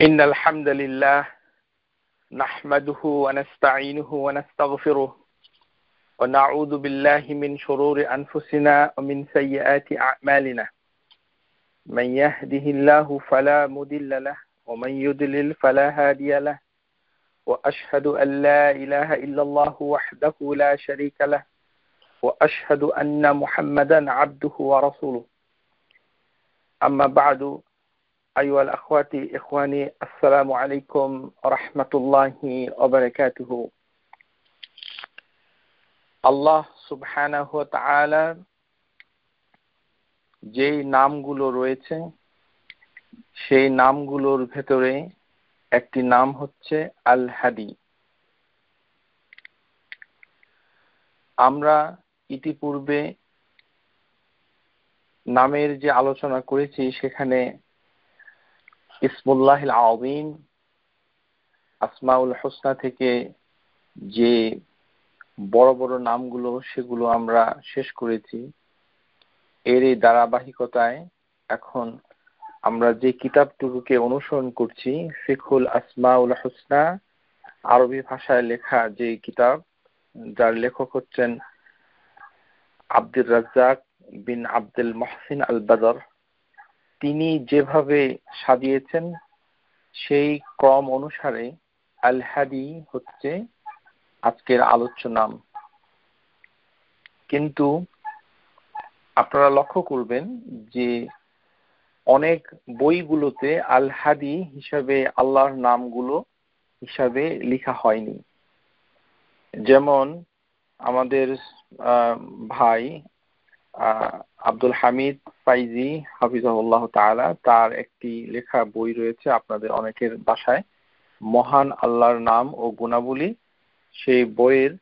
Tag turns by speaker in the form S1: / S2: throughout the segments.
S1: إن الحمد لله نحمده ونستعينه ونستغفره ونعوذ بالله من شرور أنفسنا ومن سيئات أعمالنا من يهده الله فلا مضل له ومن يضلل فلا هادي له وأشهد أن لا إله إلا الله وحده لا شريك له وأشهد أن محمدا عبده ورسوله أما بعد أيها الأخوات إخواني السلام عليكم ورحمة الله وبركاته আল্লাহ সুবহানাহু ওয়া তাআলা যেই নামগুলো রয়েছে সেই নামগুলোর ভেতরে একটি নাম হচ্ছে আল হাদি। আমরা ইতিপূর্বে নামের যে আলোচনা করেছি সেখানে ইসমুল্লাহিল আযীম আসমাউল হুসনা থেকে যে বড় বড় নামগুলো সেগুলো আমরা শেষ করেছি। এর এই ধারাবাহিকতায় এখন আমরা যে কিতাবটুকুকে অনুসরণ করছি ফিকহুল আসমাউল হুসনা, আরবি ভাষায় লেখা যে কিতাব, যার লেখক হচ্ছেন আব্দুর রাজ্জাক বিন আব্দুল মুহসিন আল বদর, তিনি যেভাবে সাজিয়েছেন সেই ক্রম অনুসারে আল হাদি হচ্ছে আজকের আলোচ্য নাম। কিন্তু আপনারা লক্ষ্য করবেন যে অনেক বইগুলোতে আল হাদি হিসাবে আল্লাহর নামগুলো হিসাবে লেখা হয়নি। যেমন আমাদের ভাই আব্দুল হামিদ ফাইজি হাফিজাহুল্লাহ তাআলা, তার একটি লেখা বই রয়েছে আপনাদের অনেকের বাসায়, মহান আল্লাহর নাম ও গুণাবলী। সেই বইয়ের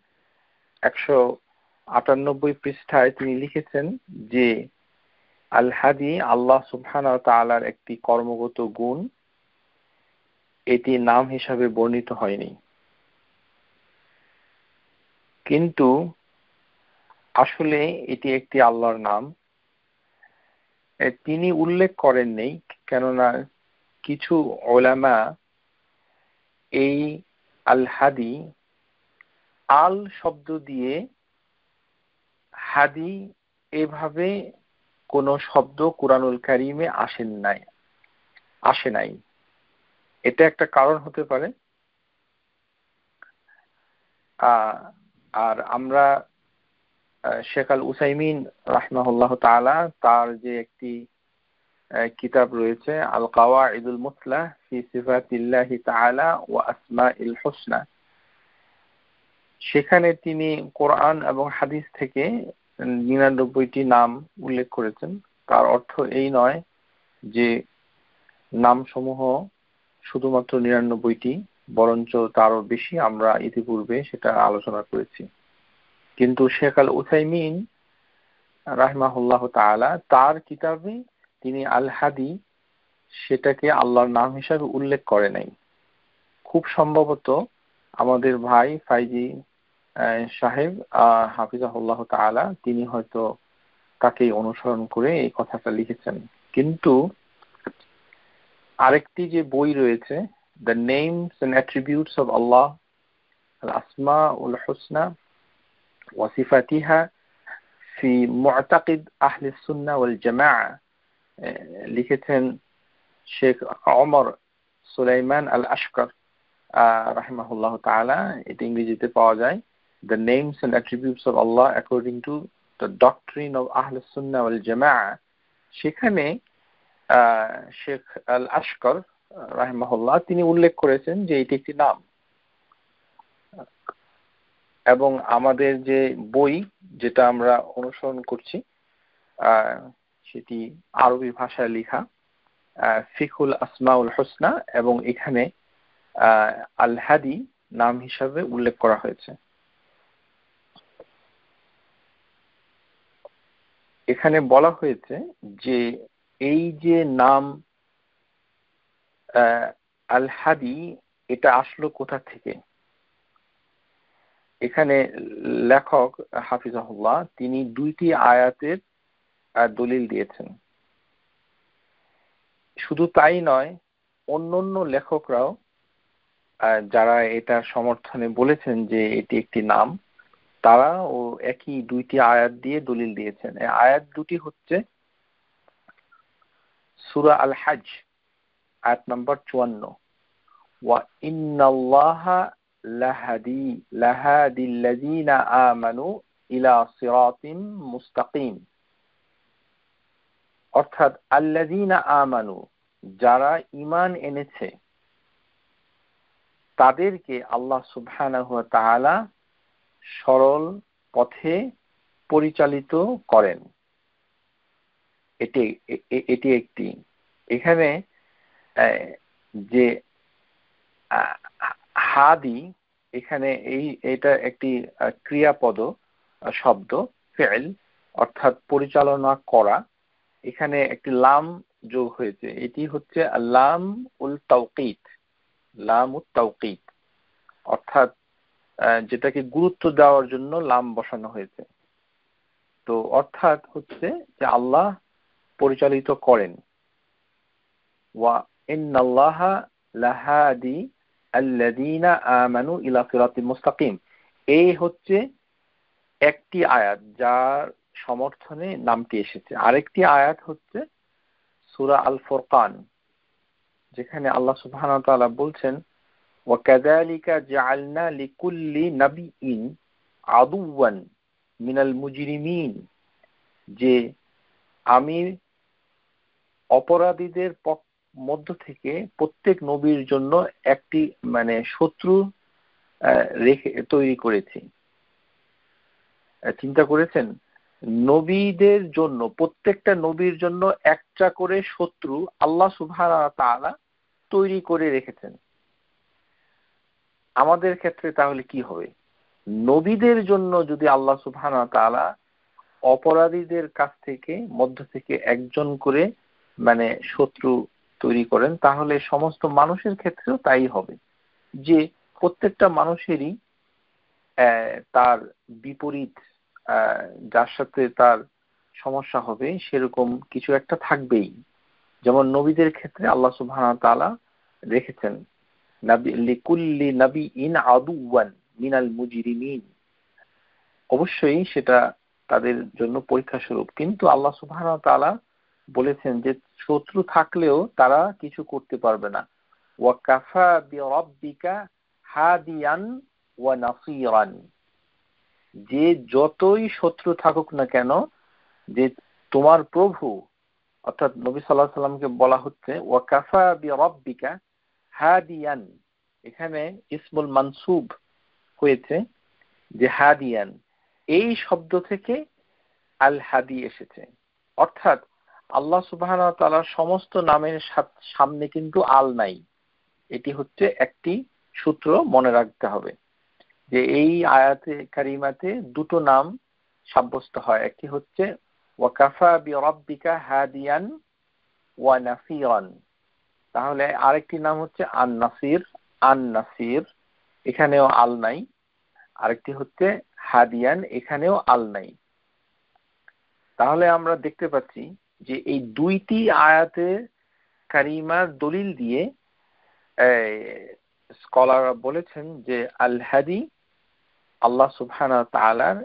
S1: 198 পৃষ্ঠায় তিনি লিখেছেন যে আল হাদি আল্লাহ সুবহানাহু ওয়া তাআলার একটি কর্মগত গুণ, এটি নাম হিসাবে বর্ণিত হয়নি। কিন্তু আসলে এটি একটি আল্লাহর নাম, তিনি উল্লেখ করেননি, কেননা কিছু উলামা এই আল হাদি আল শব্দ দিয়ে হাদি এভাবে কোন শব্দ কুরআনুল কারীমে আসে নাই। এটা একটা কারণ হতে পারে। আর আমরা শেখ আল উসাইমিন রাহিমাহুল্লাহ তাআলা, তার যে একটি কিতাব রয়েছে আল কাওয়াইদুল মুসলাহ ফি সিফাতিল্লাহি তাআলা ওয়া আসমাইল হুসনা, সেখানে তিনি কোরআন এবং হাদিস থেকে 99টি নাম উল্লেখ করেছেন। তার অর্থ এই নয় যে নামসমূহ শুধুমাত্র 99টি, বরঞ্চ তারও বেশি, আমরা ইতিপূর্বে সেটা আলোচনা করেছি। কিন্তু শেখ আল উসাইমিন রাহিমাহুল্লাহ তাআলা তার কিতাবে তিনি আল হাদি সেটাকে আল্লাহর নাম হিসাবে উল্লেখ করে নাই। খুব সম্ভবত আমাদের ভাই ফাইজি সাহেব হাফিজাহুল্লাহ তাআলা তিনি হয়তো তাকে অনুসরণ করে এই কথাটা লিখেছেন। কিন্তু আরেকটি যে বই রয়েছে, the names and attributes of Allah আল আসমাউল হুসনা ওয়া সিফাতিহা ফি মু'তাকিদ আহলে সুন্নাহ ওয়াল জামাআহ, লিখেছেন শেখ ওমর সুলাইমান আল আশকার রাহিমাহুল্লাহ তাআলা। এটা ইংরেজিতে পাওয়া যায়, the names and attributes of Allah according to the doctrine of আহলে সুন্নাহ ওয়াল জামাআহ। সেখানে শেখ আল আশকার রাহিমাহুল্লাহ তিনি উল্লেখ করেছেন যে এটি একটি নাম। এবং আমাদের যে বই যেটা আমরা অনুসরণ করছি সেটি আরবি ভাষায় লেখা ফিকহুল আসমাউল হুসনা, এবং এখানে আল হাদি নাম হিসাবে উল্লেখ করা হয়েছে। এখানে বলা হয়েছে যে এই যে নাম আল হাদি এটা আসলো কোথা থেকে। এখানে লেখক হাফিজাহুল্লাহ তিনি 2টি আয়াতের দলিল দিয়েছেন। শুধু তাই নয়, অন্যান্য লেখকরাও যারা এটা সমর্থনে বলেছেন যে এটি একটি নাম, তারা ও একই দুইটি আয়াত দিয়ে দলিল দিয়েছেন। এই আয়াত দুটি হচ্ছে সূরা আল হজ আয়াত নম্বর 54, ওয়া ইন্নাল্লাহা লাহাদিল্লাযীনা আমানু ইলা সিরাতিন মুস্তাকিম। অর্থাৎ আল্লাযীনা আমানু, যারা ঈমান এনেছে তাদেরকে আল্লাহ সুবহানাহু ওয়া তাআলা সরল পথে পরিচালিত করেন। এটি একটি, এখানে যে হাদি, এখানে এটা একটি ক্রিয়াপদ শব্দ, ফেল, অর্থাৎ পরিচালনা করা। এখানে একটি লাম যোগ হয়েছে, এটি হচ্ছে লাম উল তাওকীদ, লাম উত তাওকীদ, অর্থাৎ যেটাকে গুরুত্ব দেওয়ার জন্য লাম বসানো হয়েছে। তো অর্থাৎ হচ্ছে যে আল্লাহ পরিচালিত করেন। ওয়া ইন্নাল্লাহা লাহাদি আল্লাযীনা আমানু ইলা সিরাতিল মুস্তাকিম। এই হচ্ছে একটি আয়াত যার সমর্থনে নামটি এসেছে। আরেকটি আয়াত হচ্ছে সূরা আল ফুরকান, যেখানে আল্লাহ সুবহানাহু ওয়া তাআলা বলছেন, ওয়া কাযালিকা জাআলনা লিকুল্লি নাবিয়্যিন আদুওয়ান মিনাল মুজরিমিন, যে আমি অপরাধীদের মধ্য থেকে প্রত্যেক নবীর জন্য একটি শত্রু তৈরি করেছি। চিন্তা করেছেন, নবীদের জন্য, প্রত্যেকটা নবীর জন্য একটা করে শত্রু আল্লাহ সুবহানাহু ওয়া তাআলা তৈরি করে রেখেছেন। আমাদের ক্ষেত্রে তাহলে কি হবে? নবীদের জন্য যদি আল্লাহ সুবহানাহু ওয়া তাআলা অপরাধীদের কাছ থেকে মধ্য থেকে একজন করে শত্রু তৈরি করেন, তাহলে সমস্ত মানুষের ক্ষেত্রেও তাই হবে, যে প্রত্যেকটা মানুষেরই তার বিপরীত, যার সাথে তার সমস্যা হবে সেরকম কিছু একটা থাকবেই। যেমন নবীদের ক্ষেত্রে আল্লাহ সুবহানাহু ওয়া তাআলা রেখেছেন লিকুল্লি নাবিয়্যিন আদুওয়ান মিনাল মুজরিমিন, অবশ্যই সেটা তাদের জন্য পরীক্ষা স্বরূপ। কিন্তু আল্লাহ সুবহানাহু ওয়া তাআলা বলেছেন যে শত্রু থাকলেও তারা কিছু করতে পারবে না। ওয়া কাফা বিরাব্বিকা হাদিয়ান ওয়া নাসীরান, যে যতই শত্রু থাকুক না কেন, যে তোমার প্রভু, অর্থাৎ নবী সাল্লাল্লাহু আলাইহি সাল্লামকে বলা হচ্ছে ওয়া কাফা বিরাব্বিকা হাদিয়ান, এখানে ইসমুল মানসুব হয়েছে যে হাদিয়ান, এই শব্দ থেকে আল হাদি এসেছে। অর্থাৎ আল্লাহ সুবহানাহু ওয়া তাআলার সমস্ত নামের সামনে কিন্তু আল নাই। এটি হচ্ছে একটি সূত্র মনে রাখতে হবে, যে এই আয়াতে কারিমাতে দুটো নাম সাব্যস্ত হয়। একটি হচ্ছে ওয়া কাফা বিরাব্বিকা হাদিয়ান ওয়া নাসীরান, তাহলে আরেকটি নাম হচ্ছে আন নাসির, আন নাসির, এখানেও আল নাই। আরেকটি হচ্ছে হাদিয়ান, এখানেও আল নাই। তাহলে আমরা দেখতে পাচ্ছি যে এই দুইটি আয়াতে কারিমার দলিল দিয়ে স্কলাররা বলেছেন যে আল হাদি আল্লাহ সুবহানাহু ওয়া তাআলার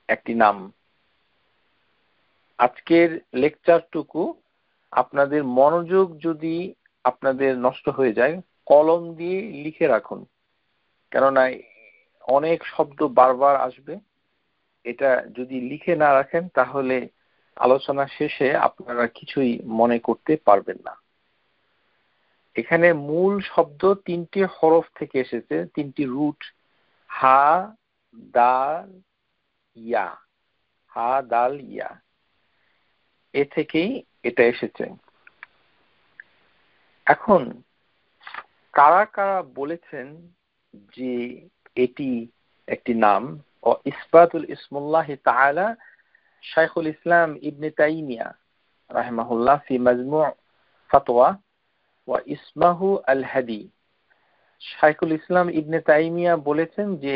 S1: একটি নাম। আজকের লেকচারটুকু আপনাদের মনোযোগ যদি আপনাদের নষ্ট হয়ে যায়, কলম দিয়ে লিখে রাখুন, কেননা অনেক শব্দ বারবার আসবে। এটা যদি লিখে না রাখেন তাহলে আলোচনা শেষে আপনারা কিছুই মনে করতে পারবেন না। এখানে মূল শব্দ তিনটি হরফ থেকে এসেছে, তিনটি রুট, হা দাল ইয়া, হা দাল ইয়া, এ থেকেই এটা এসেছে। এখন কারা কারা বলেছেন যে এটি একটি নাম? ও ইসবাতুল ইসমুল্লাহি তাআলা শাইখুল ইসলাম ইবনে তাইমিয়া রাহিমাহুল্লাহ ফি মাজমু' ফাতওয়া ওয়া ইসমাহু আল হাদি। শাইখুল ইসলাম ইবনে তাইমিয়া বলেছেন যে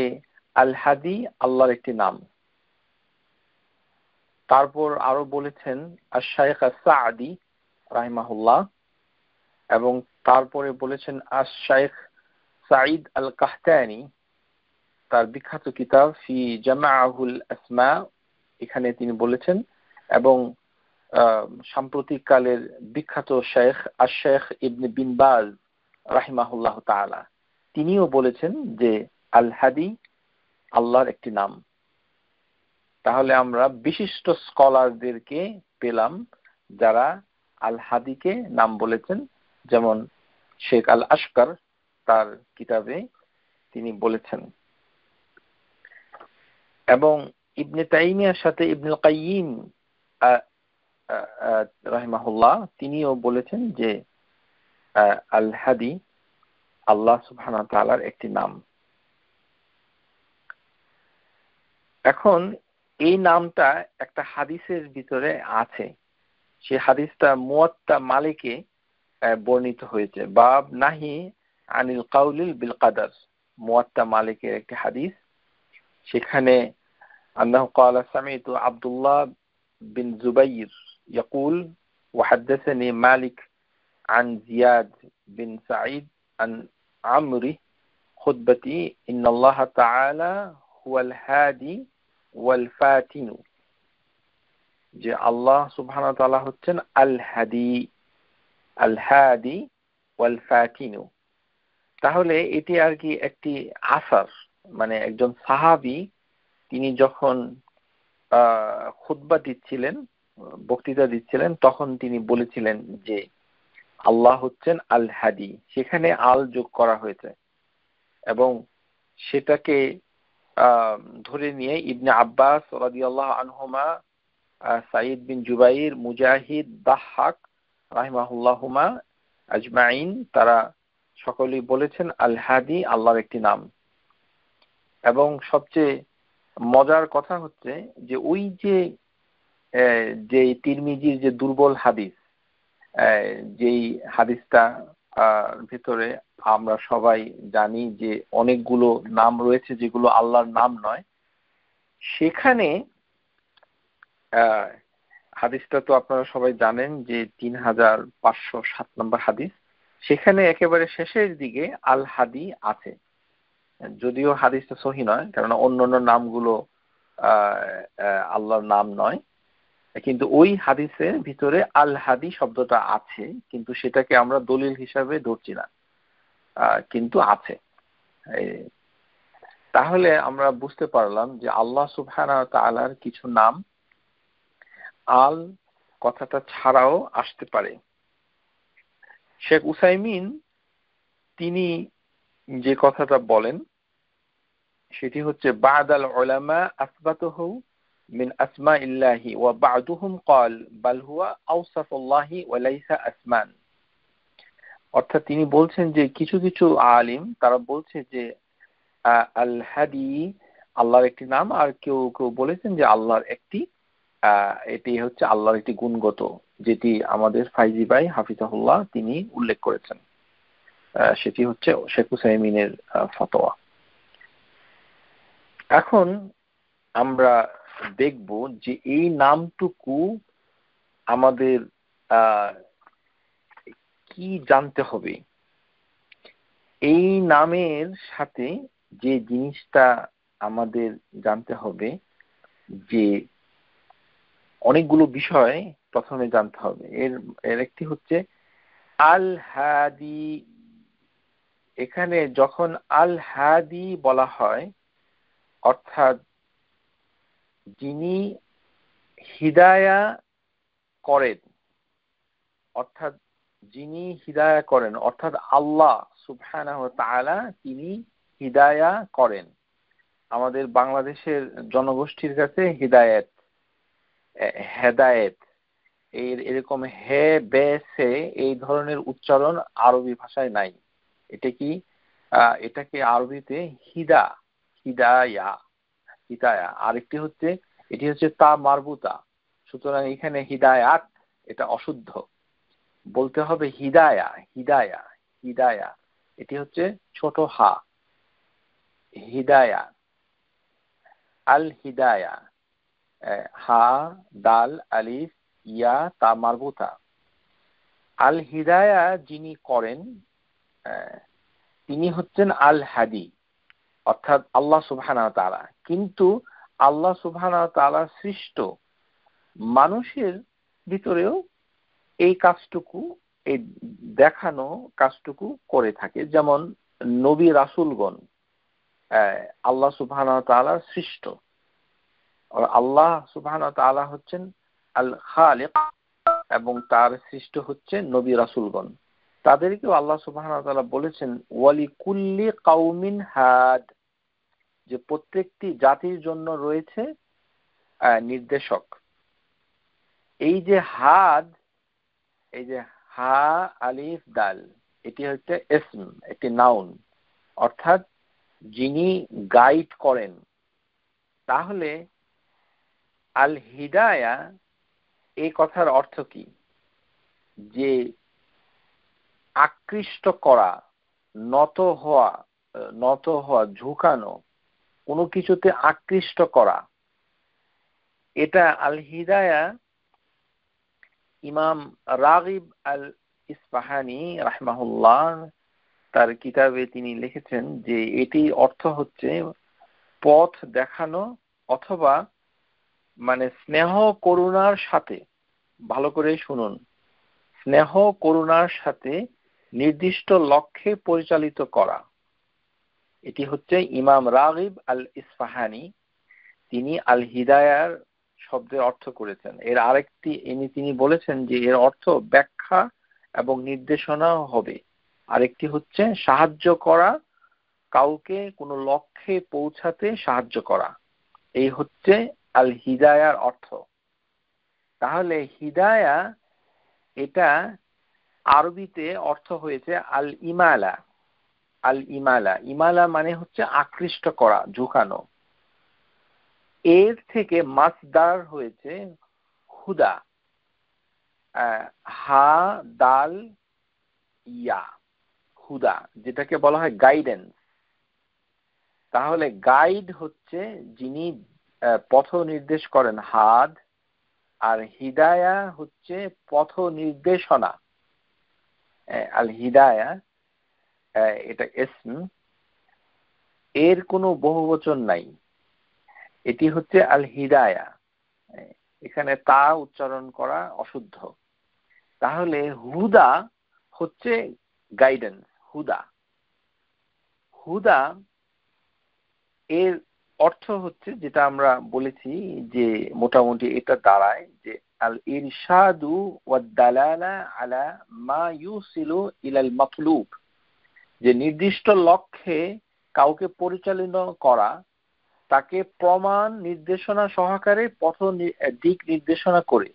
S1: আল হাদি আল্লাহর একটি নাম। তারপর আরো বলেছেন আশ-শাইখ আস-সাদি রাহিমাহুল্লাহ, এবং তারপরে বলেছেন আশ-শাইখ সাঈদ আল কাহতানি তার বিখ্যাত কিতাব ফি জামাআহুল আসমা, এখানে তিনি বলেছেন, এবং সাম্প্রতিক কালের বিখ্যাত শেখ আশ-শাইখ ইবনে বিন বাজ রাহিমাহুল্লাহ তাআলা তিনিও বলেছেন যে আল হাদি আল্লাহর একটি নাম। তাহলে আমরা বিশিষ্ট স্কলারদেরকে পেলাম যারা আল হাদিকে নাম বলেছেন, যেমন শেখ আল আশকার তার কিতাবে তিনি বলেছেন, এবং ইবনে তাইমিয়ার সাথে ইবনুল কাইয়িম রাহিমাহুল্লাহ তিনিও বলেছেন যে আল হাদি আল্লাহ সুবহানাহু ওয়া তাআলার একটি নাম। এখন এই নামটা একটা হাদিসের ভিতরে আছে, সেই হাদিসটা মুয়াত্তা মালিকে বর্ণিত হয়েছে, বাব নাহি আনিল কাউলিল বিল কাদার, মুয়াত্তা মালিকের একটি হাদিস। সেখানে আন্নাহু ক্বালা সামি'তু আব্দুল্লাহ বিন জুবাইর ইয়াকুল ওয়া হাদাসানি মালিক আন জিয়াদ বিন সাঈদ আন আমরি খুতবাতি ইন্নাল্লাহ তাআলা হুয়াল হাদি ওয়াল ফাতিনু, যে আল্লাহ সুবহানাহু ওয়া তাআলা হচ্ছেন আল হাদি, আল হাদি ওয়াল ফাতিনু। তাহলে এটি আর কি একটি আসার, মানে একজন সাহাবী তিনি যখন খুতবা দিচ্ছিলেন, বক্তৃতা দিচ্ছিলেন, তখন তিনি বলেছিলেন যে আল্লাহ হচ্ছেন আল হাদি, সেখানে আল যোগ করা হয়েছে, এবং সেটাকে ধরে নিয়ে ইবনে আব্বাস রাদিয়াল্লাহু আনহুমা, সাঈদ বিন জুবাইর, মুজাহিদ, দাহহাক রাহিমাহুল্লাহুমা আজমাইন, তারা সকলেই বলেছেন আল হাদি আল্লাহর একটি নাম। এবং সবচেয়ে মজার কথা হচ্ছে যে ওই যে তিরমিজির যে দুর্বল হাদিস, যেই হাদিসটা ভিতরে আমরা সবাই জানি যে অনেকগুলো নাম রয়েছে যেগুলো আল্লাহর নাম নয়, সেখানে হাদিসটা তো আপনারা সবাই জানেন যে 3507 নম্বর হাদিস, সেখানে একেবারে শেষের দিকে আল হাদি আছে, যদিও হাদিসটা সহিহ নয়, কারণ অন্যান্য নামগুলো আল্লাহর নাম নয়, কিন্তু ওই হাদিসের ভিতরে আল হাদি শব্দটা আছে, কিন্তু সেটাকে আমরা দলিল হিসাবে ধরছি না, কিন্তু আছে। তাহলে আমরা বুঝতে পারলাম যে আল্লাহ সুবহানাহু ওয়া তাআলার কিছু নাম আল কথাটা ছাড়াও আসতে পারে। শেখ উসাইমিন তিনি যে কথাটা বলেন সেটি হচ্ছে বা'দাল উলামা আসবাতুহু মিন আসমাইল্লাহি ওয়া বা'দুহুম ক্বাল বাল হুয়া আওসাফুল্লাহি ওয়া লাইসা আসমান। অর্থাৎ তিনি বলছেন যে কিছু কিছু আলিম তারা বলছে যে আল হাদি আল্লাহর একটি নাম, আর কেউ কেউ বলেছেন যে আল্লাহর একটি এটি হচ্ছে আল্লাহর একটি গুণগত, যেটি আমাদের ফাইজি ভাই হাফিজাহুল্লাহ তিনি উল্লেখ করেছেন, সেটি হচ্ছে শেখ উসাইমিনের ফতোয়া। এখন আমরা দেখব যে এই নামটুকু আমাদের কি জানতে হবে। এই নামের সাথে যে জিনিসটা আমাদের জানতে হবে, যে অনেকগুলো বিষয় প্রথমে জানতে হবে। এর একটি হচ্ছে আল হাদি। এখানে যখন আল হাদি বলা হয়, অর্থাৎ যিনি হিদায়া করেন, অর্থাৎ যিনি হিদায়া করেন, অর্থাৎ আল্লাহ সুবহানাহু ওয়া তাআলা তিনি হিদায়া করেন। আমাদের বাংলাদেশের জনগোষ্ঠীর কাছে হিদায়াত, হেদায়েত, এরকম হে বে সে এই ধরনের উচ্চারণ আরবি ভাষায় নাই। এটাকে আরবিতে হিদায়া, আরেকটি হচ্ছে এটি হচ্ছে তা মারবুতা, সুতরাং এখানে হিদায়াত এটা অশুদ্ধ, বলতে হবে হিদায়া হিদায়া হিদায়া, এটি হচ্ছে ছোট হা, হিদায়া। আল হিদায়া, হা দাল আলিফ ইয়া তা মারবুতা। আল হিদায়া যিনি করেন তিনি হচ্ছেন আল হাদি, অর্থাৎ আল্লাহ সুবহানাহু ওয়া তাআলা। কিন্তু আল্লাহ সুবহানাহু ওয়া তাআলা সৃষ্ট মানুষের ভিতরেও এই কাজটুকু, এই দেখানো কাজটুকু করে থাকে। যেমন নবী রাসূলগণ আল্লাহ সুবহানাহু ওয়া তাআলার সৃষ্ট। আল্লাহ সুবহানাহু ওয়া তাআলা হচ্ছেন আল খালিক এবং তার সৃষ্ট হচ্ছে নবী রাসূলগণ। তাদেরকেও আল্লাহ সুবহানাহু ওয়া তাআলা বলেছেন ওয়ালি কুল্লি কাউমিন হাদ, যে প্রত্যেকটি জাতির জন্য রয়েছে নির্দেশক। এই যে হাদ, এই যে হা আলিফ দাল, এটি হচ্ছে ইসম, একটি নাউন, অর্থাৎ যিনি গাইড করেন। তাহলে আল হিদায়া এই কথার অর্থ কি? যে আকৃষ্ট করা, নত হওয়া, ঝুঁকানো, কোনো কিছুতে আকৃষ্ট করা, এটা আল হিদায়া। ইমাম রাগিব আল ইসফাহানি রাহমাহুল্লাহ তার কিতাবে তিনি লিখেছেন যে এটি অর্থ হচ্ছে পথ দেখানো, অথবা মানে স্নেহ করুণার সাথে, ভালো করে শুনুন, স্নেহ করুণার সাথে নির্দিষ্ট লক্ষ্যে পরিচালিত করা। এটি হচ্ছে ইমাম রাগিব আল ইসফাহানি, তিনি আল হিদায়ার শব্দের অর্থ করেছেন। এর আরেকটি তিনি বলেছেন যে এর অর্থ ব্যাখ্যা এবং নির্দেশনা হবে। আরেকটি হচ্ছে সাহায্য করা, কাউকে কোনো লক্ষ্যে পৌঁছাতে সাহায্য করা। এই হচ্ছে আল হিদায়ার অর্থ। তাহলে হিদায়া এটা আরবিতে অর্থ হয়েছে আল ইমালা। আল ইমালা, ইমালা মানে হচ্ছে আকৃষ্ট করা, ঝুঁকানো। এর থেকে মাসদার হয়েছে হুদা, হা দাল ইয়া, হুদা, যেটাকে বলা হয় গাইডেন্স। তাহলে গাইড হচ্ছে যিনি পথ নির্দেশ করেন, হাদ, আর হিদায়া হচ্ছে পথ নির্দেশনা। আল হিদায়া এটা ইসম, এর কোনো বহুবচন নাই, এটি হচ্ছে আল হিদায়া। এখানে তা উচ্চারণ করা অশুদ্ধ। তাহলে হুদা হচ্ছে গাইডেন্স, হুদা। হুদা এর অর্থ হচ্ছে যেটা আমরা বলেছি যে মোটামুটি এটা দাঁড়ায় যে আল ইরশাদু ওয়াদ দালালা আলা মা ইউসিলু ইলাল মাতলুব, যে নির্দিষ্ট লক্ষ্যে কাউকে পরিচালিত করা, তাকে প্রমাণ নির্দেশনা সহকারে পথ দিক নির্দেশনা করে।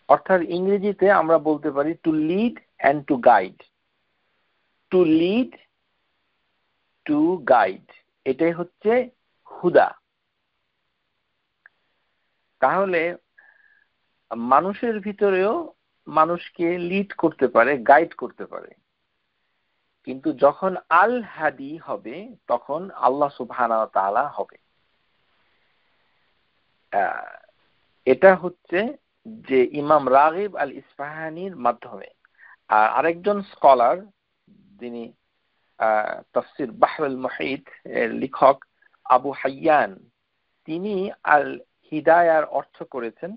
S1: অর্থাৎ ইংরেজিতে আমরা বলতে পারি to lead and to guide. To lead, to guide, এটাই হচ্ছে হুদা। তাহলে মানুষের ভিতরেও মানুষকে লিড করতে পারে, গাইড করতে পারে। কিন্তু যখন আল হাদি হবে তখন আল্লাহ সুবহানাহু ওয়া তাআলা হবে। এটা হচ্ছে যে ইমাম রাগিব আল ইসফাহানির মাধ্যমে। আর আরেকজন স্কলার, যিনি তাফসির বাহরুল মুহিত এর লেখক আবু হাইয়ান, তিনি আল হিদায়ার অর্থ করেছেন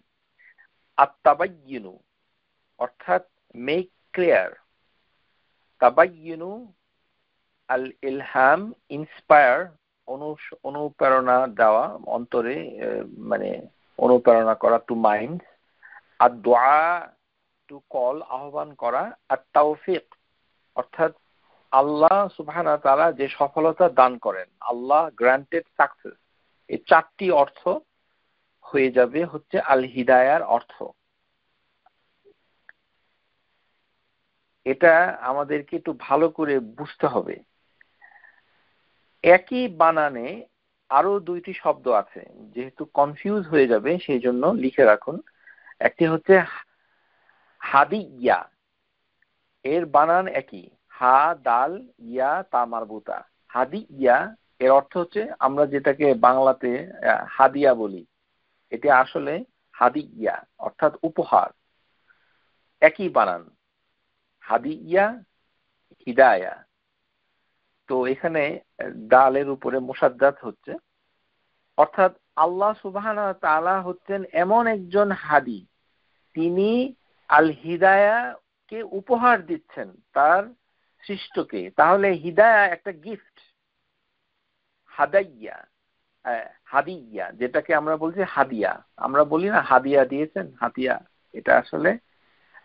S1: আত-তাবায়্যুনু, অর্থাৎ মেক ক্লিয়ার। তাবায়্যুনু আল ইলহাম, ইন্সপায়ার, অনুপ্রেরণা দেওয়া, অন্তরে মানে অনুপ্রেরণা করা, টু মাইন্ড। আর দোয়া, টু কল, আহ্বান করা। আর তাওফিক, অর্থাৎ আল্লাহ সুবহানাহু ওয়া তাআলা যে সফলতা দান করেন, আল্লাহ গ্রান্টেড সাকসেস। এই চারটি অর্থ হয়ে যাবে হচ্ছে আল হিদায়ার অর্থ। এটা আমাদেরকে একটু ভালো করে বুঝতে হবে। একই বানানে আরো দুইটি শব্দ আছে, যেহেতু কনফিউজ হয়ে যাবে সেই জন্য লিখে রাখুন। একটি হচ্ছে হাদিয়া, এর বানান একই, হা দাল ইয়া তা মারবুতা। হাদিয়া এর অর্থ হচ্ছে আমরা যেটাকে বাংলাতে হাদিয়া বলি, এটা আসলে হাদিয়া অর্থাৎ উপহার, একই বানান। হাদিয়া, হিদায়া। তো এখানে দালের উপরে মুসাদ্দাত হচ্ছে, অর্থাৎ আল্লাহ সুবহানাহু ওয়া তাআলা হচ্ছেন এমন একজন হাদি, তিনি আল হিদায়া কে উপহার দিচ্ছেন তার সৃষ্টকে। তাহলে হিদায়া একটা গিফট, হাদাইয়া, হাদিয়া, যেটাকে আমরা বলছি হাদিয়া। আমরা বলি না হাদিয়া দিয়েছেন, হাদিয়া, এটা আসলে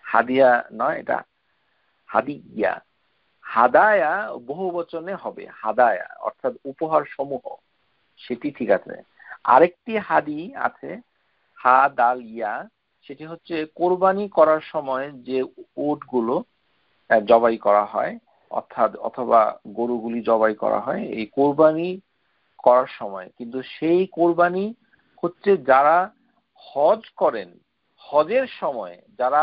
S1: হাদিয়া নয়, এটা হাদিয়া। হাদায়া বহু বচনে হবে, হাদায়া অর্থাৎ উপহার সমূহ, সেটি ঠিক আছে। আরেকটি হাদি আছে, হা দাল ইয়া, সেটি হচ্ছে কোরবানি করার সময় যে উটগুলো জবাই করা হয়, অর্থাৎ অথবা গরুগুলি জবাই করা হয় এই কোরবানি করার সময়। কিন্তু সেই কোরবানি হচ্ছে যারা হজ করেন, হজের সময় যারা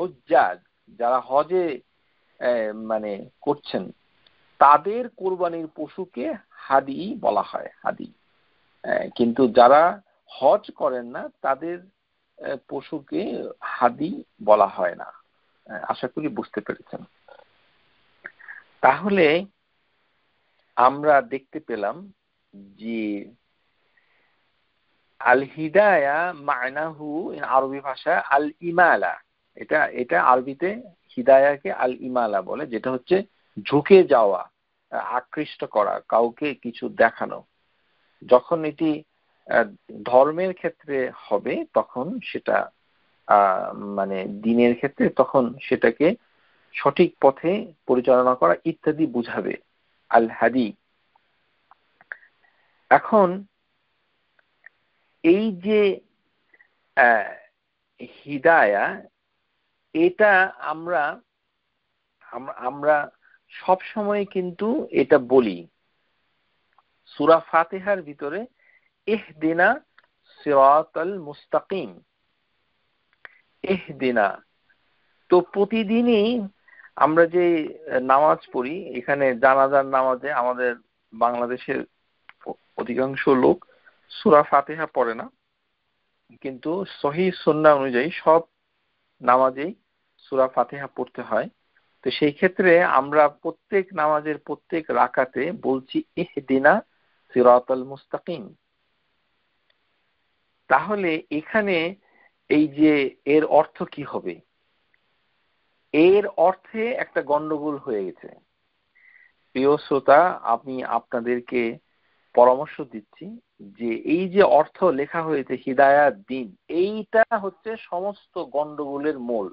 S1: হুজ্জাজ, যারা হজে মানে করছেন, তাদের কোরবানির পশুকে হাদি বলা হয়, হাদি। কিন্তু যারা হজ করেন না তাদের পশুকে হাদি বলা হয় না। আশা করি বুঝতে পেরেছেন। তাহলে আমরা দেখতে পেলাম যে আল হিদায়া মানাহু আরবি ভাষা আল ইমালা, এটা আরবিতে হিদায়াকে আল ইমালা বলে, যেটা হচ্ছে ঝুঁকে যাওয়া, আকৃষ্ট করা, কাউকে কিছু দেখানো। যখন এটি ধর্মের ক্ষেত্রে হবে তখন সেটা মানে দিনের ক্ষেত্রে তখন সেটাকে সঠিক পথে পরিচালনা করা ইত্যাদি বুঝাবে আল হাদি। এখন এই যে হিদায়া, এটা আমরা আমরা সব সময় কিন্তু এটা বলি সূরা ফাতিহার ভিতরে, ইহদিনা সিরাতাল মুস্তাকিম, ইহদিনা। তো প্রতিদিনই আমরা যে নামাজ পড়ি, এখানে জানাজার নামাজে আমাদের বাংলাদেশের অধিকাংশ লোক সূরা ফাতিহা পড়ে না, কিন্তু সহিহ সুন্নাহ অনুযায়ী সব নামাজেই সূরা ফাতিহা পড়তে হয়। তো সেই ক্ষেত্রে আমরা প্রত্যেক নামাজের প্রত্যেক রাকাতে বলছি ইহদিনা সিরাতাল মুস্তাকিম। তাহলে এখানে এই যে এর অর্থ কি হবে? এর অর্থে একটা গন্ডগোল হয়ে গেছে। প্রিয় শ্রোতা, আমি আপনাদেরকে পরামর্শ দিচ্ছি যে এই যে অর্থ লেখা হয়েছে হিদায়াত দিন, এইটা হচ্ছে সমস্ত গন্ডগোলের মূল।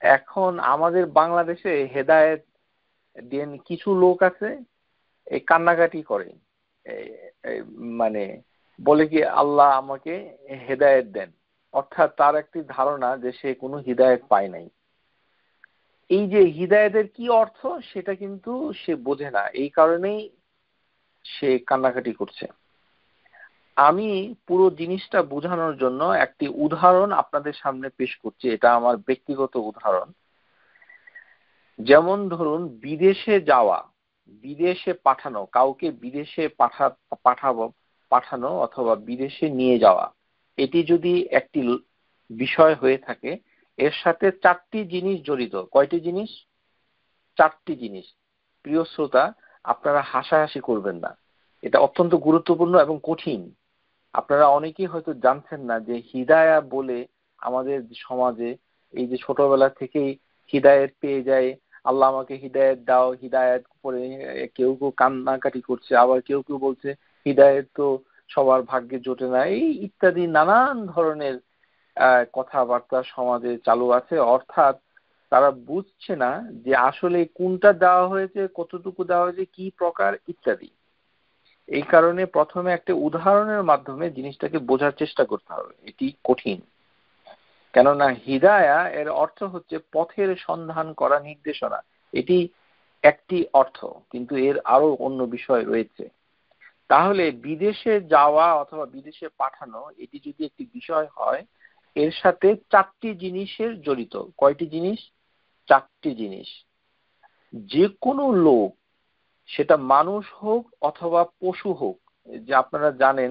S1: এখন আমাদের বাংলাদেশে হেদায়েত দিন কিছু লোক আছে, এই কান্নাকাটি করে, মানে বলে কি আল্লাহ আমাকে হেদায়েত দেন, অর্থাৎ তার একটি ধারণা যে সে কোনো হিদায়েত পায় নাই। এই যে হিদায়েতের কি অর্থ সেটা কিন্তু সে বোঝে না, এই কারণেই সে কান্নাকাটি করছে। আমি পুরো জিনিসটা বোঝানোর জন্য একটি উদাহরণ আপনাদের সামনে পেশ করছি, এটা আমার ব্যক্তিগত উদাহরণ। যেমন ধরুন বিদেশে যাওয়া, বিদেশে পাঠানো, কাউকে বিদেশে পাঠানো অথবা বিদেশে নিয়ে যাওয়া, এটি যদি একটি বিষয় হয়ে থাকে, এর সাথে 4টি জিনিস জড়িত। কয়টি জিনিস? 4টি জিনিস। প্রিয় শ্রোতা, আপনারা হাসাহাসি করবেন না, এটা অত্যন্ত গুরুত্বপূর্ণ এবং কঠিন। আপনারা অনেকেই হয়তো জানছেন না যে হিদায়া বলে আমাদের সমাজে এই যে ছোটবেলা থেকেই হিদায়াত পেয়ে যায়, আল্লাহ আমাকে হিদায়াত দাও, হিদায়াত করে কেউ কেউ কান্নাকাটি করছে, আবার কেউ কেউ বলছে হিদায়াত তো সবার ভাগ্যে জোটে না, এই ইত্যাদি নানান ধরনের কথাবার্তা সমাজে চালু আছে। অর্থাৎ তারা বুঝছে না যে আসলে কোনটা দেওয়া হয়েছে, কতটুকু দেওয়া হয়েছে, কি প্রকার ইত্যাদি। এই কারণে প্রথমে একটা উদাহরণের মাধ্যমে জিনিসটাকে বোঝার চেষ্টা করতে হবে, এটি কঠিন। কেননা হিদায়া এর অর্থ হচ্ছে পথের সন্ধান করা, নির্দেশনা, এটি একটি অর্থ, কিন্তু এর আরো অন্য বিষয় রয়েছে। তাহলে বিদেশে যাওয়া অথবা বিদেশে পাঠানো, এটি যদি একটি বিষয় হয়, এর সাথে 4টি জিনিসের জড়িত। কয়টি জিনিস? 4টি জিনিস। যে কোনো লোক, সেটা মানুষ হোক অথবা পশু হোক, যে আপনারা জানেন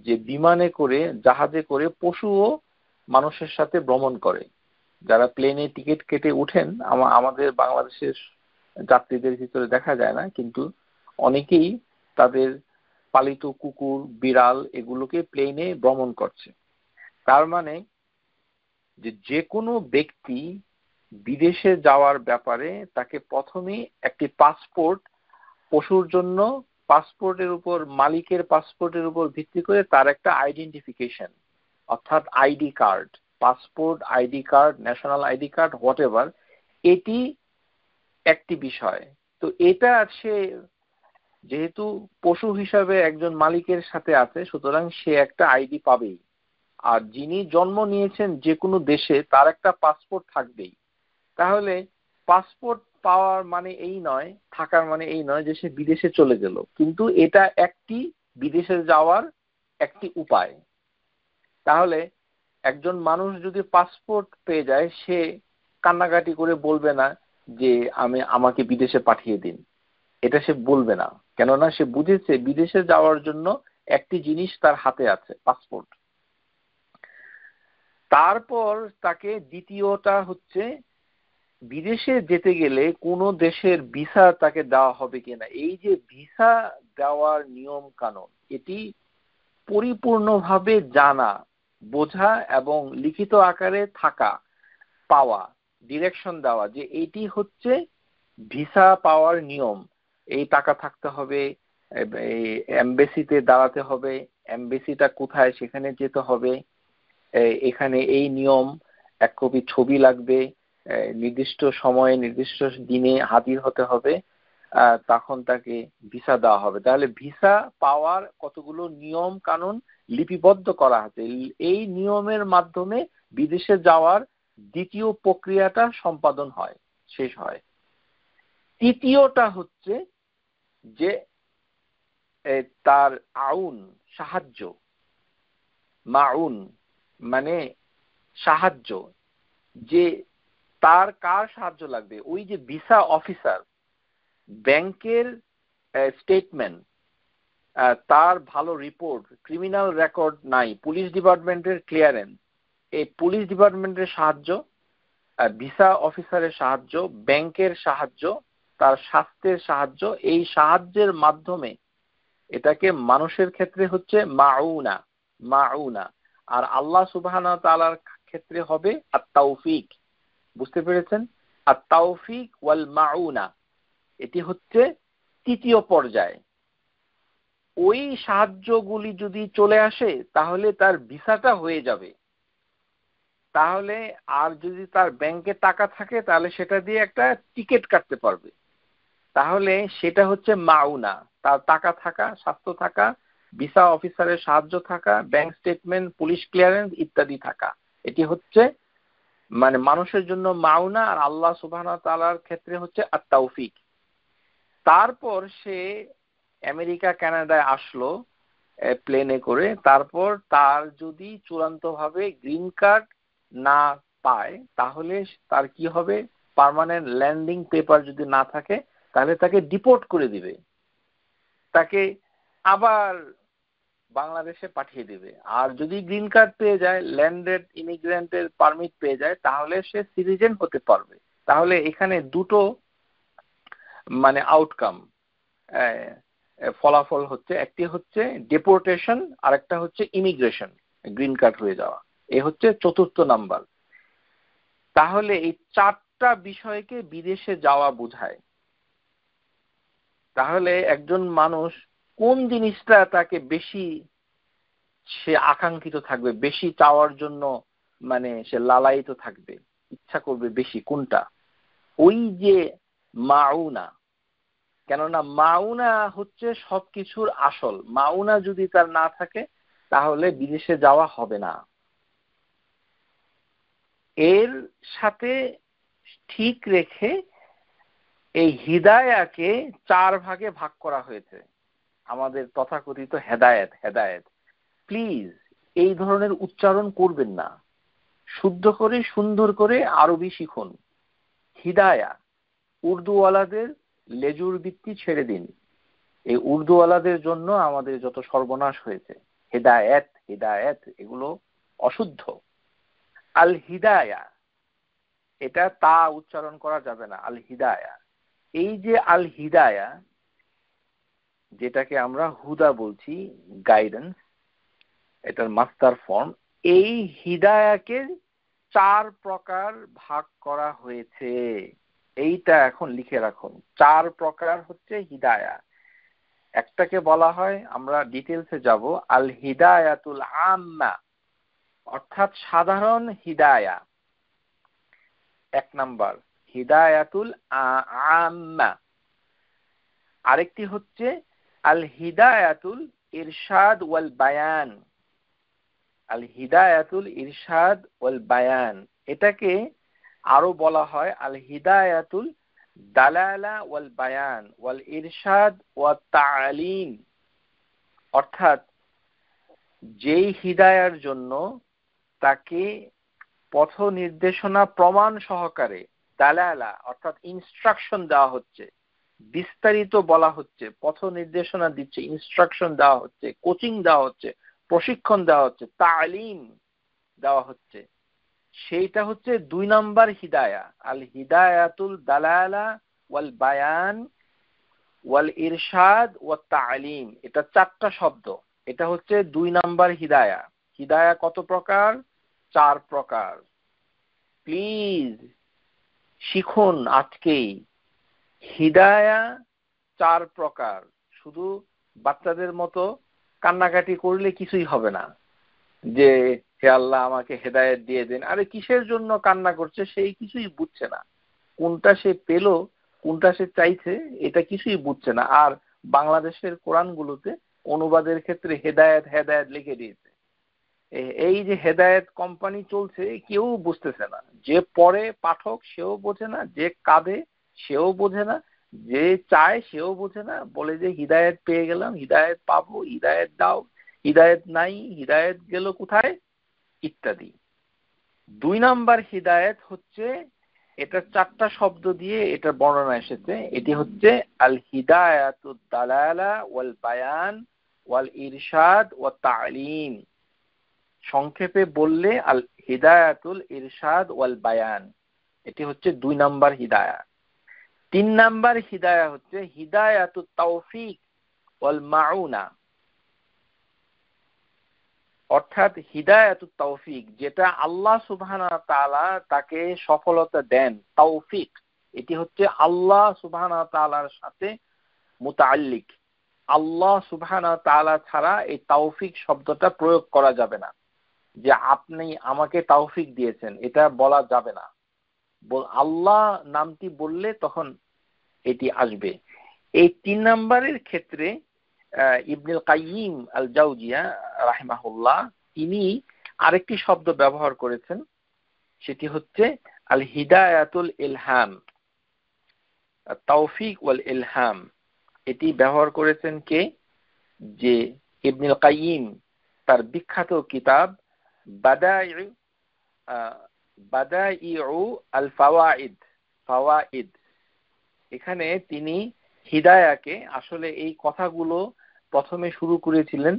S1: যে বিমানে করে, জাহাজে করে পশুও মানুষের সাথে ভ্রমণ করে, যারা প্লেনে টিকিট কেটে উঠেন, আমাদের বাংলাদেশের যাত্রীদের ভিতরে দেখা যায় না, কিন্তু অনেকেই তাদের পালিত কুকুর, বিড়াল এগুলোকে প্লেনে ভ্রমণ করছে। তার মানে যে কোনো ব্যক্তি বিদেশে যাওয়ার ব্যাপারে তাকে প্রথমেই একটি পাসপোর্ট, পশুর জন্য পাসপোর্টের উপর, মালিকের পাসপোর্টের উপর ভিত্তি করে তার একটা আইডেন্টিফিকেশন, অর্থাৎ ID card, passport, ID card, national ID card, what ever, এটি একটি বিষয়। তো এটা সে যেহেতু পশু হিসাবে একজন মালিকের সাথে আছে, সুতরাং সে একটা আইডি পাবেই। আর যিনি জন্ম নিয়েছেন যে কোনো দেশে, তার একটা পাসপোর্ট থাকবেই। তাহলে পাসপোর্ট পাওয়ার মানে এই নয়, থাকার মানে এই নয় যে সে বিদেশে চলে গেল, কিন্তু এটা একটি বিদেশে যাওয়ার একটি উপায়। তাহলে একজন মানুষ যদি পাসপোর্ট পেয়ে যায়, সে কান্নাকাটি করে বলবে না যে আমাকে বিদেশে পাঠিয়ে দিন, এটা সে বলবে না। কেননা সে বুঝেছে বিদেশে যাওয়ার জন্য একটি জিনিস তার হাতে আছে, পাসপোর্ট। তারপর তাকে দ্বিতীয়টা হচ্ছে বিদেশে যেতে গেলে কোনো দেশের ভিসা তাকে দেওয়া হবে কিনা। এই যে ভিসা দেওয়ার নিয়ম কানুন, এটি পরিপূর্ণভাবে জানা, বোঝা এবং লিখিত আকারে থাকা, পাওয়া, ডিরেকশন দেওয়া যে এটি হচ্ছে ভিসা পাওয়ার নিয়ম। এই টাকা থাকতে হবে, এমবেসিতে দাঁড়াতে হবে, এমবেসিটা কোথায় সেখানে যেতে হবে, এখানে এই নিয়ম, এক কপি ছবি লাগবে, নির্দিষ্ট সময়ে নির্দিষ্ট দিনে হাজির হতে হবে, তখন তাকে ভিসা দেওয়া হবে। তাহলে ভিসা পাওয়ার কতগুলো নিয়ম কানুন লিপিবদ্ধ করা আছে। এই নিয়মের মাধ্যমে বিদেশে যাওয়ার দ্বিতীয় প্রক্রিয়াটা সম্পাদন হয়, শেষ হয়। তৃতীয়টা হচ্ছে যে তার আউন, সাহায্য, মাউন মানে সাহায্য, যে তার কার সাহায্য লাগবে। ওই যে ভিসা অফিসার, ব্যাংকের স্টেটমেন্ট, তার ভালো রিপোর্ট, ক্রিমিনাল রেকর্ড নাই, পুলিশ ডিপার্টমেন্টের ক্লিয়ারেন্স, এই পুলিশ ডিপার্টমেন্টের সাহায্য, ভিসা অফিসারের সাহায্য, ব্যাংকের সাহায্য, তার স্বাস্থ্যের সাহায্য, এই সাহায্যের মাধ্যমে এটাকে মানুষের ক্ষেত্রে হচ্ছে মাউনা, মাউনা। আর আল্লাহ সুবহানাহু ওয়া তাআলার ক্ষেত্রে হবে আত-তাওফিক। বুঝতে পেরেছেন? আত-তাওফিক ওয়াল মাউনা, এটি হচ্ছে তৃতীয় পর্যায়। ওই সাহায্যগুলি যদি চলে আসে তাহলে তার ভিসাটা হয়ে যাবে। তাহলে আর যদি তার ব্যাংকে টাকা থাকে তাহলে সেটা দিয়ে একটা টিকিট কাটতে পারবে। তাহলে সেটা হচ্ছে মাউনা, তার টাকা থাকা, স্বাস্থ্য থাকা, ভিসা অফিসারের সাহায্য থাকা, ব্যাংক স্টেটমেন্ট, পুলিশ ক্লিয়ারেন্স ইত্যাদি থাকা, এটি হচ্ছে মানে মানুষের জন্য মাউনা। আর আল্লাহ সুবহানাহু ওয়া তাআলার ক্ষেত্রে হচ্ছে আত-তাওফিক। তারপর সে আমেরিকা কানাডায় আসলো প্লেনে করে। তারপর তার যদি চূড়ান্তভাবে গ্রিন কার্ড না পায় তাহলে তার কি হবে, পার্মানেন্ট ল্যান্ডিং পেপার যদি না থাকে তাহলে তাকে ডিপোর্ট করে দিবে, তাকে আবার বাংলাদেশে পাঠিয়ে দিবে। আর যদি গ্রিন কার্ড পেয়ে যায়, ল্যান্ডেড ইমিগ্রেন্টের পারমিট পেয়ে যায়, তাহলে সে সিটিজেন হতে পারবে। তাহলে এখানে দুটো মানে আউটকাম, ফলাফল হচ্ছে, একটি হচ্ছে ডিপোর্টেশন আর একটা হচ্ছে ইমিগ্রেশন, গ্রিন কার্ড হয়ে যাওয়া। এ হচ্ছে চতুর্থ নাম্বার। তাহলে এই চারটা বিষয়কে বিদেশে যাওয়া বোঝায়। তাহলে একজন মানুষ কোন জিনিসটা তাকে বেশি সে আকাঙ্ক্ষিত থাকবে, বেশি চাওয়ার জন্য মানে সে লালায়িত থাকবে, ইচ্ছা করবে বেশি, কোনটা? ওই যে মাউনা। কেননা মাউনা হচ্ছে সবকিছুর আসল। মাউনা যদি তার না থাকে তাহলে বিদেশে যাওয়া হবে না। এর সাথে ঠিক রেখে এই হিদায়াকে 4 ভাগে ভাগ করা হয়েছে। আমাদের তথাকথিত হেদায়েত, হেদায়েত। প্লিজ এই ধরনের উচ্চারণ করবেন না, শুদ্ধ করে সুন্দর করে আরবি শিখুন। হিদায়া, উর্দুওয়ালাদের লেজুর বৃত্তি ছেড়ে দিন। এই উর্দুওয়ালাদের জন্য আমাদের যত সর্বনাশ হয়েছে। হেদায়েত, হিদায়েত এগুলো অশুদ্ধ। আল হিদায়া এটা তা উচ্চারণ করা যাবে না, আল হিদায়া। এই যে আল হিদায়া, যেটাকে আমরা হুদা বলছি, গাইডেন্স, এটার মাস্টার ফর্ম, এই হিদায়াকে 4 প্রকার ভাগ করা হয়েছে। এইটা এখন লিখে রাখুন, 4 প্রকার হচ্ছে হিদায়া। একটাকে বলা হয়, আমরা ডিটেলসে যাব, আল হিদায়াতুল আম্মা, অর্থাৎ সাধারণ হিদায়া। 1 নাম্বার হিদায়াতুল আম্মা। আরেকটি হচ্ছে আল হিদায়াতুল ইরশাদ ওয়াল বায়ান। আল হিদায়াতুল ইরশাদ ওয়াল বায়ান, এটাকে আরো বলা হয় আল হিদায়াতুল দালালা ওয়াল বায়ান ওয়াল ইরশাদ ওয়াত তালিম। অর্থাৎ যেই হিদায়ার জন্য তাকে পথ নির্দেশনা প্রমাণ সহকারে, দালালা অর্থাৎ ইনস্ট্রাকশন দেওয়া হচ্ছে, বিস্তারিত বলা হচ্ছে, পথ নির্দেশনা দিচ্ছে, ইনস্ট্রাকশন দেওয়া হচ্ছে, কোচিং দেওয়া হচ্ছে, প্রশিক্ষণ দেওয়া হচ্ছে, তালিম দেওয়া হচ্ছে, সেইটা হচ্ছে 2 নাম্বার হিদায়া, আল হিদায়াতুল দালালা ওয়াল বায়ান ওয়াল ইরশাদ ওয়াত তালিম। এটা 4টা শব্দ, এটা হচ্ছে 2 নাম্বার হিদায়া। হিদায়া কত প্রকার? 4 প্রকার। প্লিজ শিখুন আজকেই, হিদায়া 4 প্রকার। শুধু বাচ্চাদের মতো কান্নাকাটি করলে কিছুই হবে না, যে হে আল্লাহ আমাকে হেদায়েত দিয়ে দেন। আরে কিসের জন্য কান্না করছে, সেই কিছুই বুঝছে না, কোনটা সে পেল, কোনটা সে চাইছে, এটা কিছুই বুঝছে না। আর বাংলাদেশের কোরআনগুলোতে অনুবাদের ক্ষেত্রে হেদায়েত হেদায়েত লিখে দিয়েছে। এই যে হেদায়েত কোম্পানি চলছে, কেউ বুঝতেছে না। যে পড়ে পাঠক সেও বোঝে না, যে কাঁদে সেও বোঝে না, যে চায় সেও বোঝে না, বলে যে হিদায়েত পেয়ে গেলাম, হিদায়েত পাবো, হিদায়েত দাও, হিদায়েত নাই, হিদায়েত গেল কোথায়, ইত্যাদি। 2 নাম্বার হিদায়েত হচ্ছে, এটা 4টা শব্দ দিয়ে এটা বর্ণনা এসেছে। এটি হচ্ছে আল হিদায়াতুদ দালালা ওয়াল বায়ান ওয়াল ইরশাদ ওয়াত তালিম। সংক্ষেপে বললে আল হিদায়াতুল ইরশাদ ওয়াল বায়ান, এটি হচ্ছে 2 নাম্বার হিদায়া। 3 নাম্বার হিদায়া হচ্ছে হিদায়াতুত তাওফিক ওয়াল মাউনা, অর্থাৎ হিদায়াতুত তাওফিক, যেটা আল্লাহ সুবহানাহু ওয়া তাআলা তাকে সফলতা দেন। তাওফিক এটি হচ্ছে আল্লাহ সুবহানাহু ওয়া তাআলার সাথে মুতাআল্লিক। আল্লাহ সুবহানাহু ওয়া তাআলা ছাড়া এই তাওফিক শব্দটা প্রয়োগ করা যাবে না, যে আপনি আমাকে তাওফিক দিয়েছেন, এটা বলা যাবে না। আল্লাহ নামটি বললে তখন এটি আসবে। এই 3 নাম্বারের ক্ষেত্রে ইবনুল কাইয়িম আল জাওজিয়া রাহিমাহুল্লাহ তিনি আরেকটি শব্দ ব্যবহার করেছেন, সেটি হচ্ছে আল হিদায়াতুল ইলহাম, তাওফিক ওয়াল ইলহাম। এটি ব্যবহার করেছেন কে? যে ইবনুল কাইয়িম তার বিখ্যাত কিতাব বাদাইউ আল ফাওয়াইদ, ফাওয়াইদ, এখানে তিনি হিদায়াকে, আসলে এই কথাগুলো প্রথমে শুরু করেছিলেন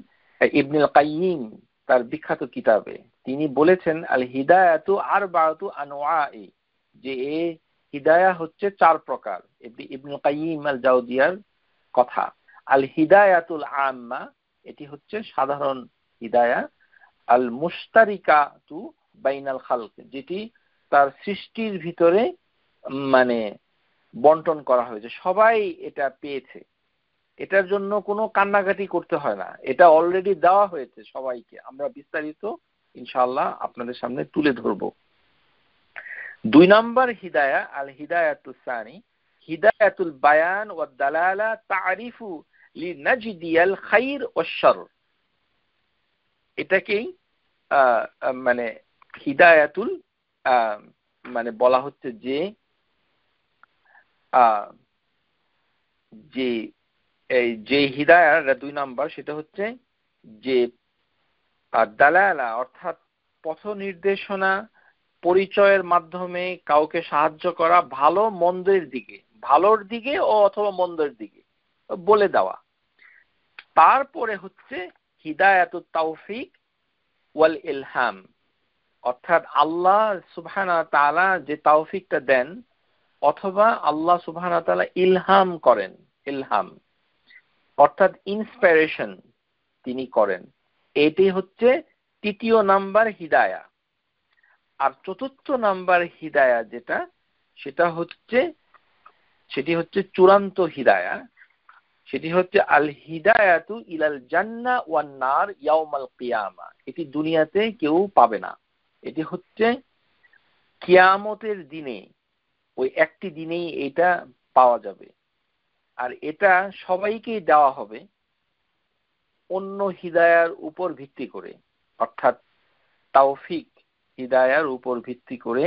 S1: ইবনুল কাইয়িম তার বিখ্যাত কিতাবে। তিনি বলেছেন আল হিদায়াতু আরবাআতু আনওয়াই, যে এই হিদায়া হচ্ছে 4 প্রকার। ইবনুল কাইয়িম আল জাওজিয়ার কথা। আল হিদায়াতুল আম্মা, এটি হচ্ছে সাধারণ হিদায়া। আল মুশতারিকাতু বাইনাল খালক, যেটি তার সৃষ্টির ভিতরে মানে বন্টন করা হয়েছে, সবাই এটা পেয়েছে, এটার জন্য কোনো কান্নাকাটি করতে হয় না, এটা অলরেডি দেওয়া হয়েছে সবাইকে। আমরা বিস্তারিত ইনশাআল্লাহ আপনাদের সামনে তুলে ধরব। 2 নাম্বার হিদায়া আল হিদায়াতুস সানি হিদায়াতুল বায়ান ওয়াদ দালালা তারিফু লিনাজদিয়াল খাইর ওয়াশ শার। এটাকেই মানে হিদায়াতুল মানে বলা হচ্ছে যে যে এই যে হিদায়ার 2 নাম্বার, সেটা হচ্ছে যে দালালা অর্থাৎ পথ নির্দেশনা, পরিচয়ের মাধ্যমে কাউকে সাহায্য করা, ভালো মন্দের দিকে, ভালোর দিকে ও অথবা মন্দের দিকে বলে দেওয়া। তারপরে হচ্ছে হিদায়াতুত তাওফিক ওয়াল ইলহাম, অর্থাৎ আল্লাহ সুবহানাহু ওয়া তাআলা যে তৌফিকটা দেন, অথবা আল্লাহ সুবহানাহু ওয়া তাআলা ইলহাম করেন, ইলহাম অর্থাৎ ইন্সপিরেশন তিনি করেন, এটি হচ্ছে তৃতীয় নাম্বার হিদায়া। আর চতুর্থ নাম্বার হিদায়া যেটা, সেটি হচ্ছে চূড়ান্ত হিদায়া। সেটি হচ্ছে আল হিদায়াতু ইলাল জান্নাহ ওয়ান নার ইয়াউমাল কিয়ামা। এটি দুনিয়াতে কেউ পাবে না, এটি হচ্ছে কিয়ামতের দিনে, ওই একটি দিনেই এটা পাওয়া যাবে। আর এটা সবাইকেই দেওয়া হবে অন্য হিদায়ার উপর ভিত্তি করে, অর্থাৎ তাওফিক হিদায়ার উপর ভিত্তি করে,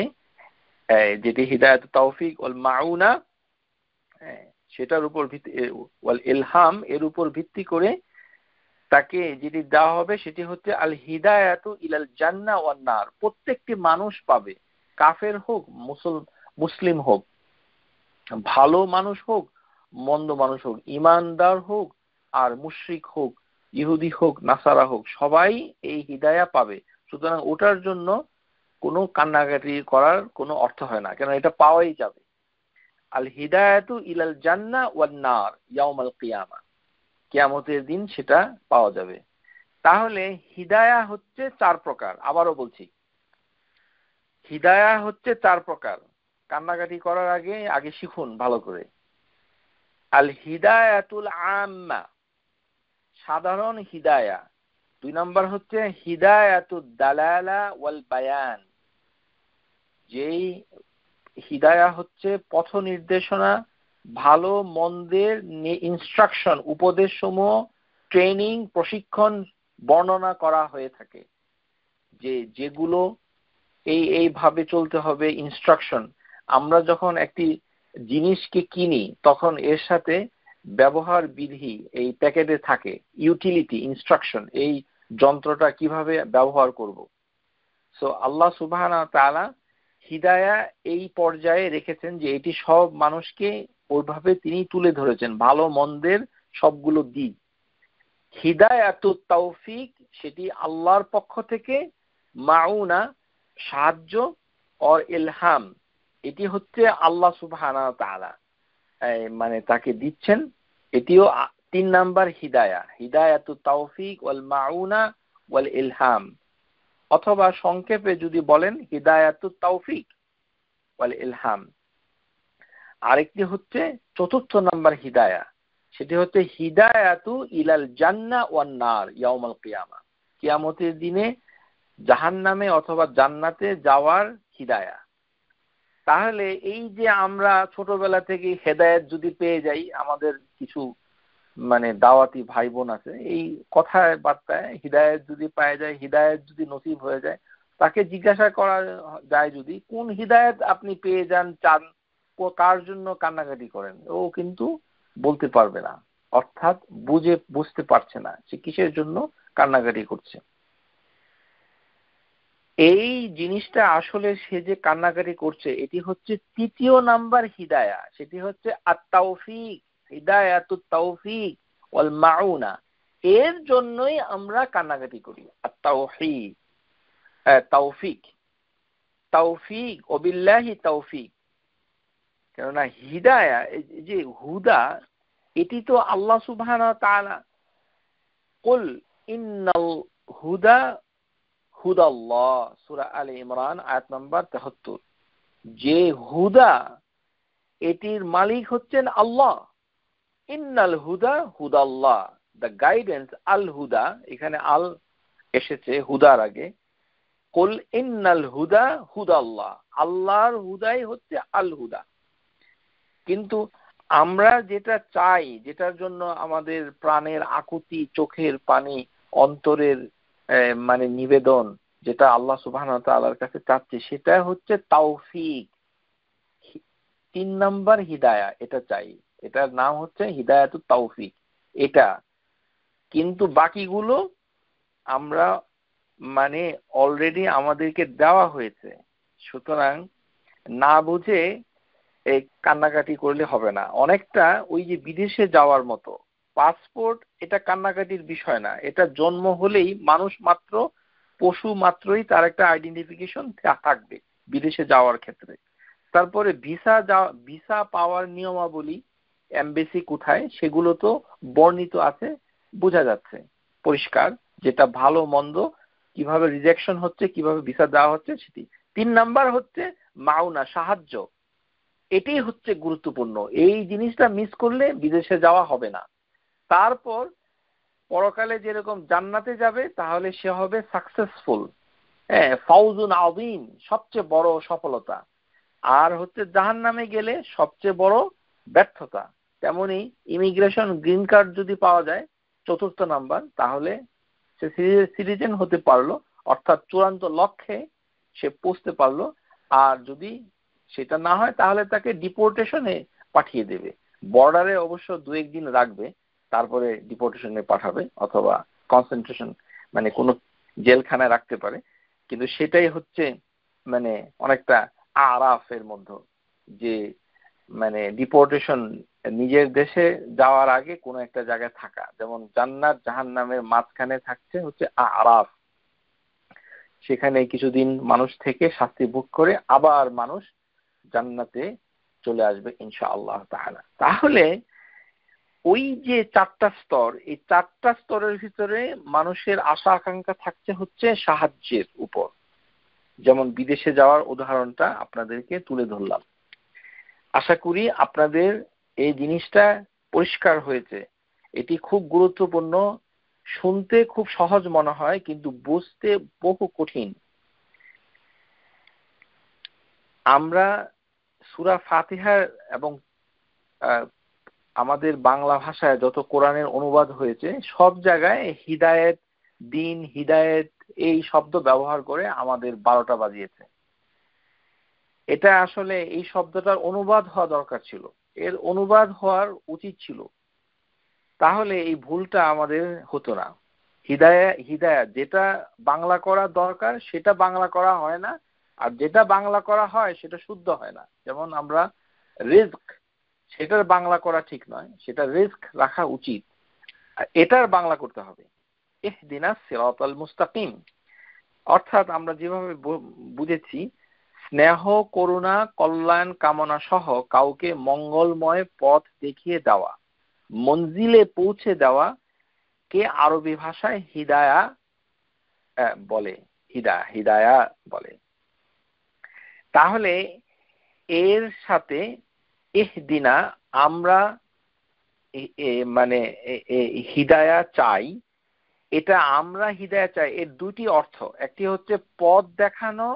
S1: যেটি হিদায়াত তাওফিক ওয়াল মাউনা, সেটার উপর ভিত্তি, ওয়াল ইলহাম এর উপর ভিত্তি করে তাকে যেটি দেওয়া হবে সেটি হচ্ছে আল হিদায়াতু ইলাল জান্নাহ ওয়ান নার। প্রত্যেকটি মানুষ পাবে, কাফের হোক, মুসলিম হোক, ভালো মানুষ হোক, মন্দ মানুষ হোক, ইমানদার হোক আর মুশরিক হোক, ইহুদি হোক, নাসারা হোক, সবাই এই হিদায়া পাবে। সুতরাং ওটার জন্য কোনো কান্নাকাটি করার কোনো অর্থ হয় না, কেন এটা পাওয়াই যাবে। আল হিদায়াতু ইলাল জান্নাহ ওয়ান নার ইয়াউমাল কিয়ামা, কিয়ামতের দিন সেটা পাওয়া যাবে। তাহলে হিদায়া হচ্ছে চার প্রকার। আবারও বলছি, হিদায়া হচ্ছে চার প্রকার। কান্নাকাটি করার আগে শিখুন ভালো করে। আল হিদায়াতুল আম্মা, সাধারণ হিদায়া। দুই নাম্বার হচ্ছে হিদায়াতুদ দালালা ওয়াল বায়ান, যেই হিদায়া হচ্ছে পথ নির্দেশনা, ভালো মন্দের ইনস্ট্রাকশন, উপদেশ সমূহ, ট্রেনিং, প্রশিক্ষণ বর্ণনা করা হয়ে থাকে, যে যেগুলো এইভাবে চলতে হবে, ইনস্ট্রাকশন। আমরা যখন একটি জিনিসকে কিনি তখন এর সাথে ব্যবহার বিধি এই প্যাকেটে থাকে, ইউটিলিটি ইনস্ট্রাকশন, এই যন্ত্রটা কিভাবে ব্যবহার করব। সো আল্লাহ সুবহানাহু ওয়া তাআলা হিদায়া এই পর্যায়ে রেখেছেন যে এটি সব মানুষকে ওইভাবে তিনি তুলে ধরেছেন, ভালো মন্দের সবগুলো দিক। হিদায়াতুত তাওফিক, সেটি আল্লাহর পক্ষ থেকে, মাউনা সাহায্য, আর ইলহাম এটি হচ্ছে আল্লাহ সুবহানাহু ওয়া তাআলা মানে তাকে দিচ্ছেন। এটিও তিন নাম্বার হিদায়া, হিদায়াতুত তাওফিক ওয়াল মাউনা ওয়াল ইলহাম, অথবা সংক্ষেপে যদি বলেন হিদায়াতুত তাওফিক ওয়াল ইলহাম। আরেকটি হচ্ছে চতুর্থ নাম্বার হিদায়া, সেটি হচ্ছে হিদায়াতু ইলাল জান্নাহ ওয়ান নার ইয়াউমাল কিয়ামা, কিয়ামতের দিনে জাহান্নামে অথবা জান্নাতে যাওয়ার হিদায়া। তাহলে এই যে আমরা ছোটবেলা থেকে হেদায়েত যদি পেয়ে যাই, আমাদের কিছু মানে দাওয়াতি ভাই বোন আছে, এই কথায় বার্তায় হিদায়েত যদি পাওয়া যায়, হিদায়েত যদি নসিব হয়ে যায়, তাকে জিজ্ঞাসা করা যায় যদি কোন হিদায়েত আপনি পেয়ে যান, চান, কার জন্য কান্নাকাটি করেন, ও কিন্তু বলতে পারবে না, অর্থাৎ বুঝতে পারছে না সে কিসের জন্য কান্নাকাটি করছে। এই জিনিসটা আসলে সে যে কান্নাকাটি করছে এটি হচ্ছে তৃতীয় নাম্বার হিদায়া, সেটি হচ্ছে আত-তাওফিক, হিদায়াতুত তাওফিক ওয়াল মাউনা। এর জন্যই আমরা কান্নাকাটি করি। আত-তাওফিক, তাওফিক, তাওফিক ওবিল্লাহি তাওফিক। কেননা হিদায়া, এই যে হুদা, এটি তো আল্লাহ সুবহানাহু ওয়া তাআলা, কুল ইন্নাল হুদা হুদাল্লাহ, সূরা আলে ইমরান আয়াত নাম্বার ৭৩। যে হুদা, এটির মালিক হচ্ছেন আল্লাহ। ইন্নাল হুদা হুদাল্লাহ, দ্য গাইডেন্স, আল হুদা, এখানে আল এসেছে হুদার আগে। কুল ইন্নাল হুদা হুদাল্লাহ, আল্লাহর হুদাই হচ্ছে আল হুদা। কিন্তু আমরা যেটা চাই, যেটার জন্য আমাদের প্রাণের আকুতি, চোখের পানি, অন্তরের মানে নিবেদন, যেটা আল্লাহ সুবহানাহু ওয়া তাআলার কাছে চাচ্ছি, সেটা হচ্ছে তাওফিক, ৩ নাম্বার হিদায়া। এটা চাই, এটার নাম হচ্ছে হিদায়াতুত তাওফিক এটা। কিন্তু বাকিগুলো আমরা মানে অলরেডি আমাদেরকে দেওয়া হয়েছে, সুতরাং না বুঝে এই কান্নাকাটি করলে হবে না। অনেকটা ওই যে বিদেশে যাওয়ার মতো, পাসপোর্ট এটা কান্নাকাটির বিষয় না, এটা জন্ম হলেই মানুষ মাত্র পশু মাত্রই তার একটা আইডেন্টিফিকেশন থাকবে বিদেশে যাওয়ার ক্ষেত্রে। তারপরে ভিসা পাওয়ার নিয়মাবলী এমবেসি কোথায় সেগুলো তো বর্ণিত আছে, বোঝা যাচ্ছে পরিষ্কার, যেটা ভালো মন্দ কিভাবে রিজেকশন হচ্ছে, কিভাবে ভিসা দেওয়া হচ্ছে সেটি। 3 নাম্বার হচ্ছে মাউনা, সাহায্য। এটাই হচ্ছে গুরুত্বপূর্ণ, এই জিনিসটা মিস করলে বিদেশে যাওয়া হবে না। তারপর পরকালে যেরকম জান্নাতে যাবে তাহলে সে হবে সাকসেসফুল, হ্যাঁ, ফাউজুন আযীম, সবচেয়ে বড় সফলতা। আর হচ্ছে জাহান্নামে গেলে সবচেয়ে বড় ব্যর্থতা। তেমনি ইমিগ্রেশন গ্রিন কার্ড যদি পাওয়া যায় 4র্থ নাম্বার, তাহলে সে সিটিজেন হতে পারলো, অর্থাৎ চূড়ান্ত লক্ষ্যে সে পৌঁছতে পারলো। আর যদি সেটা না হয় তাহলে তাকে ডিপোর্টেশনে পাঠিয়ে দেবে। বর্ডারে অবশ্য 2-1 দিন রাখবে, তারপরে ডিপোর্টেশনে পাঠাবে, অথবা কনসেন্ট্রেশন মানে কোনো জেলখানায় রাখতে পারে। কিন্তু সেটাই হচ্ছে মানে অনেকটা আরাফের মধ্যে, যে মানে ডিপোর্টেশন নিজের দেশে যাওয়ার আগে কোনো একটা জায়গায় থাকা, যেমন জান্নাত জাহান্নামের মাঝখানে থাকছে হচ্ছে আরাফ। সেখানে কিছুদিন মানুষ থেকে শাস্তি ভোগ করে আবার মানুষ জান্নাতে চলে আসবে ইনশাআল্লাহ তাআলা। তাহলে ওই যে 4টা স্তর, এই 4টা স্তরের ভিতরে মানুষের আশা আকাঙ্ক্ষা থাকছে হচ্ছে সাহায্যের উপর। যেমন বিদেশে যাওয়ার উদাহরণটা আপনাদেরকে তুলে ধরলাম। আশা করি আপনাদের এই জিনিসটা পরিষ্কার হয়েছে। এটি খুব গুরুত্বপূর্ণ, শুনতে খুব সহজ মনে হয় কিন্তু বুঝতে বহু কঠিন। আমরা সূরা ফাতিহা এবং আমাদের বাংলা ভাষায় যত কোরআনের অনুবাদ হয়েছে সব জায়গায় হিদায়েত, দ্বীন, হিদায়েত এই শব্দ ব্যবহার করে আমাদের 12টা বাজিয়েছে। এটা আসলে এই শব্দটার অনুবাদ হওয়া দরকার ছিল, এর অনুবাদ হওয়ার উচিত ছিল, তাহলে এই ভুলটা আমাদের হতো না। হিদায়া যেটা বাংলা করা দরকার সেটা বাংলা করা হয় না, আর যেটা বাংলা করা হয় সেটা শুদ্ধ হয় না। যেমন আমরা রিজক, সেটার বাংলা করা ঠিক নয়, সেটা রিজক রাখা উচিত, এটার বাংলা করতে হবে ইহদিনাস সিরাতাল মুস্তাকিম। অর্থাৎ আমরা যেভাবে বুঝেছি, স্নেহ, করুণা, কল্যাণ কামনা সহ কাউকে মঙ্গলময় পথ দেখিয়ে দেওয়া, মঞ্জিলে পৌঁছে দেওয়া কে আরবি ভাষায় হিদায়া বলে, হিদায়া বলে। তাহলে এর সাথে ইহদিনা, আমরা মানে হিদায়া চাই, এটা আমরা হিদায়া চাই, এর দুটি অর্থ। একটি হচ্ছে পথ দেখানো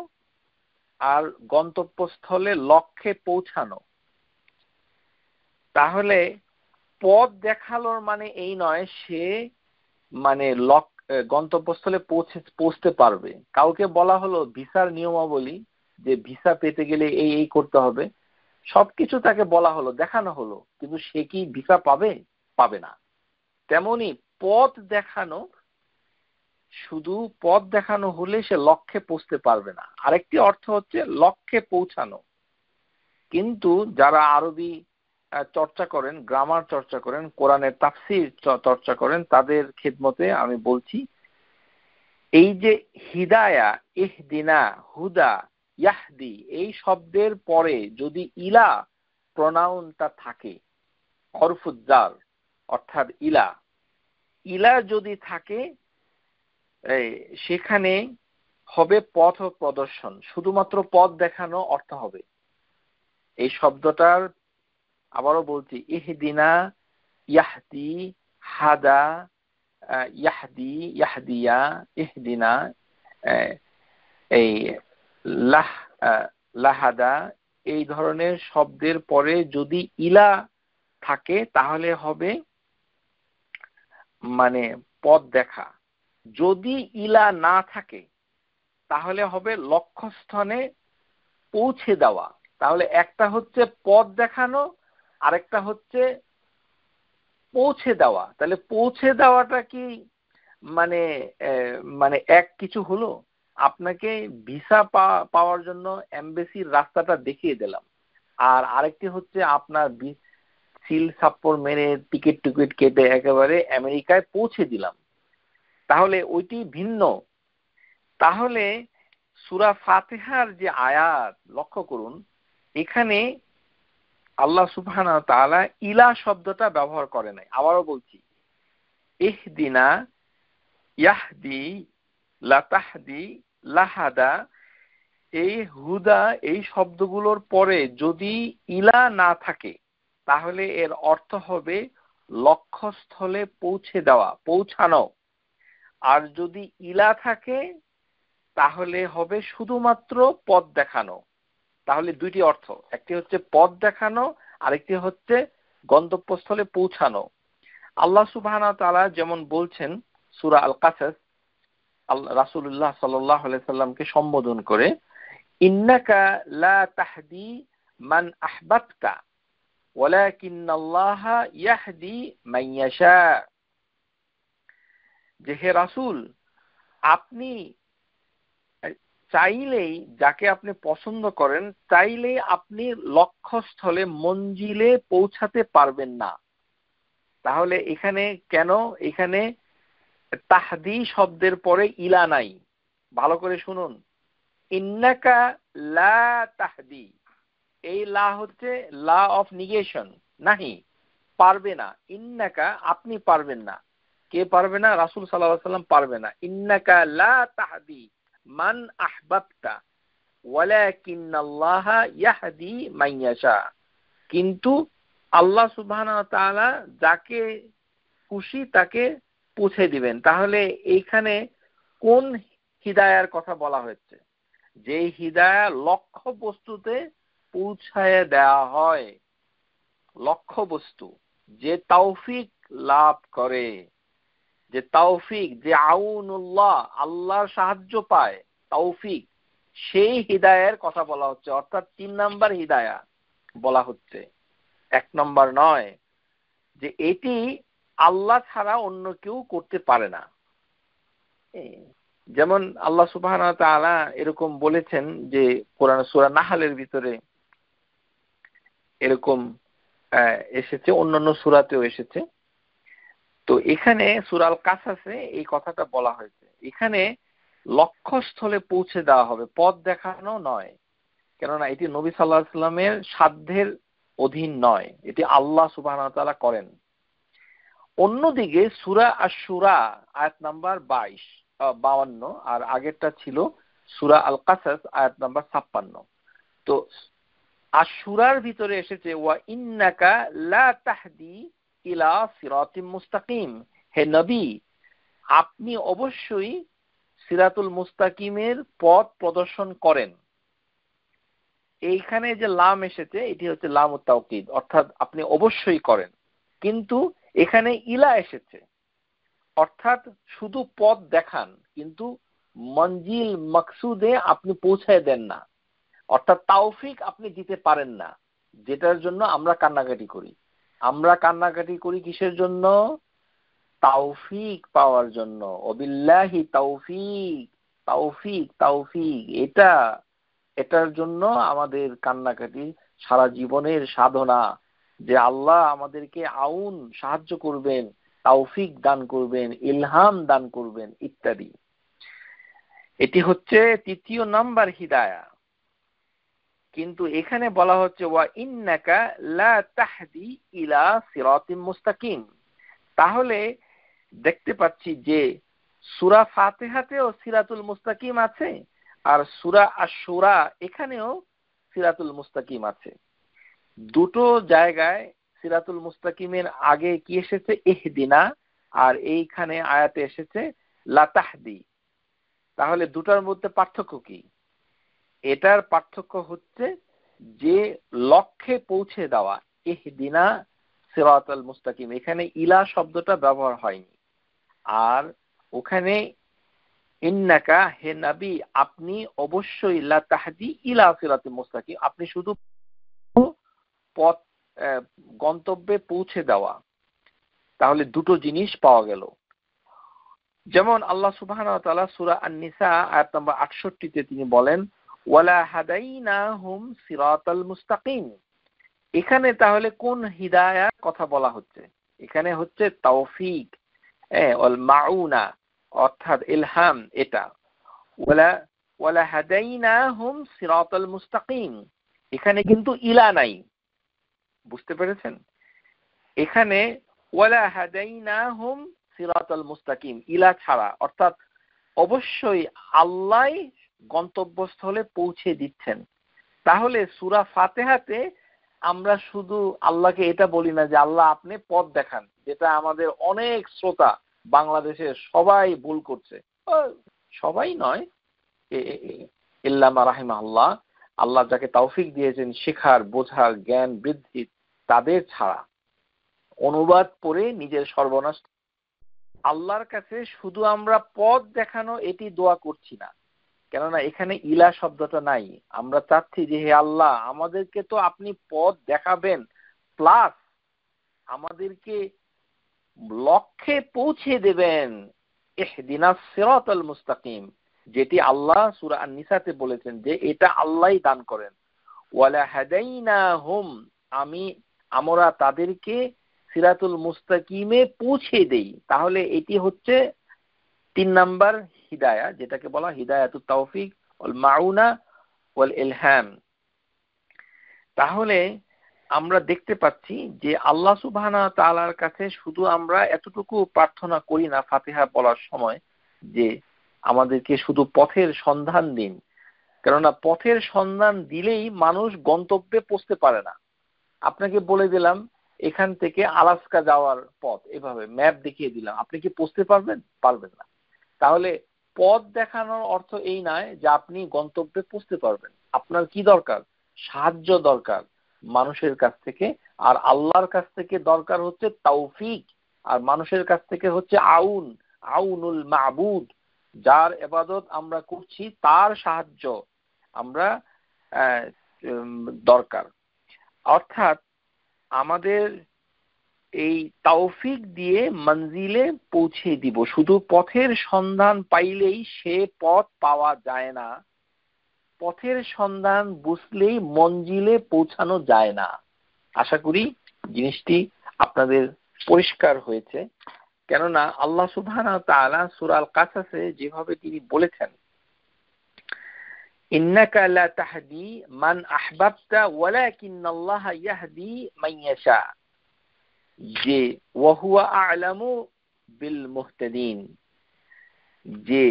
S1: আর গন্তব্যস্থলে লক্ষ্যে পৌঁছানো। তাহলে পথ দেখালোর মানে এই নয় সে মানে গন্তব্যস্থলে পৌঁছতে পারবে। কাউকে বলা হলো ভিসার নিয়মাবলী, যে ভিসা পেতে গেলে এই করতে হবে, সবকিছু তাকে বলা হলো, দেখানো হলো, কিন্তু সে কি ভিসা পাবে? পাবে না। তেমনি পথ দেখানো, শুধু পথ দেখানো হলে সে লক্ষ্যে পৌঁছতে পারবে না। আরেকটি অর্থ হচ্ছে লক্ষ্যে পৌঁছানো। কিন্তু যারা আরবি চর্চা করেন, গ্রামার চর্চা করেন, কোরআনের তাফসীর চর্চা করেন, তাদের খিদমতে আমি বলছি, এই যে হিদায়া, ইহদিনা, হুদা, ইয়াহদি, এই শব্দের পরে যদি ইলা প্রনাউনটা থাকে, হরফুজ্জার অর্থাৎ ইলা যদি থাকে, সেখানে হবে পথ প্রদর্শন, শুধুমাত্র পথ দেখানো অর্থ হবে। এই শব্দটার আবারও বলছি, ইহদিনা, ইয়াহদি, হাদা, ইয়াহদি, ইয়াহদিয়া, ইহদিনা, এই লাহাদা, এই ধরনের শব্দের পরে যদি ইলা থাকে তাহলে হবে মানে পথ দেখা। যদি ইলা না থাকে তাহলে হবে লক্ষ্যস্থানে পৌঁছে দেওয়া। তাহলে একটা হচ্ছে পথ দেখানো, আরেকটা হচ্ছে পৌঁছে দেওয়া। তাহলে পৌঁছে দেওয়াটা কি মানে মানে এক কিছু হলো? আপনাকে ভিসা পাওয়ার জন্য এমবেসির রাস্তাটা দেখিয়ে দিলাম, আর আরেকটি হচ্ছে আপনার সিল সাপ্পর মেরে টিকিট কেটে একেবারে আমেরিকায় পৌঁছে দিলাম, তাহলে ওইটি ভিন্ন। তাহলে সূরা ফাতিহার যে আয়াত লক্ষ্য করুন, এখানে আল্লাহ সুবহানাহু ওয়া তাআলা ইলা শব্দটা ব্যবহার করে নাই। আবারও বলছি, ইহদিনা, ইয়াহদি, লাতাহদি, লাহাদা, এই হুদা এই শব্দগুলোর পরে যদি ইলা না থাকে তাহলে এর অর্থ হবে লক্ষ্যস্থলে পৌঁছে দেওয়া, পৌঁছানো। আর যদি ইলা থাকে তাহলে হবে শুধুমাত্র পথ দেখানো। তাহলে দুইটি অর্থ, একটি হচ্ছে পথ দেখানো, আরেকটি হচ্ছে গন্তব্যস্থলে পৌঁছানো। আল্লাহ সুবহানাহু ওয়া তাআলা যেমন বলছেন সূরা আল কাসাস, রাসূলুল্লাহ সাল্লাল্লাহু আলাইহি সাল্লামকে সম্বোধন করে, ইন্নাকা লা তাহদি মান আহবাবতা ওয়ালাকিন্নাল্লাহা ইয়াহদি মান ইয়াশা। যে হে রাসূল, আপনি চাইলেই, যাকে আপনি পছন্দ করেন, চাইলেই আপনি লক্ষ্যস্থলে মঞ্জিলে পৌঁছাতে পারবেন না। তাহলে এখানে কেন এখানে তাহদি শব্দের পরে ইলা নাই? ভালো করে শুনুন, ইন্নাকা লা তাহদি, এই লা হচ্ছে লা অফ নিগেশন, নাহি, পারবে না। ইন্নাকা, আপনি পারবেন না। কে পারবে না? রাসূল সাল্লাল্লাহু আলাইহি ওয়াসাল্লাম পারবে না। ইন্নাকা লা তাহদি মান আহবাবতা ওয়ালাকিন্নাল্লাহা ইয়াহদি মান ইয়াশা। কিন্তু আল্লাহ সুবহানাহু ওয়া তাআলা যাকে খুশি তাকে পৌঁছে দিবেন। তাহলে এইখানে কোন হিদায়ার কথা বলা হচ্ছে? যে হিদায়া লক্ষ্য বস্তুতে পৌঁছায় দেওয়া হয়, লক্ষ্য বস্তু, যে তৌফিক লাভ করে, যে তৌফিক, যে আউনুল্লাহ, আল্লাহর সাহায্য পায়, তৌফিক, সেই হিদায়ার কথা বলা হচ্ছে। অর্থাৎ 3 নাম্বার হিদায়া বলা হচ্ছে, 1 নম্বর নয়, যে এটি আল্লাহ ছাড়া অন্য কেউ করতে পারে না। যেমন আল্লাহ সুবহানাহু ওয়া তাআলা এরকম বলেছেন যে কোরআন সূরা নাহলের ভিতরে এরকম এসেছে, অন্যান্য সূরাতেও এসেছে। তো এখানে সূরা আল কাসাসে এই কথাটা বলা হয়েছে। এখানে লক্ষ্যস্থলে পৌঁছে দেওয়া হবে, পথ দেখানো নয়। কেননা এটি নবী সাল্লাল্লাহু আলাইহি ওয়াসাল্লামের সাধ্যের অধীন নয়, এটি আল্লাহ সুবহানাহু ওয়া তাআলা করেন। অন্যদিকে সূরা আশ-শুরা আয়াত নাম্বার 52, আর আগেরটা ছিল সূরা আল কাসাস আয়াত নাম্বার 56। তো আশ-শুরার ভিতরে এসেছে ওয়া ইন্নাকা লা তাহদি ইলা সিরাতিম মুস্তাকিম, হে নবী, আপনি অবশ্যই সিরাতুল মুস্তাকিমের পথ প্রদর্শন করেন। এইখানে যে লাম এসেছে এটি হচ্ছে লামুত তাওকিদ, অর্থাৎ আপনি অবশ্যই করেন। কিন্তু এখানে ইলা এসেছে, অর্থাৎ শুধু পথ দেখান কিন্তু মঞ্জিল মাকসুদে আপনি পৌঁছায় দেন না। অর্থাৎ তৌফিক আপনি দিতে পারেন না, যেটার জন্য আমরা কান্নাকাটি করি। আমরা কান্নাকাটি করি কিসের জন্য? তৌফিক পাওয়ার জন্য। ওবিল্লাহি তৌফিক, তৌফিক, তৌফিক, এটার জন্য আমাদের কান্নাকাটি, সারা জীবনের সাধনা, যে আল্লাহ আমাদেরকে আউন, সাহায্য করবেন, তৌফিক দান করবেন, ইলহাম দান করবেন ইত্যাদি। এটি হচ্ছে 3 নাম্বার হিদায়া। কিন্তু এখানে বলা হচ্ছে ওয়া ইন্নাকা লা তাহদি ইলা সিরাতিম মুস্তাকিম। তাহলে দেখতে পাচ্ছি যে সূরা ফাতিহাতেও সিরাতুল মুস্তাকিম আছে, আর সূরা আশ-শুরা এখানেও সিরাতুল মুস্তাকিম আছে। দুটো জায়গায় সিরাতুল মুস্তাকিমের আগে কি এসেছে? ইহদিনা, আর এইখানে আয়াতে এসেছে লা তাহদি। তাহলে দুটার মধ্যে পার্থক্য কি? এটার পার্থক্য হচ্ছে যে লক্ষ্যে পৌঁছে দেওয়া, ইহদিনা সিরাতাল মুস্তাকিম, এখানে ইলা শব্দটা ব্যবহার হয়নি। আর ওখানে ইন্নাকা, হে নবী, আপনি অবশ্যই লা তাহদি ইলা সিরাতিল মুস্তাকিম, আপনি শুধু পথ, গন্তব্যে পৌঁছে দেওয়া। তাহলে দুটো জিনিস পাওয়া গেল। যেমন আল্লাহ সুবহানাহু ওয়া তাআলা সূরা আন-নিসা আয়াত নম্বর 68 তে তিনি বলেন ওয়ালা হাদাইনাহুম সিরাতাল মুস্তাকিম। এখানে তাহলে কোন হিদায়ার কথা বলা হচ্ছে? এখানে হচ্ছে তৌফিক ওয়াল মাউনা, অর্থাৎ ইলহাম। এটা ওয়ালা ওয়ালা হাদাইনাহুম সিরাতাল মুস্তাকিম, এখানে কিন্তু ইলা নাই, বুঝতে পেরেছেন? এখানে ওয়ালা হাদাইনাহুম সিরাতাল মুস্তাকিম, ইলা ছাড়া, অর্থাৎ অবশ্যই আল্লাহ গন্তব্যস্থলে পৌঁছে দিচ্ছেন। তাহলে সূরা ফাতিহাতে আমরা শুধু আল্লাহকে এটা বলি না যে আল্লাহ আপনি পথ দেখান, যেটা আমাদের অনেক শ্রোতা বাংলাদেশের সবাই ভুল করছে। সবাই নয়, ইল্লা মা রাহিমাহুল্লাহ, আল্লাহ যাকে তৌফিক দিয়েছেন শেখার, বোঝার, জ্ঞান বৃদ্ধি, তাদের ছাড়া অনুবাদ পড়ে নিজের সর্বনাশ। আল্লাহর কাছে শুধু আমরা পথ দেখানো এটি দোয়া করছি না, কেননা এখানে ইলা শব্দটা নাই। আমরা চাচ্ছি যে হে আল্লাহ, আমাদেরকে তো আপনি পথ দেখাবেন, প্লাস আমাদেরকে লক্ষ্যে পৌঁছে দেবেন। ইহদিনাস সিরাতাল মুস্তাকিম, যেটি আল্লাহ সূরা আন-নিসাতে বলেছেন যে এটা আল্লাহই দান করেন। ওয়ালা হাদাইনাহুম, আমরা তাদেরকে সিরাতুল মুস্তাকিমে পৌঁছে দেই। তাহলে এটি হচ্ছে 3 নাম্বার হিদায়া, যেটাকে বলা হিদায়াতুত তাওফিক ওয়াল মাউনা ওয়াল ইলহাম। তাহলে আমরা দেখতে পাচ্ছি যে আল্লাহ সুবহানাহু ওয়া তাআলার কাছে শুধু আমরা এতটুকু প্রার্থনা করি না ফাতিহা পড়ার সময় যে আমাদেরকে শুধু পথের সন্ধান দিন, কেননা পথের সন্ধান দিলেই মানুষ গন্তব্যে পৌঁছতে পারে না। আপনাকে বলে দিলাম এখান থেকে আলাস্কা যাওয়ার পথ, এভাবে ম্যাপ দেখিয়ে দিলাম, আপনি কি পৌঁছতে পারবেন? পারবেন না। তাহলে পথ দেখানোর অর্থ এই নয় যে আপনি গন্তব্যে পৌঁছতে পারবেন। আপনার কি দরকার? সাহায্য দরকার মানুষের কাছ থেকে, আর আল্লাহর কাছ থেকে দরকার হচ্ছে তৌফিক, আর মানুষের কাছ থেকে হচ্ছে আউনুল মাবুদ, যার ইবাদত আমরা করছি তার সাহায্য আমরা দরকার। অর্থাৎ আমাদের এই তৌফিক দিয়ে মঞ্জিলে পৌঁছে দিব। শুধু পথের সন্ধান পাইলেই সে পথ পাওয়া যায় না, পথের সন্ধান বুঝলেই মঞ্জিলে পৌঁছানো যায় না। আশা করি জিনিসটি আপনাদের পরিষ্কার হয়েছে। কেননা আল্লাহ সুবহানাহু ওয়া তাআলা সূরা আল কাসাসে যেভাবে তিনি বলেছেন, ইন্নাকা লা তাহদি মান আহবাবতা ওয়ালাকিন্নাল্লাহা ইয়াহদি মান ইয়াশা, যে ওয়া হুয়া আ'লামু বিল মুহতাদিন। যে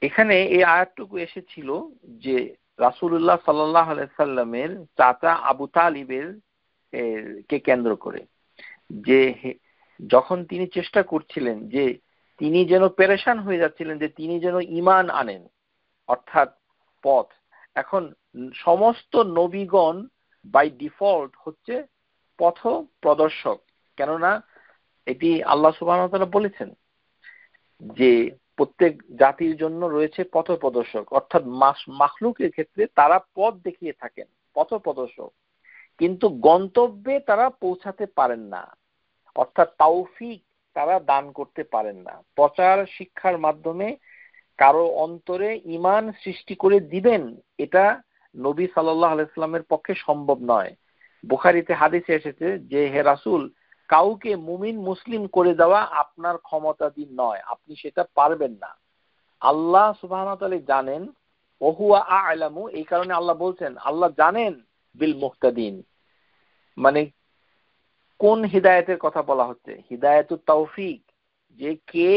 S1: এখানে এই আয়াতটুকু এসেছিল যে রাসূলুল্লাহ সাল্লাল্লাহু আলাইহি সাল্লামের চাচা আবু তালিবের কে কেন্দ্র করে, যে যখন তিনি চেষ্টা করছিলেন যে তিনি যেন পেরেশান হয়ে যাচ্ছিলেন যে তিনি যেন ঈমান আনেন, অর্থাৎ পথ। এখন সমস্ত নবীগণ বাই ডিফল্ট হচ্ছে পথ প্রদর্শক, কেননা এটি আল্লাহ সুবহানাহু ওয়া তাআলা বলেছেন যে প্রত্যেক জাতির জন্য রয়েছে পথ প্রদর্শক, অর্থাৎ মাখলুকের ক্ষেত্রে তারা পথ দেখিয়ে থাকেন, পথ প্রদর্শক, কিন্তু গন্তব্যে তারা পৌঁছাতে পারেন না, অর্থাৎ তৌফিক তারা দান করতে পারেন না। প্রচার শিক্ষার মাধ্যমে কারো অন্তরে ঈমান সৃষ্টি করে দিবেন, এটা নবী সাল্লাল্লাহু আলাইহি সাল্লামের পক্ষে সম্ভব নয়। বুখারীতে হাদিসে এসেছে যে হে রাসূল, কাউকে মুমিন মুসলিম করে দেওয়া আপনার ক্ষমতাধীন নয়, আপনি সেটা পারবেন না। আল্লাহ সুবহানাহু ওয়া তাআলা জানেন, ওয়া হুয়া আ'লামু, এই কারণে আল্লাহ বলছেন আল্লাহ জানেন বিল মুহতাদিন, মানে কোন হিদায়াতের কথা বলা হচ্ছে? হিদায়াতুত তৌফিক, যে কে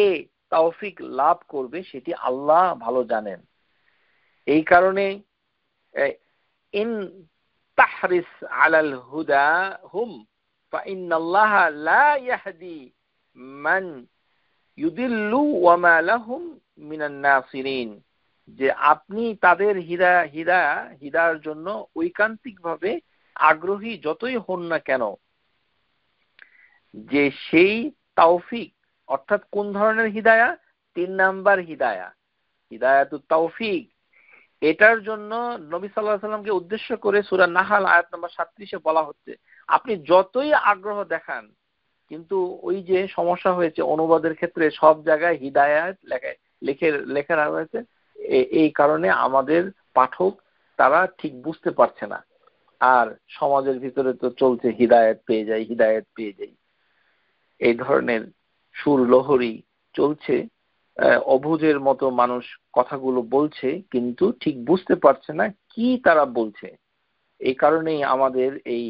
S1: তৌফিক লাভ করবে সেটি আল্লাহ ভালো জানেন। এই কারণে ইন তাহরিস আলাল হুদা হুম ফাইন্নাল্লাহা লা ইয়াহদি মান ইউদিল্লু ওয়া মা লাহুম মিনান নাসিরিন, যে আপনি তাদের হিদায়ার জন্য ঐকান্তিকভাবে আগ্রহী যতই হন না কেন, যে সেই তৌফিক, অর্থাৎ কোন ধরনের হিদায়া? 3 নাম্বার হিদায়া, হিদায়াতুত তৌফিক। এটার জন্য নবী সাল্লাল্লাহু আলাইহি সাল্লামকে উদ্দেশ্য করে সূরা নাহাল আয়াত নম্বর 37 এ বলা হচ্ছে আপনি যতই আগ্রহ দেখান, কিন্তু ওই যে সমস্যা হয়েছে অনুবাদের ক্ষেত্রে সব জায়গায় হিদায়াত লেখা রয়েছে, এই কারণে আমাদের পাঠক তারা ঠিক বুঝতে পারছে না। আর সমাজের ভিতরে তো চলছে হিদায়াত পেয়ে যাই, এই ধরনের সুর লহরী চলছে অবুঝের মতো মানুষ কথাগুলো বলছে, কিন্তু ঠিক বুঝতে পারছে না কি তারা বলছে। এই কারণেই আমাদের এই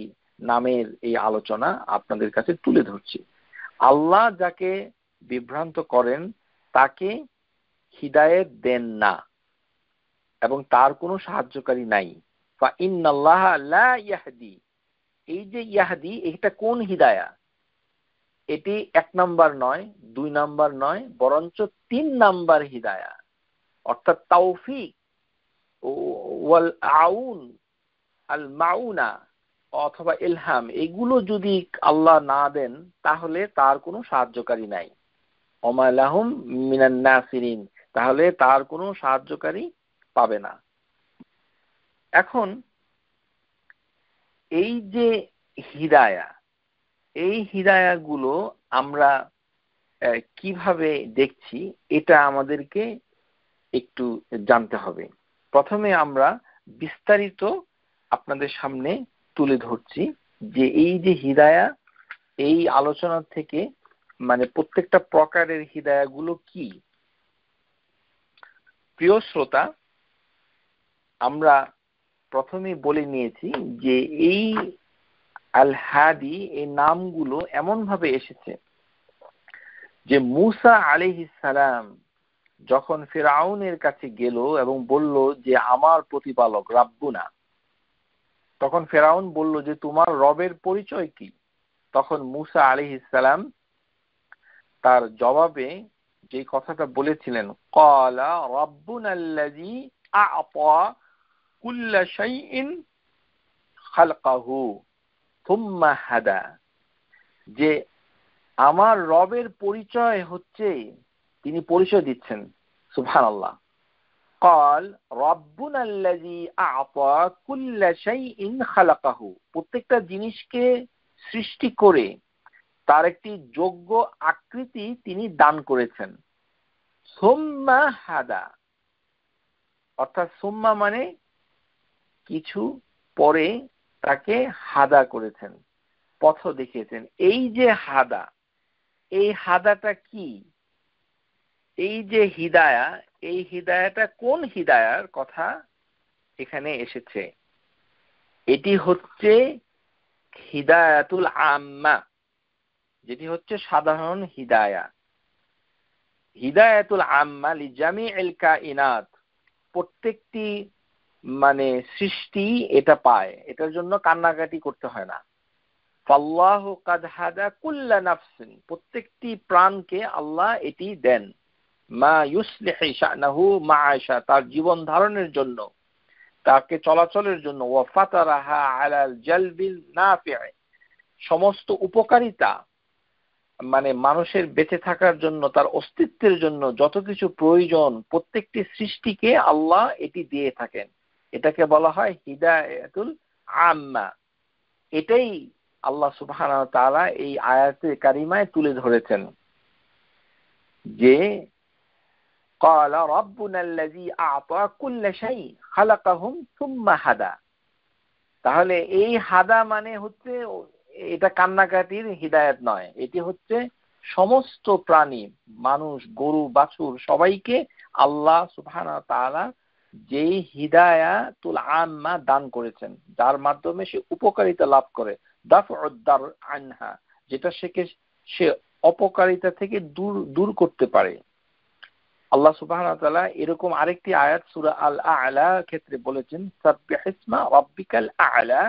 S1: নামের এই আলোচনা আপনাদের কাছে তুলে ধরছি। আল্লাহ যাকে বিভ্রান্ত করেন তাকে হিদায়েত দেন না, এবং তার কোনো সাহায্যকারী নাই। ফাইন্নাল্লাহা লা ইয়াহদি, এই যে ইয়াহদি, এটা কোন হিদায়া? এটি 1 নাম্বার নয়, 2 নাম্বার নয়, বরঞ্চ 3 নাম্বার হিদায়া, অর্থাৎ তাওফিক ওয়াল আউন আল মাউনা অথবা ইলহাম, এগুলো যদি আল্লাহ না দেন তাহলে তার কোনো সাহায্যকারী নাই। ওমা লাহুম মিনান নাসিরিন, তাহলে তার কোনো সাহায্যকারী পাবে না। এখন এই যে হিদায়া, এই হিদায়াগুলো আমরা কিভাবে দেখছি এটা আমাদেরকে একটু জানতে হবে। প্রথমে আমরা বিস্তারিত আপনাদের সামনে তুলে ধরছি যে এই যে হিদায়া, এই আলোচনা থেকে মানে প্রত্যেকটা প্রকারের হিদায়াগুলো কি। প্রিয় শ্রোতা, আমরা প্রথমেই বলে নিয়েছি যে এই আল হাদি, এই নামগুলো এমন ভাবে এসেছে যে মুসা আলাইহিস সালাম যখন ফিরআউনের কাছে গেল এবং বলল যে আমার প্রতিপালক রাব্বুনা, তখন ফিরআউন বলল যে তোমার রবের পরিচয় কি? তখন মুসা আলাইহিস সালাম তার জবাবে যে কথাটা বলেছিলেন, ক্বালা রাব্বুনাল্লাযী আ'তা কুল্লা শাইইন খালকাহু থুম্মা হাদা, যে আমার রবের পরিচয় হচ্ছে, তিনি পরিচয় দিচ্ছেন, সুবহানাল্লাহ, ক্বাল রাব্বুনাল্লাযী আ'তা কুল্লা শাইইন খালাকাহু, প্রত্যেকটা জিনিসকে সৃষ্টি করে তার একটি যোগ্য আকৃতি তিনি দান করেছেন। সুম্মা হাদা, অর্থাৎ সুম্মা মানে কিছু, পরে তাকে হাদা করেছেন, পথ দেখিয়েছেন। এই যে হাদা, এই হাদাটা কি? এই যে হিদায়া, এই হিদায়াটা কোন হিদায়ার কথা এখানে এসেছে? এটি হচ্ছে হিদায়াতুল আম্মা, যেটি হচ্ছে সাধারণ হিদায়া। হিদায়াতুল আম্মা লিজামিউল কায়নাত, প্রত্যেকটি মানে সৃষ্টি এটা পায়, এটার জন্য কান্নাকাটি করতে হয় না। ফাল্লাহু কাদ হাদা কুল্লা নাফসিন, প্রত্যেকটি প্রাণকে আল্লাহ এটি দেন। মা ইউসলিহু শা'নাহু মা'আশা, তার জীবন ধারণের জন্য, তাকে চলাচলের জন্য। ওয়া ফাতারাহা আলাল জালবিল নাফি', সমস্ত উপকারিতা মানে মানুষের বেঁচে থাকার জন্য, তার অস্তিত্বের জন্য যত কিছু প্রয়োজন প্রত্যেকটি সৃষ্টিকে আল্লাহ এটি দিয়ে থাকেন। এটাকে বলা হয় হিদায়াতুল আম্মা। এটাই আল্লাহ সুবহানাহু ওয়া তাআলা এই আয়াতে কারিমায় তুলে ধরেছেন যে ক্বালা রাব্বুনাল্লাযী আ'তা কুল্লা শাই খালাকাহুম থুম্মা হাদা। তাহলে এই হাদা মানে হচ্ছে, এটা কান্নাকাটির হিদায়াত নয়, এটি হচ্ছে সমস্ত প্রাণী, মানুষ, গরু, বাছুর, সবাইকে আল্লাহ সুবহানাহু ওয়া তাআলা যেই হিদায়াতুল আম্মা দান করেছেন, যার মাধ্যমে সে উপকারিতা লাভ করে, দাফউদ দার আনহা, যেটা সে অপকারিতা থেকে দূর করতে পারে। আল্লাহ সুবহানাহু ওয়া তাআলা এরকম আরেকটি আয়াত সূরা আল আ'লা ক্ষেত্রে বলেছেন, সাব্বিহিসমা রাব্বিকাল আ'লা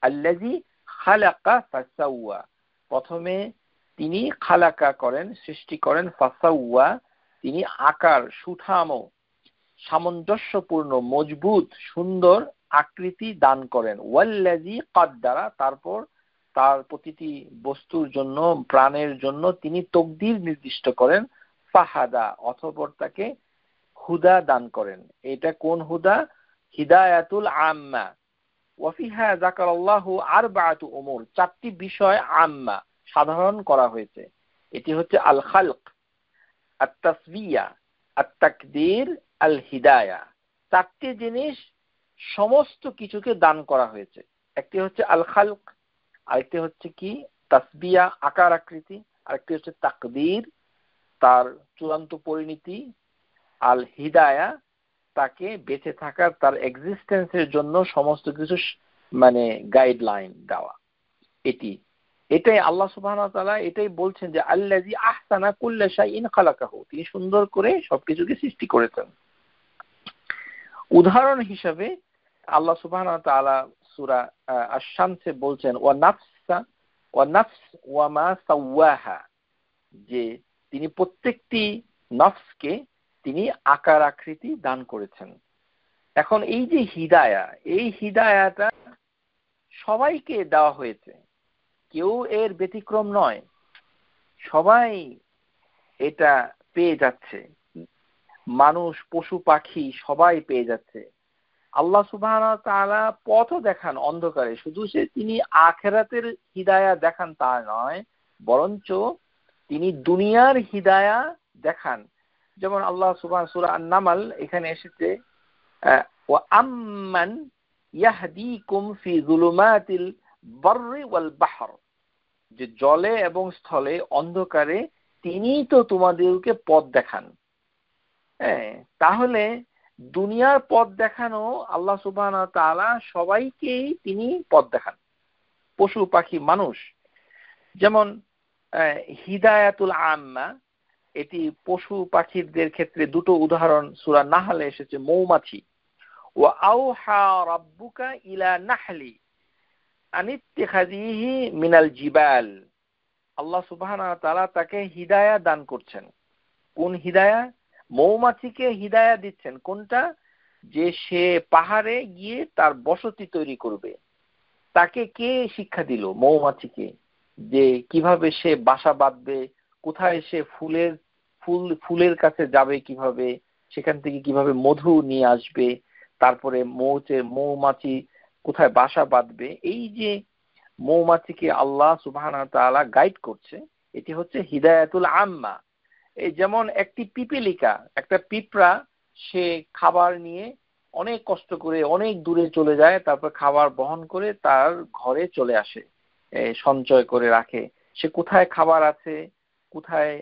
S1: আল্লাযী খালাকা ফাসাওয়া, প্রথমে তিনি খালাকা করেন, সৃষ্টি করেন, ফাসাওয়া তিনি আকার, সুঠাম, সামঞ্জস্যপূর্ণ, মজবুত, সুন্দর আকৃতি দান করেন। ওয়াল্লাযী কাদ্দারা, তারপর তার প্রতিটি বস্তুর জন্য, প্রাণের জন্য তিনি তাকদীর নির্দিষ্ট করেন। ফাহাদা, অতঃপর তাকে হুদা দান করেন। এটা কোন হুদা? হিদায়াতুল আম্মা। ওয়াফিহা যাকারাল্লাহু আরবাআতু উমুর, চারটি বিষয় আম্মা সাধারণ করা হয়েছে। এটি হচ্ছে আল খালক, আত তাসবিয়া, আত তাকদীর, আল হিদায়া। চারটি জিনিস সমস্ত কিছুকে দান করা হয়েছে। একটি হচ্ছে আল খালক, আরেকটি হচ্ছে কি তাসবিয়া, আকার আকৃতি, আরেকটি হচ্ছে তাকদীর, তার চূড়ান্ত পরিণতি আল হিদায়া, তাকে বেঁচে থাকার, তার এক্সিস্টেন্সের জন্য সমস্ত কিছু মানে গাইডলাইন দেওয়া। এটাই আল্লাহ সুবহানাহু ওয়া তাআলা এটাই বলছেন যে আল্লাযী আহসানা কুল্লা শাইইন খালাকাহু, তিনি সুন্দর করে সবকিছুকে সৃষ্টি করেছেন। উদাহরণ হিসেবে আল্লাহ সুবহানাহু ওয়া তাআলা সূরা আশ-শামসে বলছেন ওয়া নাফস ওয়া মা সাওয়াহা, যে তিনি প্রত্যেকটি নফসকে তিনি আকার আকৃতি দান করেছেন। এখন এই যে হিদায়া, এই হিদায়াটা সবাইকে দেওয়া হয়েছে, কেউ এর ব্যতিক্রম নয়, সবাই এটা পেয়ে যাচ্ছে, মানুষ পশু পাখি সবাই পেয়ে যাচ্ছে। আল্লাহ সুবহানাহু ওয়া তাআলা পথ দেখান অন্ধকারে, শুধু সে তিনি আখিরাতের হিদায়া দেখান তা নয়, বরঞ্চ তিনি দুনিয়ার হিদায়া দেখান। যেমন আল্লাহ সুবহানাহু সূরা আন-নামল এখানে এসেছে ওয়া আম্মান ইয়াহদিকুম ফি যুলুমাতিল বাররি ওয়াল বাহর, যে জলে এবং স্থলে অন্ধকারে তিনিই তো তোমাদেরকে পথ দেখান। হ্যাঁ, তাহলে দুনিয়ার পথ দেখানো আল্লাহ সুবহানাহু ওয়া তাআলা সবাইকেই তিনি পথ দেখান, পশু পাখি মানুষ। যেমন হিদায়াতুল আম্মা, এটি পশু পাখিদের ক্ষেত্রে দুটো উদাহরণ সূরা নাহলে এসেছে। মৌমাছি, ওয়া আওহা রাব্বুকা ইলা নাহলি আনিত্তিখাযিহি মিনাল জিবাল, আল্লাহ সুবহানাহু ওয়া তাআলা তাকে হিদায়া দান করছেন। কোন হিদায়া? মৌমাছিকে হিদায়া দিচ্ছেন। কোনটা? যে সে পাহাড়ে গিয়ে তার বসতি তৈরি করবে। তাকে কে শিক্ষা দিল? মৌমাছিকে, যে কিভাবে সে বাসা বাঁধবে, কোথায় সে ফুলের কাছে যাবে, কিভাবে সেখান থেকে কিভাবে মধু নিয়ে আসবে, তারপরে মৌমাছি কোথায় বাসা বাঁধবে। এই যে মৌমাছিকে আল্লাহ সুবহানাহু ওয়া তাআলা গাইড করছে, এটি হচ্ছে হিদায়াতুল আম্মা। এই যেমন একটি পিপীলিকা, একটা পিঁপড়া, সে খাবার নিয়ে অনেক কষ্ট করে অনেক দূরে চলে যায়, তারপর খাবার বহন করে তার ঘরে চলে আসে, সঞ্চয় করে রাখে। সে কোথায় খাবার আছে, কোথায়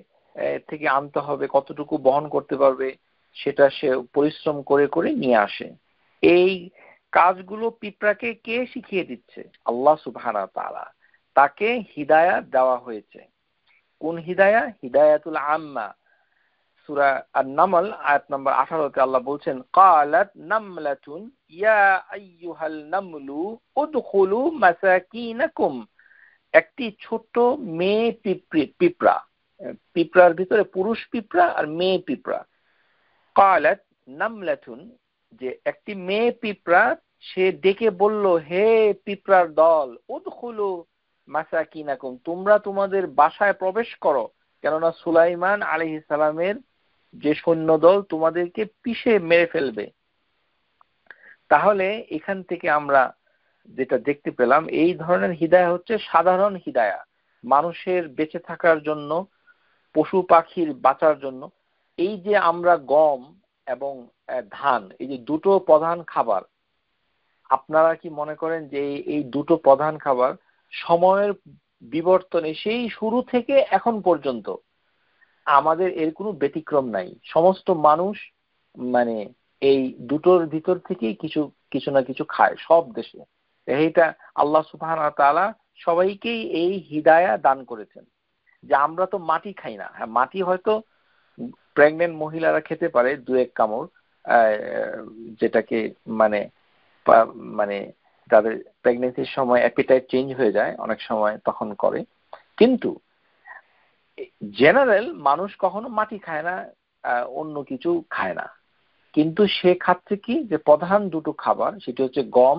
S1: থেকে আনতে হবে, কতটুকু বহন করতে পারবে, সেটা সে পরিশ্রম করে করে নিয়ে আসে। এই কাজগুলো পিঁপড়াকে কে শিখিয়ে দিচ্ছে? আল্লাহ সুবহানাহু ওয়া তাআলা। তাকে হিদায়াত দেওয়া হয়েছে। কোন হিদায়া? হিদায়াতুল আম্মা। সূরা আন-নামল আয়াত নম্বর 18 তে আল্লাহ বলছেন ক্বালাত নামলাতুন ইয়া আইয়ুহাল নামলু উদখুলু মাসাকিনাকুম, একটি ছোট মেয়ে পিঁপড়া, পিঁপড়ার ভিতরে পুরুষ পিঁপড়া আর মেয়ে পিঁপড়া। ক্বালাত নামলাতুন, যে একটি মেয়ে পিঁপড়া, সে ডেকে বলল, হে পিঁপড়ার দল, উদখুলু মাসাকিনাকুম, তোমরা তোমাদের বাসায় প্রবেশ করো, কেননা সুলাইমান আলাইহিস সালামের যে সৈন্যদল তোমাদেরকে পিষে মেরে ফেলবে। তাহলে এখান থেকে আমরা যেটা দেখতে পেলাম, এই ধরনের হিদায়া হচ্ছে সাধারণ হিদায়া, মানুষের বেঁচে থাকার জন্য, পশু পাখির বাঁচার জন্য। এই যে আমরা গম এবং ধান, এই যে দুটো প্রধান খাবার, আপনারা কি মনে করেন যে এই দুটো প্রধান খাবার সময়ের বিবর্তনে সেই শুরু থেকে এখন পর্যন্ত আমাদের এর কোনো ব্যতিক্রম নাই? সমস্ত মানুষ মানে এই দুটোর ভিতর থেকেই কিছু না কিছু খায় সব দেশে। এইটা আল্লাহ সুবহানাহু ওয়া তাআলা সবাইকেই এই হিদায়া দান করেছেন। যে আমরা তো মাটি খাই না, হ্যাঁ মাটি হয়তো প্রেগনেন্ট মহিলারা খেতে পারে দু এক কামড়, যেটাকে মানে মানে তাদের প্রেগনেন্সির সময় অ্যাপিটাইট চেঞ্জ হয়ে যায় অনেক সময়, তখন করে। কিন্তু জেনারেল মানুষ কখনো মাটি খায় না, অন্য কিছু খায় না। কিন্তু সে খাচ্ছে কি, যে প্রধান দুটো খাবার, সেটি হচ্ছে গম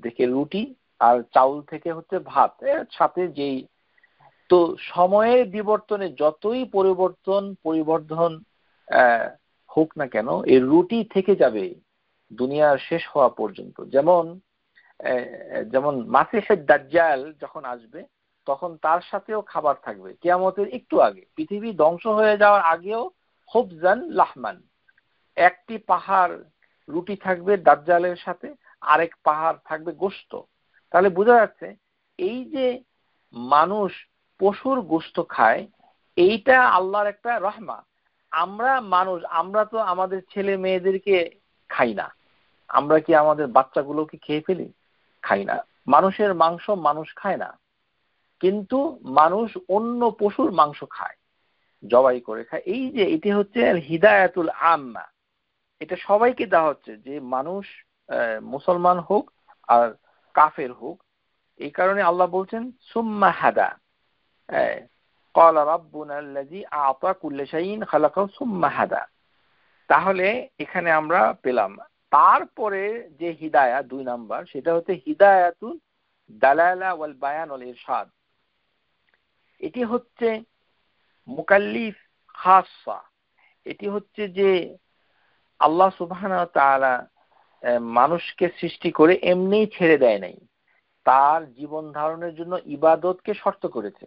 S1: দেখে রুটি, আর চাউল থেকে হচ্ছে ভাত, সাথে যেই। তো সময়ের বিবর্তনে যতই পরিবর্ধন হোক না কেন, এই রুটি থেকে যাবে দুনিয়ার শেষ হওয়া পর্যন্ত। যেমন মাসিহুদ দাজ্জাল যখন আসবে, তখন তার সাথেও খাবার থাকবে কিয়ামতের একটু আগে, পৃথিবী ধ্বংস হয়ে যাওয়ার আগেও। খুবজান লাহমান, একটি পাহাড় রুটি থাকবে দাজ্জালের সাথে, আরেক পাহাড় থাকবে গোশত। তাহলে বোঝা যাচ্ছে এই যে মানুষ পশুর গোশত খায়, এইটা আল্লাহর একটা রহমা। আমরা মানুষ, আমরা তো আমাদের ছেলে মেয়েদেরকে খাই না, আমরা কি আমাদের বাচ্চাগুলোকে খেয়ে ফেলি? খাই না। মানুষের মাংস মানুষ খায় না, কিন্তু মানুষ অন্য পশুর মাংস খায়, জবাই করে খায়। এই যে এটি হচ্ছে হিদায়াতুল আম্মা, এটা সবাইকে দেওয়া হচ্ছে, যে মানুষ মুসলমান হোক আর কাফের হোক। এই কারণে আল্লাহ বলছেন সুম্মা হাদা, ক্বালা রাব্বুনা আল্লাযী আ'তা কুল্লা শাইইন খালাকাহু সুম্মা হাদা। তাহলে এখানে আমরা পেলাম তারপরে যে হিদায়া 2 নাম্বার, সেটা হচ্ছে হিদায়াতুল দালালা ওয়াল বায়ান ওয়াল ইরশাদ। এটি হচ্ছে মুকাল্লিফ খাসা। এটি হচ্ছে যে আল্লাহ সুবহানাহু ওয়া তাআলা মানুষকে সৃষ্টি করে এমনিই ছেড়ে দেয় নাই, তার জীবন ধারণের জন্য ইবাদতকে শর্ত করেছে।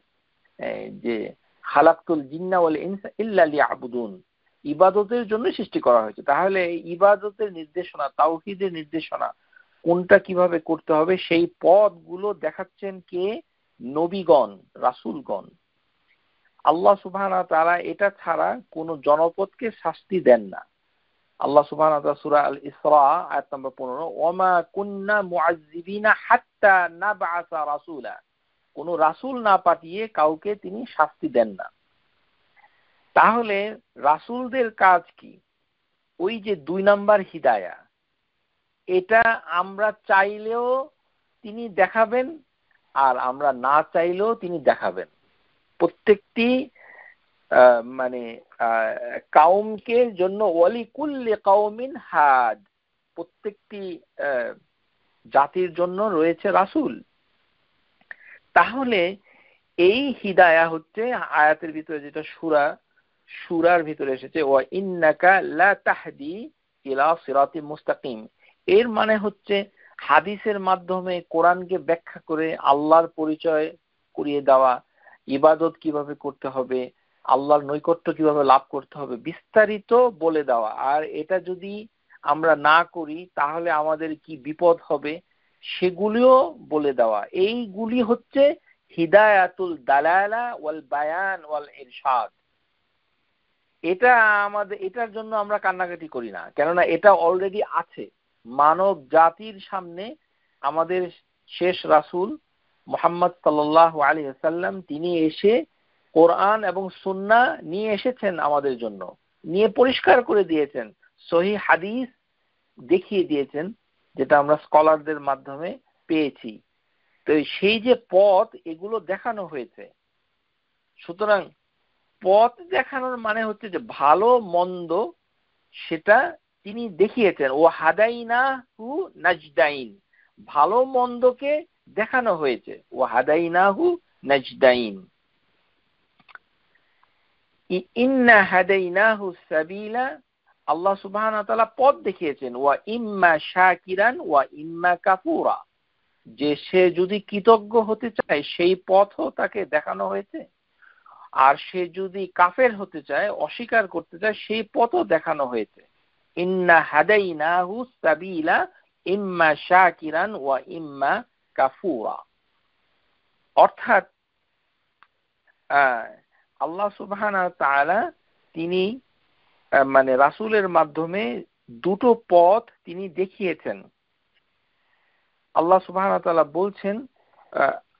S1: যে খালাকতুল জিন্না ওয়াল ইনসা ইল্লা লিয়াবুদুন, ইবাদতের জন্য সৃষ্টি করা হয়েছে। তাহলে ইবাদতের নির্দেশনা, তাওহীদের নির্দেশনা কোনটা কিভাবে করতে হবে সেই পথগুলো দেখাচ্ছেন কে? নবীগণ, রাসূলগণ। আল্লাহ সুবহানাহু ওয়া তাআলা এটা ছাড়া কোনো জনপদকে শাস্তি দেন না। আল্লাহ সুবহানাহু ওয়া তাআলা সূরা আল ইসরা আয়াত নম্বর 15, ওয়ামা কুন্না মুআযযিবিনা হাত্তা নাবআসা রাসূলা, কোনো রাসূল না পাঠিয়ে কাউকে তিনি শাস্তি দেন না। তাহলে রাসূলদের কাজ কি? ওই যে 2 নাম্বার হিদায়া, এটা আমরা চাইলেও তিনি দেখাবেন, আর আমরা না চাইলেও তিনি দেখাবেন। প্রত্যেকটি মানে কাউমকে জন্য ওয়ালি কুল্লি কাউমিন হাদ, প্রত্যেকটি জাতির জন্য রয়েছে রাসূল। তাহলে এই হিদায়া হচ্ছে আয়াতের ভিতরে, যেটা সূরার ভিতরে এসেছে, ওয়া ইন্নাকা লা তাহদি ইলা সিরাতিম মুস্তাকিম। এর মানে হচ্ছে হাদিসের মাধ্যমে কোরআনকে ব্যাখ্যা করে আল্লাহর পরিচয় করিয়ে দেওয়া, ইবাদত কিভাবে করতে হবে, আল্লাহর নৈকট্য কিভাবে লাভ করতে হবে, বিস্তারিত বলে দেওয়া। আর এটা যদি আমরা না করি তাহলে আমাদের কি বিপদ হবে সেগুলিও বলে দেওয়া। এইগুলি হচ্ছে হিদায়াতুল দালালা ওয়াল বায়ান ওয়াল ইরশাদ। এটা আমাদের, এটার জন্য আমরা কান্নাকাটি করি না, কেননা এটা অলরেডি আছে। মানব জাতির সামনে আমাদের শেষ রাসূল মুহাম্মদ সাল্লাল্লাহু আলাইহি ওয়াসাল্লাম তিনি এসে কোরআন এবং সুন্নাহ নিয়ে এসেছেন আমাদের জন্য, নিয়ে পরিষ্কার করে দিয়েছেন, সহিহ হাদিস দেখিয়ে দিয়েছেন, যেটা আমরা স্কলারদের মাধ্যমে পেয়েছি। তো সেই যে পথ, এগুলো দেখানো হয়েছে। সুতরাং পথ দেখানোর মানে হচ্ছে যে ভালো মন্দ সেটা তিনি দেখিয়েছেন। ও হাদাইনাহু নাজদাইন, ভালো মন্দকে দেখানো হয়েছে। ও হাদাইনাহু নাজদাইন, ইন্না হাদাইনাহু সাবিলা, আল্লাহ সুবহানাহু ওয়া তাআলা পথ দেখিয়েছেন। ওয়া ইম্মা শাকিরান ওয়া ইম্মা কাফুরা, যে সে যদি কৃতজ্ঞ হতে চায় সেই পথও তাকে দেখানো হয়েছে, আর সে যদি কাফের হতে চায়, অস্বীকার করতে চায়, সেই পথও দেখানো হয়েছে। ইন্না হাদাইনাহু সাবিলা ইম্মা শাকিরান ওয়া ইম্মা কাফুরা। অর্থাৎ আল্লাহ সুবহানাহু ওয়া তাআলা তিনি মানে রাসূলের মাধ্যমে দুটো পথ তিনি দেখিয়েছেন। আল্লাহ সুবহানাহু ওয়া তাআলা বলছেন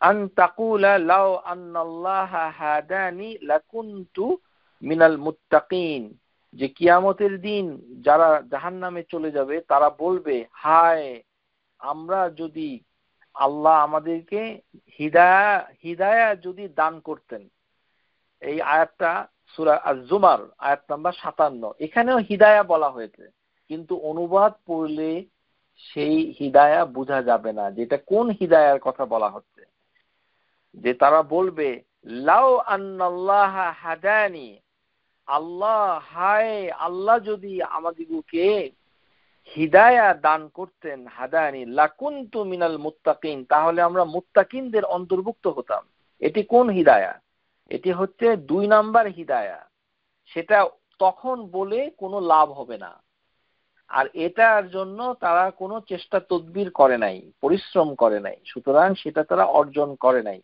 S1: আন তাকুলা লাউ আন্নাল্লাহা হাদানি লাকুনতু মিনাল মুত্তাকিন, যে কিয়ামতের দিন যারা জাহান্নামে চলে যাবে তারা বলবে, হায় আমরা যদি, আল্লাহ আমাদেরকে হিদায়া যদি দান করতেন। এই আয়াতটা সূরা আজ-জুমার আয়াত নাম্বার 57। এখানেও হিদায়া বলা হয়েছে, কিন্তু অনুবাদ পড়লে সেই হিদায়া বোঝা যাবে না যেটা কোন হিদায়ার কথা বলা হচ্ছে। যে তারা বলবে লাউ আন্নাল্লাহা হাদানি, আল্লাহ, হায় আল্লাহ যদি আমাদিগকে হিদায়া দান করতেন, হাদানি লাকুনতু মিনাল মুত্তাকিন, তাহলে আমরা মুত্তাকিনদের অন্তর্ভুক্ত হতাম। এটি কোন হিদায়া? এটি হচ্ছে 2 নাম্বার হিদায়া। সেটা তখন বলে কোনো লাভ হবে না, আর এটার জন্য তারা কোনো চেষ্টা তদবির করে নাই, পরিশ্রম করে নাই, সুতরাং সেটা তারা অর্জন করে নাই।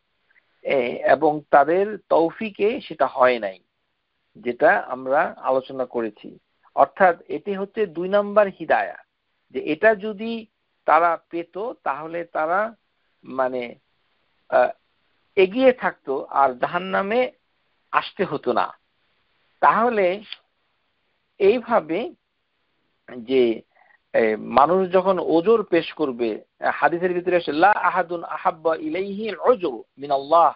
S1: এবং তাদের তৌফিকে সেটা হয় নাই, যেটা আমরা আলোচনা করেছি। অর্থাৎ এটি হচ্ছে 2 নাম্বার হিদায়া, যে এটা যদি তারা পেত তাহলে তারা মানে এগিয়ে থাকতো আর জাহান্নামে আসতে হতো না। তাহলে এইভাবে যে মানুষ যখন ওজর পেশ করবে, হাদিসের ভিতরে আসে লা আহাদুন আহাব্বা ইলাইহিল উজর মিনাল্লাহ,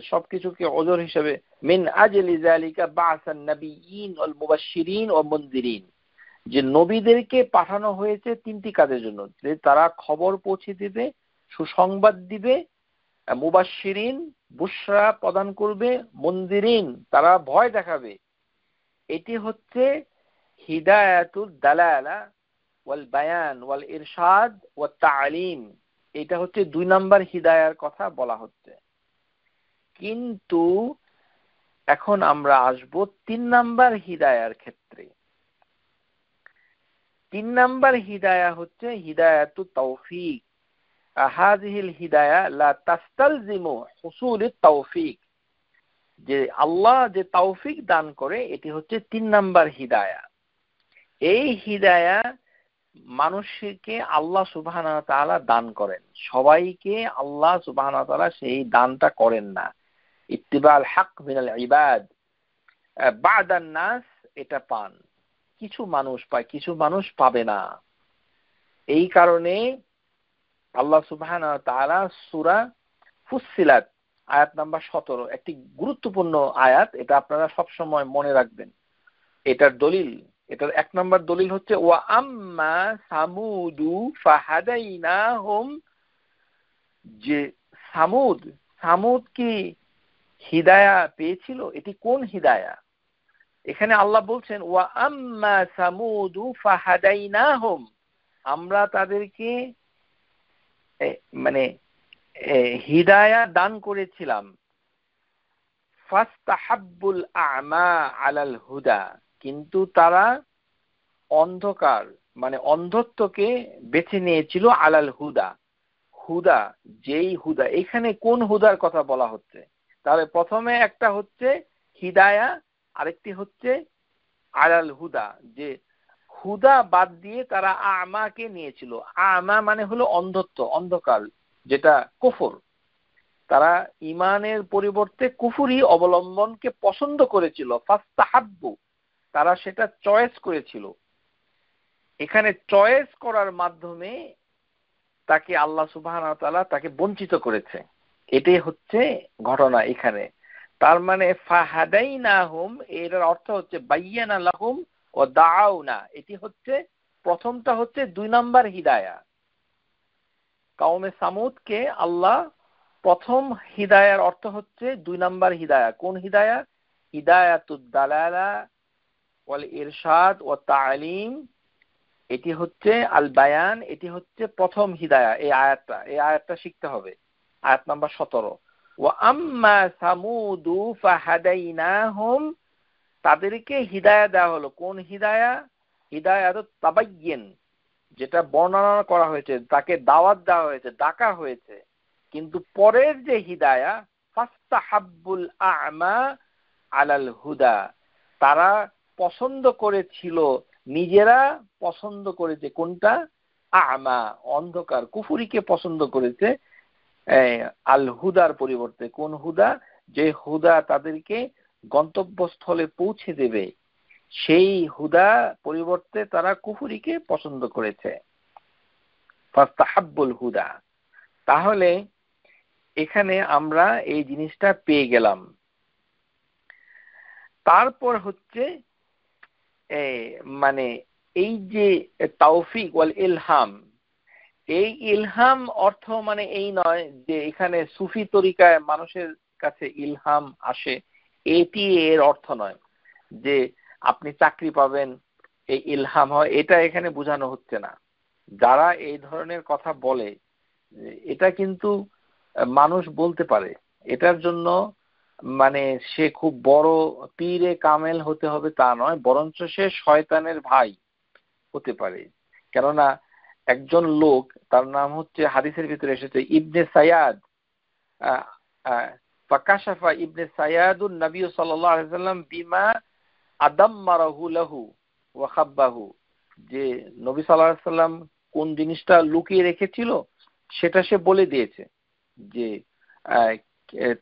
S1: সবকিছুকে ওজর হিসেবে মিন আজলি যালিকা বা'সান নাবিয়্যিন ওয়াল মুবাশশিরিন ওয়া মুনযিরিন, যে নবীদেরকে পাঠানো হয়েছে 3টি কাজের জন্য, যে তারা খবর পৌঁছে দিবে, সুসংবাদ দিবে, মুবাশশিরিন বুশরা প্রদান করবে, মুনযিরিন তারা ভয় দেখাবে। এটি হচ্ছে হিদায়াতুদ দালালা ওয়াল বায়ান ওয়াল ইরশাদ ওয়াত তা'লিম, এটা হচ্ছে 2 নাম্বার হিদায়ার কথা বলা হচ্ছে। কিন্তু এখন আমরা আসব 3 নাম্বার হিদায়ার ক্ষেত্রে। 3 নাম্বার হিদায়া হচ্ছে হিদায়াতুত তাওফিক। হাযিহিল হিদায়া লা তাস্তালজিমু হুসুলিত তাওফিক, যে আল্লাহ যে তাওফিক দান করে এটি হচ্ছে 3 নাম্বার হিদায়া। এই হিদায়া মানুষকে আল্লাহ সুবহানাহু ওয়া তাআলা দান করেন, সবাইকে আল্লাহ সুবহানাহু ওয়া তাআলা সেই দানটা করেন না। ইত্তিবাল হক মিনাল ইবাদ, বা'দান নাস এটা পান, কিছু মানুষ পায়, কিছু মানুষ পাবে না। এই কারণে আল্লাহ সুবহানাহু ওয়া তাআলা সূরা ফুসসিলাত আয়াত নাম্বার 17 একটি গুরুত্বপূর্ণ আয়াত, এটা আপনারা সব সময় মনে রাখবেন। এটার দলিল, এটার 1 নাম্বার দলিল হচ্ছে ওয়া আম্মা সামুদু ফাহাদাইনাহুম, যে সামুদ কি হিদায়া পেয়েছিল? এটি কোন হিদায়া? এখানে আল্লাহ বলছেন ওয়া আম্মা সামুদু ফাহাদাইনাহুম, আমরা তাদেরকে মানে হিদায়া দান করেছিলাম। ফাস্তাহাব্বুল আ'মা আলাল হুদা, কিন্তু তারা অন্ধকার মানে অন্ধত্বকে বেছে নিয়েছিল আলাল হুদা, হুদা যেই হুদা, এখানে কোন হুদার কথা বলা হচ্ছে? তাহলে প্রথমে একটা হচ্ছে হিদায়া, আরেকটি হচ্ছে আলাল হুদা, যে হুদা বাদ দিয়ে তারা আমাকে নিয়েছিল। আমা মানে হলো অন্ধত্ব, অন্ধকার, যেটা কুফর। তারা ইমানের পরিবর্তে কুফরি অবলম্বনকে পছন্দ করেছিল। ফাস্তাহাব্বু, তারা সেটা চয়েস করেছিল। এখানে চয়েস করার মাধ্যমে তাকে আল্লাহ সুবহানাহু ওয়া তাআলা তাকে বঞ্চিত করেছে, এটাই হচ্ছে ঘটনা এখানে। তার মানে ফাহাদাইনাহুম এর অর্থ হচ্ছে বায়্যানা লাহুম ও দাআউনা, এটি হচ্ছে প্রথমটা হচ্ছে 2 নাম্বার হিদায়া। কওমে সামুদকে আল্লাহ প্রথম হিদায়ার অর্থ হচ্ছে 2 নাম্বার হিদায়া। কোন হিদায়া? হিদায়াতুদ দালালা ওয়াল ইরশাদ ওয়াত তা'লিম, এটি হচ্ছে আল বায়ান, এটি হচ্ছে প্রথম হিদায়া। এই আয়াতটা শিখতে হবে, আয়াত নাম্বার 17। ওয়া আম্মা সামুদু ফাহাদাইনাহুম, তাদেরকে হিদায়া দেওয়া হলো। কোন হিদায়া? হিদায়াতুত তাবায়্যিন, যেটা বর্ণনা করা হয়েছে, তাকে দাওয়াত দেওয়া হয়েছে, ডাকা হয়েছে। কিন্তু পরের যে হিদায়া ফাস্তাহাব্বুল আ'মা আলাল হুদা, তারা পছন্দ করেছিল, নিজেরা পছন্দ করেছে কোনটা? আমা অন্ধকার, কুফরিকে পছন্দ করেছে আল হুদার পরিবর্তে। কোন হুদা? যে হুদা তাদেরকে গন্তব্যস্থলে পৌঁছে দেবে, সেই হুদা পরিবর্তে তারা কুফরিকে পছন্দ করেছে। ফাস্তাহাব্বুল হুদা। তাহলে এখানে আমরা এই জিনিসটা পেয়ে গেলাম। তারপর হচ্ছে মানে এই যে তাওফিক ওয়াল ইলহাম, এই ইলহাম অর্থ মানে এই নয় যে এখানে সুফি তরিকায় মানুষের কাছে ইলহাম আসে, এটি এর অর্থ নয় যে আপনি চাকরি পাবেন এই ইলহাম হয়, এটা এখানে বোঝানো হচ্ছে না। যারা এই ধরনের কথা বলে, এটা কিন্তু মানুষ বলতে পারে, এটার জন্য মানে সে খুব বড় পীরে কামেল হতে হবে তা নয়, বরঞ্চ সে শয়তানের ভাই হতে পারে। কেননা একজন লোক, তার নাম হচ্ছে হাদিসের ভিতরে এসেছে ইবনে সায়াদ, ফাকাশাফা ইবনে সায়াদুন নবী সাল্লাল্লাহু আলাইহি ওয়াসাল্লাম বিমা আদাম্মারাহু লাহু ওয়া খাব্বাহু, যে নবী সাল্লাল্লাহু আলাইহি ওয়াসাল্লাম কোন জিনিসটা লুকিয়ে রেখেছিল সেটা সে বলে দিয়েছে, যে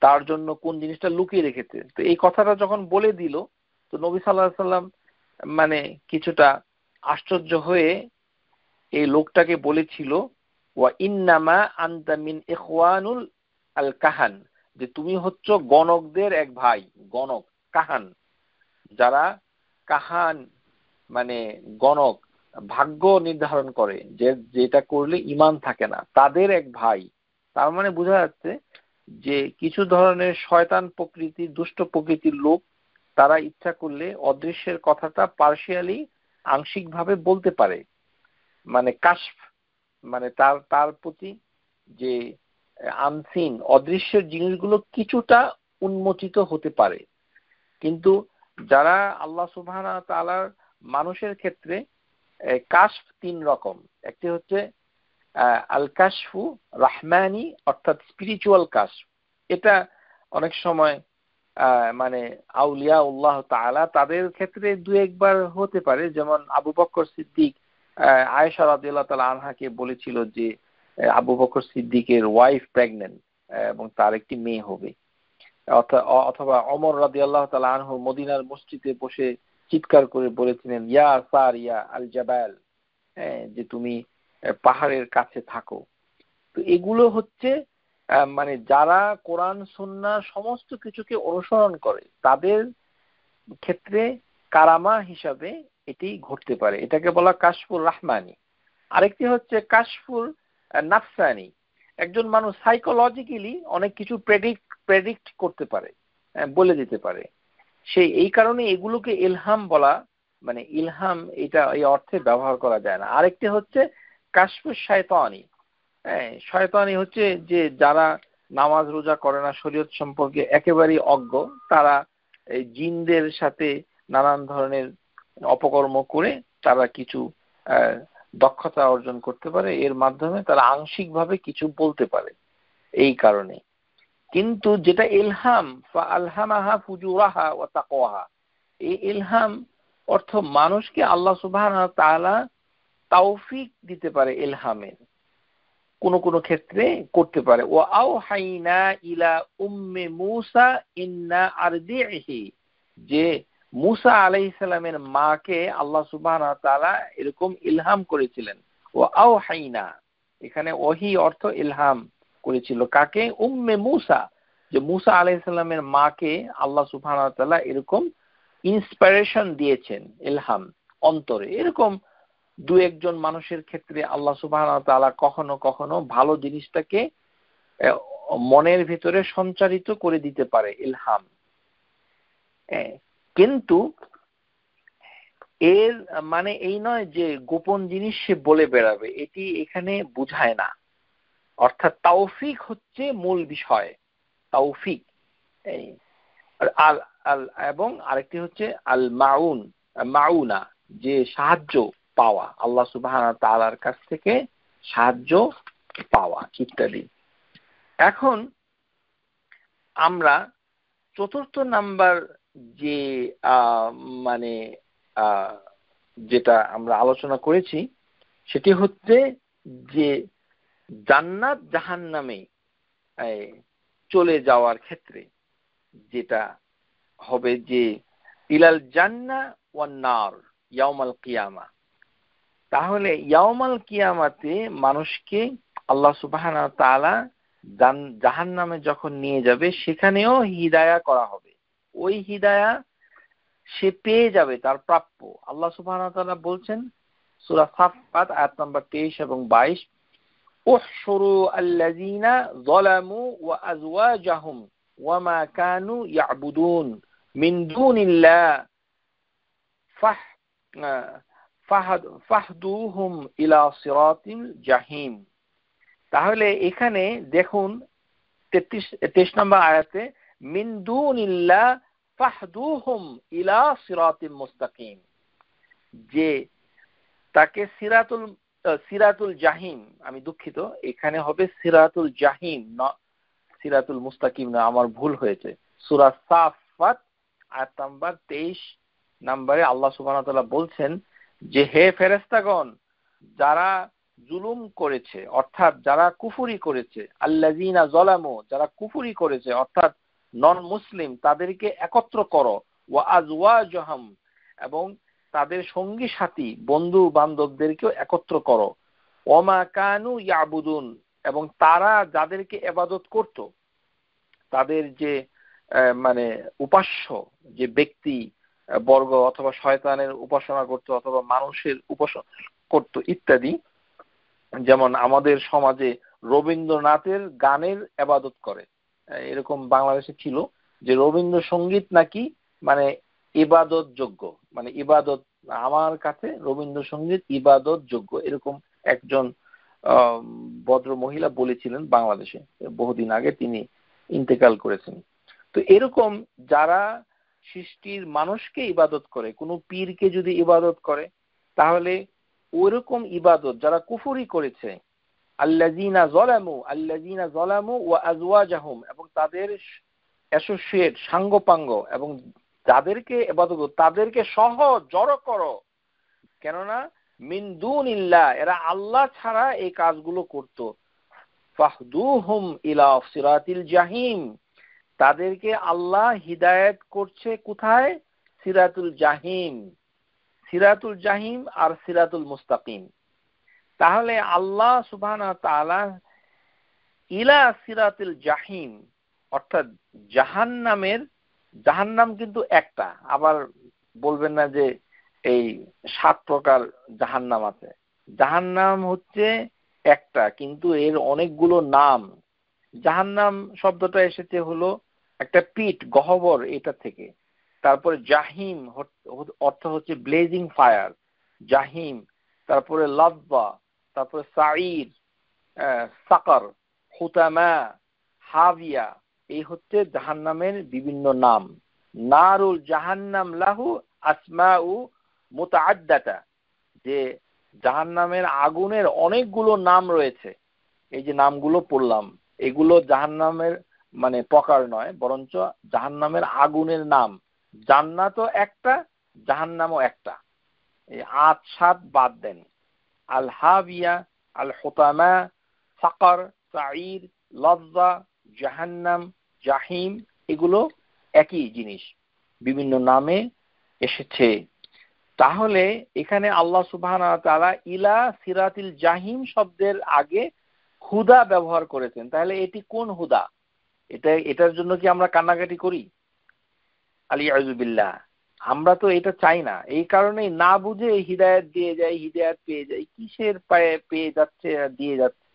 S1: তার জন্য কোন জিনিসটা লুকিয়ে রেখেছে। তো এই কথাটা যখন বলে দিল, তো নবী সাল্লাল্লাহু আলাইহি ওয়াসাল্লাম মানে কিছুটা আশ্চর্য হয়ে এই লোকটাকে বলেছিল, ওয়া ইন্নামা আনতা মিন ইখওয়ানুল আল কাহান, যে তুমি হচ্ছ গণকদের এক ভাই। গণক, কাহান, যারা কাহান মানে গণক, ভাগ্য নির্ধারণ করে, যে যেটা করলে ঈমান থাকে না, তাদের এক ভাই। তার মানে বোঝা যাচ্ছে যে কিছু ধরনের শয়তান প্রকৃতির, দুষ্ট প্রকৃতির লোক, তারা ইচ্ছা করলে অদৃশ্যের কথাটা পার্শিয়ালি, আংশিকভাবে বলতে পারে, মানে কাশফ, মানে তার তার প্রতি যে আনসিন, অদৃশ্যের জিনিসগুলো কিছুটা উন্মোচিত হতে পারে। কিন্তু যারা আল্লাহ সুবহানাহু ওয়া তাআলার মানুষের ক্ষেত্রে কাশফ তিন রকম। একটি হচ্ছে আল কাশফু রাহমানি, অর্থাৎ স্পিরিচুয়াল কাশফ। এটা অনেক সময় মানে আউলিয়া আল্লাহ তাআলা তাদের ক্ষেত্রে দু একবার হতে পারে। যেমন আবু বকর সিদ্দিক আয়েশা রাদিয়াল্লাহু তাআলা আনহাকে বলেছিল যে আবু বকর সিদ্দিকের ওয়াইফ প্রেগন্যান্ট এবং তার একটি মেয়ে হবে। অথবা ওমর রাদিয়াল্লাহু তাআলা আনহু মদিনার মসজিদে বসে চিৎকার করে বলেছিলেন, ইয়া সারিয়া আল জাবাল, যে তুমি পাহাড়ের কাছে থাকো। তো এগুলো হচ্ছে মানে যারা কোরআন সুন্নাহ সমস্ত কিছুকে অনুসরণ করে, তাদের ক্ষেত্রে কারামা হিসাবে এটি ঘটতে পারে। এটাকে বলা কাশফুর রাহমানি। আরেকটি হচ্ছে কাশফুর নাফসানি। একজন মানুষ সাইকোলজিক্যালি অনেক কিছু প্রেডিক্ট করতে পারে, বলে দিতে পারে। এই কারণে এগুলোকে ইলহাম বলা, মানে ইলহাম এটা এই অর্থে ব্যবহার করা যায় না। আরেকটি হচ্ছে কাশফুর শয়তানি। শয়তানি হচ্ছে যে যারা নামাজ রোজা করে না, শরীয়ত সম্পর্কে একেবারেই অজ্ঞ, তারা এই জিনদের সাথে নানান ধরনের অপকর্ম করে তারা কিছু দক্ষতা অর্জন করতে পারে, এর মাধ্যমে তারা আংশিকভাবে কিছু বলতে পারে এই কারণে। কিন্তু যেটা ইলহাম, ফাআলহামাহা ফুজুরাহা ওয়া তাকওয়াহা, এই ইলহাম অর্থ মানুষকে আল্লাহ সুবহানাহু ওয়া তাআলা তৌফিক দিতে পারে, ইলহামের কোন কোন ক্ষেত্রে করতে পারে। ওয়া আওহাইনা ইলা উম্মি মূসা ইন্না আরদিহি, যে মূসা আলাইহিস সালামের মাকে আল্লাহ সুবহানাহু ওয়া তাআলা এরকম ইলহাম করেছিলেন। ওয়া আওহাইনা, এখানে ওহী অর্থ ইলহাম করেছিল কাকে? উম্মে মূসা, যে মূসা আলাইহিস সালামের মাকে আল্লাহ সুবহানাহু ওয়া তাআলা এরকম ইন্সপিরেশন দিয়েছেন, ইলহাম অন্তরে। এরকম দু একজন মানুষের ক্ষেত্রে আল্লাহ সুবহানাহু ওয়া তাআলা কখনো কখনো ভালো জিনিসটাকে মনের ভিতরে সঞ্চারিত করে দিতে পারে, ইলহাম। কিন্তু এর মানে এই নয় যে গোপন জিনিস সে বলে বেড়াবে, এটি এখানে বুঝায় না। অর্থাৎ তৌফিক হচ্ছে মূল বিষয়, তৌফিক। এবং আরেকটি হচ্ছে আল মাউন, মাউনা, যে সাহায্য পাওয়া, আল্লাহ সুবহানাহু ওয়া তাআলার কাছ থেকে সাহায্য পাওয়া ইত্যাদি। এখন আমরা চতুর্থ নাম্বার যে মানে যেটা আমরা আলোচনা করেছি সেটি হচ্ছে যে জান্নাত জাহান্নামে চলে যাওয়ার ক্ষেত্রে যেটা হবে, যে ইলাল জান্নাহ ওয়ান নার ইয়াউমাল কিয়ামা। তাহলে ইয়াউমাল কিয়ামাতে মানুষকে আল্লাহ সুবহানাহু ওয়া তাআলা জাহান্নামে যখন নিয়ে যাবে, সেখানেও হিদায়া করা হবে। ওই হিদায়া সে পেয়ে যাবে, তার প্রাপ্য। আল্লাহ সুবহানাহু ওয়া তাআলা বলছেন সূরা সাফফাত আয়াত নম্বর 23 এবং 22, উহশুরু আল্লাযীনা যালামু ওয়া আযওয়াজাহুম ওয়া মা কানু ইয়াবুদুন মিন দুনিল্লাহ ফাহদুহুম ইলা সিরাতিল জাহিম। তাহলে এখানে দেখুন 23 নম্বর আয়াতে মিন দুনিল্লাহ ফাহদুহুম ইলা সিরাতিল মুস্তাকিম, যে তাকে সিরাতুল জাহিম, আমি দুঃখিত, এখানে হবে সিরাতুল জাহিম, সিরাতুল মুস্তাকিম না, আমার ভুল হয়েছে। সূরা সাফফাত আয়াত নাম্বার 23 নম্বরে আল্লাহ সুবহানাহু ওয়া তাআলা বলছেন যে হে ফেরেশতাগণ, যারা জুলুম করেছে অর্থাৎ যারা কুফরি করেছে, আল্লাযীনা যালামু যারা কুফরি করেছে অর্থাৎ নন মুসলিম, তাদেরকে একত্র করো, ওয়া আজওয়াজুহুম এবং তাদের সঙ্গী সাথী বন্ধু বান্ধবদেরকেও একত্র করো, ওমা কানু ইয়াবুদুন এবং তারা যাদেরকে ইবাদত করত, তাদের যে মানে উপাস্য যে ব্যক্তি বর্গ অথবা শয়তানের উপাসনা করত অথবা মানুষের উপাসনা করত ইত্যাদি। যেমন আমাদের সমাজে রবীন্দ্রনাথের গানের ইবাদত করে, এরকম বাংলাদেশে ছিল যে রবীন্দ্রসঙ্গীত নাকি মানে ইবাদত যোগ্য, মানে ইবাদত, আমার কাছে রবীন্দ্রসঙ্গীত ইবাদত যোগ্য, এরকম একজন ভদ্র মহিলা বলেছিলেন বাংলাদেশে, বহুদিন আগে তিনি ইন্তেকাল করেছেন। তো এরকম যারা সৃষ্টির মানুষকে ইবাদত করে, কোনো পীরকে যদি ইবাদত করে, তাহলে ওইরকম ইবাদত যারা কুফরি করেছে, আল্লাযীনা যালামু ওয়া আজওয়াজুহুম এবং তাদের অ্যাসোসিয়েট সাঙ্গপাঙ্গ এবং যাদেরকে ইবাদত তাদেরকে সহ জড়ো করো, কেননা মিন দুনিল্লাহ এরা আল্লাহ ছাড়া এই কাজগুলো করত, ফাহদুহুম ইলা সিরাতিল জাহিম তাদেরকে আল্লাহ হিদায়াত করছে কোথায়? সিরাতুল জাহিম, সিরাতুল জাহিম আর সিরাতুল মুস্তাকিম। তাহলে আল্লাহ সুবহানাহু ওয়া তাআলা ইলা সিরাতুল জাহিম অর্থাৎ জাহান্নাম কিন্তু একটা, আবার বলবেন না যে এই 7 প্রকার জাহান্নাম আছে। জাহান্নাম হচ্ছে একটা, কিন্তু এর অনেকগুলো নাম। জাহান্নাম শব্দটা এসেছে হলো একটা পিট গহ্বর, এটা থেকে। তারপরে জাহিম অর্থ হচ্ছে ব্লেজিং ফায়ার, জাহিম। তারপরে লাযযা, তারপরে সাঈর, সাকার, হুতামা, হাবিয়া, এই হচ্ছে জাহান্নামের বিভিন্ন নাম। নারুল জাহান্নাম লাহু আসমাউ মুতাআদ্দাতা, যে জাহান্নামের আগুনের অনেকগুলো নাম রয়েছে। এই যে নামগুলো পড়লাম, এগুলো জাহান্নামের মানে প্রকার নয়, বরঞ্চ জাহান্নামের আগুনের নাম। জান্নাতও একটা, জাহান্নামও একটা, এই 8-7 বাদ দেন। আল হাবিয়া, আল হুতামা, সাকার, সাঈর, লাযযা, জাহান্নাম, জাহিম, এগুলো একই জিনিস, বিভিন্ন নামে এসেছে। তাহলে এখানে আল্লাহ সুবহানাহু ওয়া তাআলা ইলা সিরাতিল জাহিম শব্দের আগে হুদা ব্যবহার করেছেন। তাহলে এটি কোন হুদা? এটার জন্য কি আমরা কান্নাকাটি করি? আলিয়াযু বিল্লাহ, আমরা তো এটা চাই না। এই কারণেই না বুঝে হিদায়াত দিয়ে যাই, হিদায়াত পেয়ে যাই। কিসের পেয়ে যাচ্ছে দিয়ে যাচ্ছে?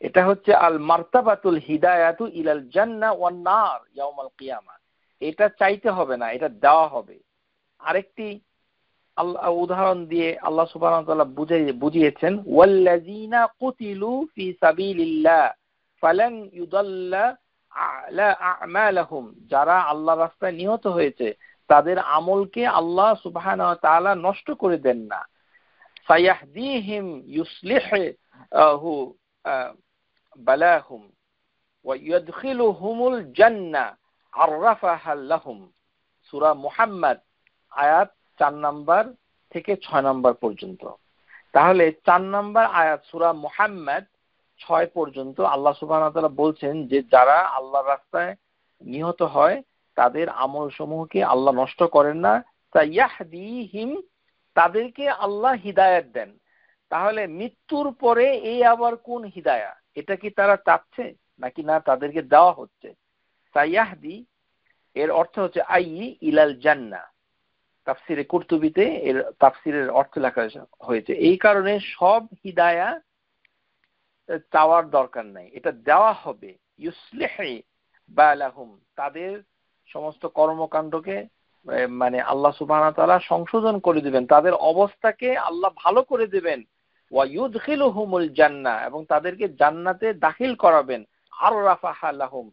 S1: এটা হচ্ছে আল মারতাবাতুল হিদায়াতু ইলাল জান্নাহ ওয়ান নার ইয়াউমাল কিয়ামা। এটা চাইতে হবে না, এটা দেওয়া হবে। আরেকটি আল্লাহ উদাহরণ দিয়ে আল্লাহ সুবহানাহু ওয়া তাআলা বুঝিয়েছেন, ওয়াল্লাযীনা কুতিলু ফি সাবিলিল্লাহ ফালান ইউদাল্লা আলা আমালাহুম, যারা আল্লাহর রাস্তায় নিহত হয়েছে তাদের আমলকে আল্লাহ সুবহানাহু ওয়া তাআলা নষ্ট করে দেন না। সায়াহদিহিম ইউসলিহু বালাহুম ওয়া ইউদখিলুহুমুল জান্নাহ আররাফাহা লাহুম। সূরা মুহাম্মদ আয়াত 4 নাম্বার থেকে 6 নাম্বার পর্যন্ত। তাহলে 4 নাম্বার আয়াত সূরা মুহাম্মদ 6 পর্যন্ত আল্লাহ সুবহানাহু ওয়া তাআলা বলছেন যে যারা আল্লাহর রাস্তায় নিহত হয় তাদের আমল সমূহকে আল্লাহ নষ্ট করেন না। সায়াহদিহিম, তাদেরকে আল্লাহ হিদায়াত দেন। তাহলে মৃত্যুর পরে এই আবার কোন হিদায়া? এটা কি তারা চাচ্ছে নাকি না তাদেরকে দেওয়া হচ্ছে? সায়াহদি এর অর্থ হচ্ছে আই ইলাল জান্নাহ। তাফসিরে কুরতুবিতে এর তাফসিরের অর্থ লেখা হয়েছে। এই কারণে সব হিদায়া চাওয়ার দরকার নাই, এটা দেওয়া হবে। ইউসলিহি বালাহুম, তাদের সমস্ত কর্মকাণ্ডকে মানে আল্লাহ সুবহানাহু ওয়া তাআলা সংশোধন করে দিবেন, তাদের অবস্থাকে আল্লাহ ভালো করে দিবেন। ওয়া ইউদখিলুহুমুল জান্নাহ, এবং তাদেরকে জান্নাতে দাখিল করাবেন। আররাফাহা লাহুম,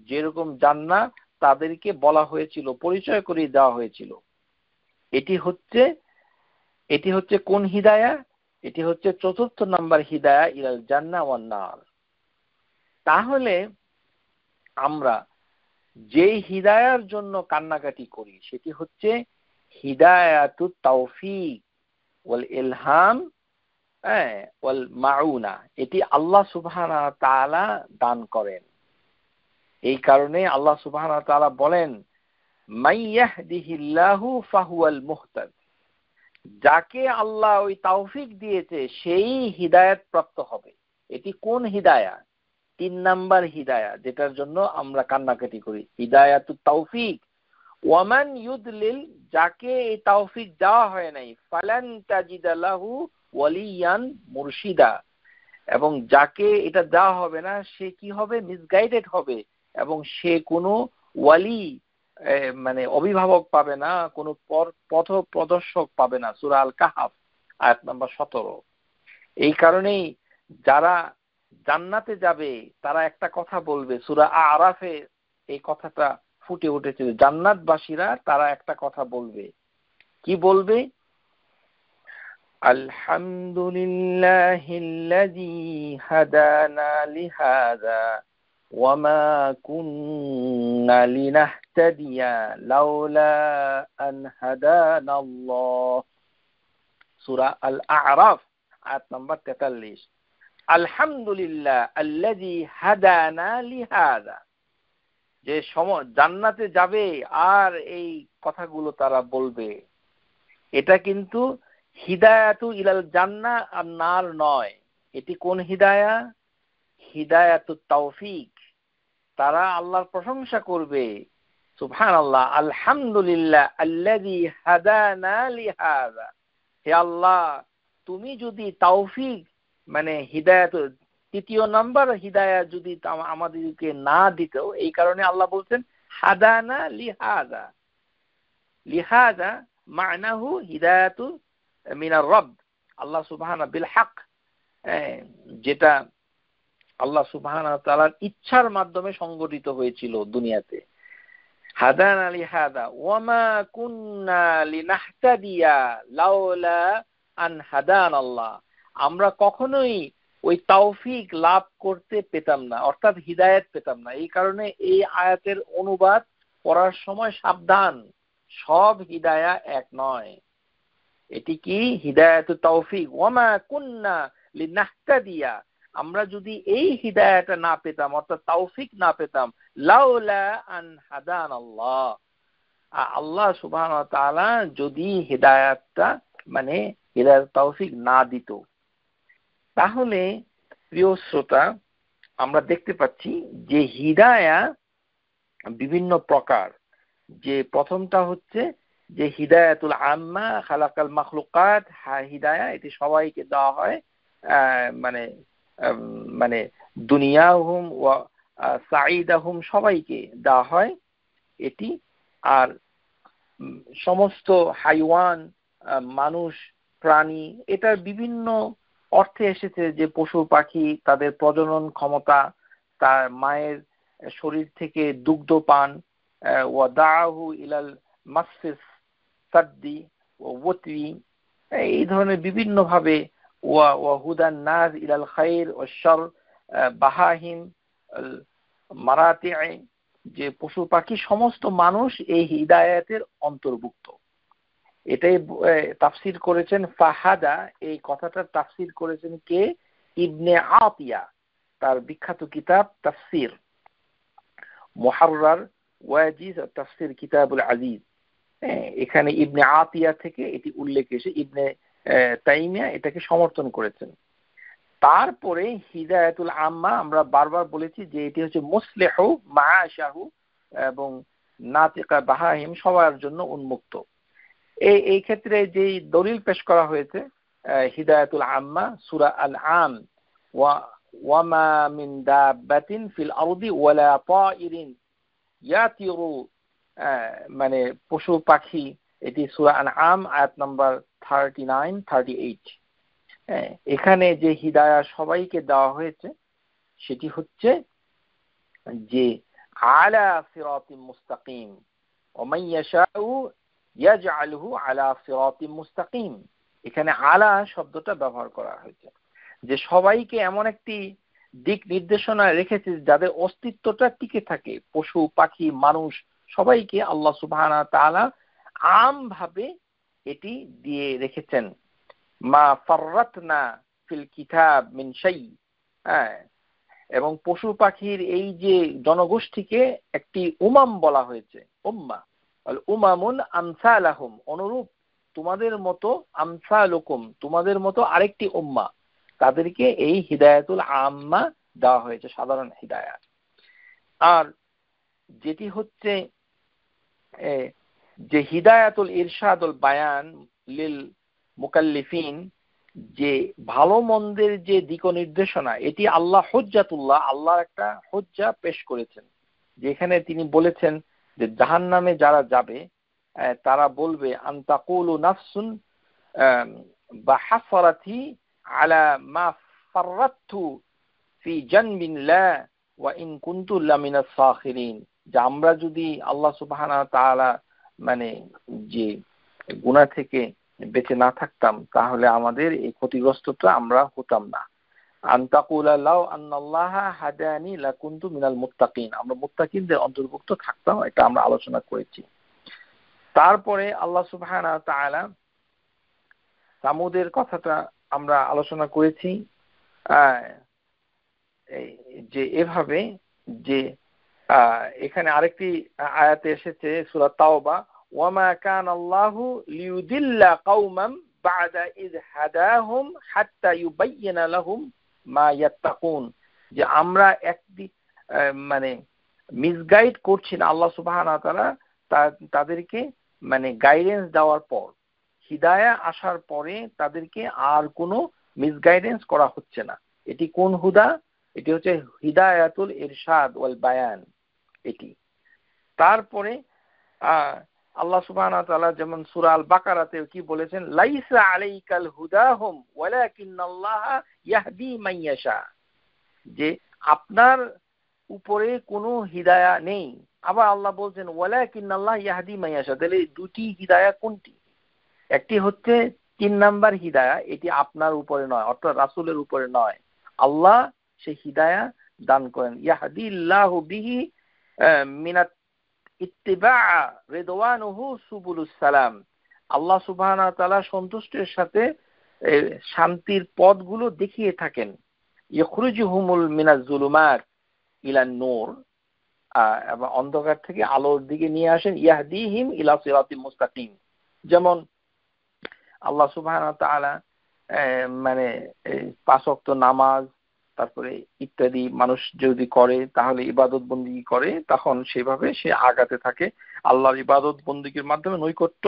S1: যেরকম জান্নাহ তাদেরকে বলা হয়েছিল, পরিচয় করিয়ে দেওয়া হয়েছিল। এটি হচ্ছে কোন হিদায়া? এটি হচ্ছে 4র্থ নাম্বার হিদায়া ইলাল জান্নাহ ওয়ান নার। তাহলে আমরা যেই হিদায়ার জন্য কান্নাকাটি করি সেটি হচ্ছে হিদায়াতুত তাওফিক ওয়াল ইলহাম ওয়াল মাউনা, এটি আল্লাহ সুবহানাহু ওয়া তাআলা দান করেন। এই কারণে আল্লাহ সুবহানাহু ওয়া তাআলা বলেন মাইয়াহদিহিল্লাহু ফাহুয়াল মুহতাদ, যাকে আল্লাহ ওই তৌফিক দিয়েছে সেই হিদায়াত প্রাপ্ত হবে। এটি কোন হিদায়া? 3 নাম্বার হিদায়া, যেটার জন্য আমরা কান্নাকাটি করি, হিদায়াতুত তাওফিক। ওয়ামান ইউদলিল, যাকে এই তৌফিক দেওয়া হয় নাই, ফালান তাজিদা লাহু ওয়ালিয়ান মুরশিদা, এবং যাকে এটা দেওয়া হবে না সে কি হবে? মিসগাইডেড হবে, এবং সে কোনো ওয়ালি মানে অভিভাবক পাবে না, কোনো পথ প্রদর্শক পাবে না। সূরা আল কাহফ আয়াত নাম্বার 17। এই কারণেই যারা জান্নাতে যাবে তারা একটা কথা বলবে, সূরা আরাফে এই কথাটা ফুটে উঠেছিল। জান্নাতবাসীরা তারা একটা কথা বলবে, কি বলবে? আলহামদুলিল্লাহিল্লাযী হাদানা লিহাযা ওয়া মা কুন্না লিনাহতাদিয়া লাউলা আন হাদানাল্লাহ। সূরা আল আরাফ আয়াত নাম্বার 43। আলহামদুলিল্লাহ আল্লাযী হাদানা লিহাযা, যে জান্নাতে যাবে আর এই কথাগুলো তারা বলবে, এটা কিন্তু হিদায়াতু ইলাল জান্নাহ আর নার নয়। এটি কোন হিদায়া? হিদায়াতুত তাওফিক। তারা আল্লাহর প্রশংসা করবে, সুবহানাল্লাহ, আলহামদুলিল্লাহ আল্লাযী হাদানা লিহাযা, হে আল্লাহ তুমি যদি তাওফিক মানে হিদায়াত, 3 নাম্বার হিদায়া যদি আমাদেরকে না দিত, এই কারণে আল্লাহ বলছেন হাদানা লিহাযা। লিহাযা মানাহু হিদায়াতু মিনার রব, আল্লাহ সুবহানাহু বিল হক, যেটা আল্লাহ সুবহানাহু ওয়া তাআলার ইচ্ছার মাধ্যমে সংগঠিত হয়েছিল দুনিয়াতে। হাদানা লিহাযা ওয়া মা কুন্না লিনাহতাদিয়া লাউলা আন হাদানাল্লাহ, আমরা কখনোই ওই তৌফিক লাভ করতে পেতাম না, অর্থাৎ হিদায়াত পেতাম না। এই কারণে এই আয়াতের অনুবাদ পড়ার সময় সাবধান, সব হিদায়া এক নয়। এটি কি? হিদায়াতুত তাওফিক। ওয়া মা কুন্না লিনাহতাদিয়া, আমরা যদি এই হিদায়াতটা না পেতাম, অর্থাৎ তৌফিক না পেতাম, লাউলা আন হাদানাল্লাহ, আল্লাহ সুবহানাহু ওয়া তাআলা যদি হিদায়াতটা মানে হিদায়াত তৌফিক না দিত। তাহলে প্রিয় শ্রোতা, আমরা দেখতে পাচ্ছি যে হিদায়া বিভিন্ন প্রকার। যে প্রথমটা হচ্ছে যে হিদায়াতুল আম্মা খালাকাল মাখলুকাত হিদায়া, এটি সবাইকে দেওয়া হয়, মানে মানে দুনিয়াহুম ওয়া সাঈদাহুম, সবাইকে দেওয়া হয় এটি। আর সমস্ত হাইওয়ান, মানুষ, প্রাণী, এটার বিভিন্ন অর্থে এসেছে, যে পশু পাখি তাদের প্রজনন ক্ষমতা, তার মায়ের শরীর থেকে দুগ্ধ পান, ওয়া দাআহু ইলাল মাসফিস সাদ্দি ওয়াতরি, এই ধরনের বিভিন্ন ভাবে, ওয়া হুদান নাস ইলাল খায়র ওয়া শার বাহাহিম মারাতিআ, যে পশু পাখি সমস্ত মানুষ এই হিদায়াতের অন্তর্ভুক্ত। এটাই তাফসীর করেছেন ফাহাদা, এই কথাটার তাফসীর করেছেন কে? ইবনে আতিয়া, তার বিখ্যাত কিতাব তাফসীর মুহাররার ওয়াজিজ তাফসীর কিতাবুল আজিজ, এখানে ইবনে আতিয়া থেকে এটি উল্লেখ এসে ইবনে তাইমিয়া এটাকে সমর্থন করেছেন। তারপরে হিদায়াতুল আম্মা, আমরা বারবার বলেছি যে এটি হচ্ছে মুসলিহু মাআশাহু এবং নাতিকা বাহাহিম, সবার জন্য উন্মুক্ত। এই ক্ষেত্রে যে দলিল পেশ করা হয়েছে হিদায়াতুল আম্মা, সূরা আল আম, ওয়া মা মিন দাব্বাতিন ফিল আরদি ওয়ালা তাইরিন ইয়াতিরু, মানে পশু পাখি, এটি সূরা আল আম আয়াত নাম্বার 39-38। এখানে যে হিদায়া সবাইকে দেওয়া হয়েছে সেটি হচ্ছে যে আলা সিরাতিম মুস্তাকিম, ওয়া মান ইয়াশাউ ইয়াজআলহু আলা সিরাতিম মুস্তাকিম। এখানে আলা শব্দটা ব্যবহার করা হয়েছে, যে সবাইকে এমন একটি দিক নির্দেশনা রেখেছে যাদের অস্তিত্বটা টিকে থাকে, পশু পাখি মানুষ সবাইকে আল্লাহ সুবহানাহু ওয়া তাআলা আমভাবে এটি দিয়ে রেখেছেন। মা ফাররাতনা ফিল কিতাব মিন শাই, হ্যাঁ, এবং পশু পাখির এই যে জনগোষ্ঠীকে একটি উমাম বলা হয়েছে, উম্মা, আল উমামুন আমসালাহুম, অনুরূপ তোমাদের মতো, আমসালুকুম তোমাদের মতো আরেকটি উম্মা, তাদেরকে এই হিদায়াতুল আম্মা দেওয়া হয়েছে, সাধারণ হিদায়াত। আর যেটি হচ্ছে যে হিদায়াতুল ইরশাদুল বায়ান লিল মুকাল্লিফিন, যে ভালো মন্দের যে দিক নির্দেশনা, এটি আল্লাহ হুজ্জাতুল্লাহ, আল্লাহর একটা হুজ্জা পেশ করেছেন, যেখানে তিনি বলেছেন যে জাহান্নামে যারা যাবে তারা বলবে আনতাকুলু নাফসুন বা হাসরাতি আলা মা ফাররাতু ফি জানবিল্লাহ ওয়া ইন কুনতু লামিনাস সাখিরিন, যে আমরা যদি আল্লাহ সুবহানাহু ওয়া তাআলা মানে যে গুনাহ থেকে বেঁচে না থাকতাম তাহলে আমাদের এই ক্ষতিগ্রস্তটা আমরা হতাম না। আনতাকুলা লাউ আন্নাল্লাহা হাদানি লাকুনতু মিনাল মুত্তাকিন, আমরা মুত্তাকিনদের অন্তর্ভুক্ত থাকতাম, এটা আমরা আলোচনা করেছি। তারপরে আল্লাহ সুবহানাহু ওয়া তাআলা সামুদের কথাটা আমরা আলোচনা করেছি, যে এভাবে যে এখানে আরেকটি আয়াতে এসেছে সূরা তাওবা, ওয়ামা কানাল্লাহু লিয়ুদিল্লা কওমান বা'দা ইয হাদাহুম হাত্তা ইউবাইয়িনা লাহুম মা ইয়াত্তাকুন, যে আমরা একটি মানে মিসগাইড করছি না, আল্লাহ সুবহানাহু ওয়া তাআলা তাদেরকে মানে গাইডেন্স দেওয়ার পর, হিদায়া আসার পরে তাদেরকে আর কোনো মিসগাইডেন্স করা হচ্ছে না। এটি কোন হুদা? এটি হচ্ছে হিদায়াতুল ইরশাদ ওয়াল বায়ান, এটি। তারপরে আল্লাহ সুবহানাহু ওয়া তাআলা যেমন সূরা আল বাকারাতে কি বলেছেন, লাইসা আলাইকাল হুদাহুম ওয়ালাকিন্নাল্লাহা ইয়াহদি মান ইয়াশা, যে আপনার উপরে কোনো হিদায়া নেই। আবার আল্লাহ বলছেন ওয়ালাকিন্নাল্লাহা ইয়াহদি মান ইয়াশা, তাহলে দুটি হিদায়া কোনটি? একটি হচ্ছে 3 নাম্বার হিদায়া, এটি আপনার উপরে নয়, অর্থাৎ রাসূলের উপরে নয়, আল্লাহ সেই হিদায়া দান করেন। ইয়াহদিল্লাহু বিহি মিনাত ইত্তিবা রিদওয়ানুহু সুবুলুস সালাম, আল্লাহ সুবহানাহু ওয়া তাআলা সন্তুষ্টির সাথে শান্তির পথগুলো দেখিয়ে থাকেন। ইখরুজুহুমুল মিনাজ জুলুমাত ইলান নূর, এবং অন্ধকার থেকে আলোর দিকে নিয়ে আসেন। ইয়াহদিহিম ইলা সিরাতিল মুস্তাকিম, যেমন আল্লাহ সুবহানাহু ওয়া তাআলা মানে 5 ওয়াক্ত নামাজ তারপরে ইত্যাদি মানুষ যদি করে তাহলে ইবাদত বন্দেগী করে, তখন সেভাবে সে আগাতে থাকে, আল্লাহর ইবাদত বন্দেগীর মাধ্যমে নৈকট্য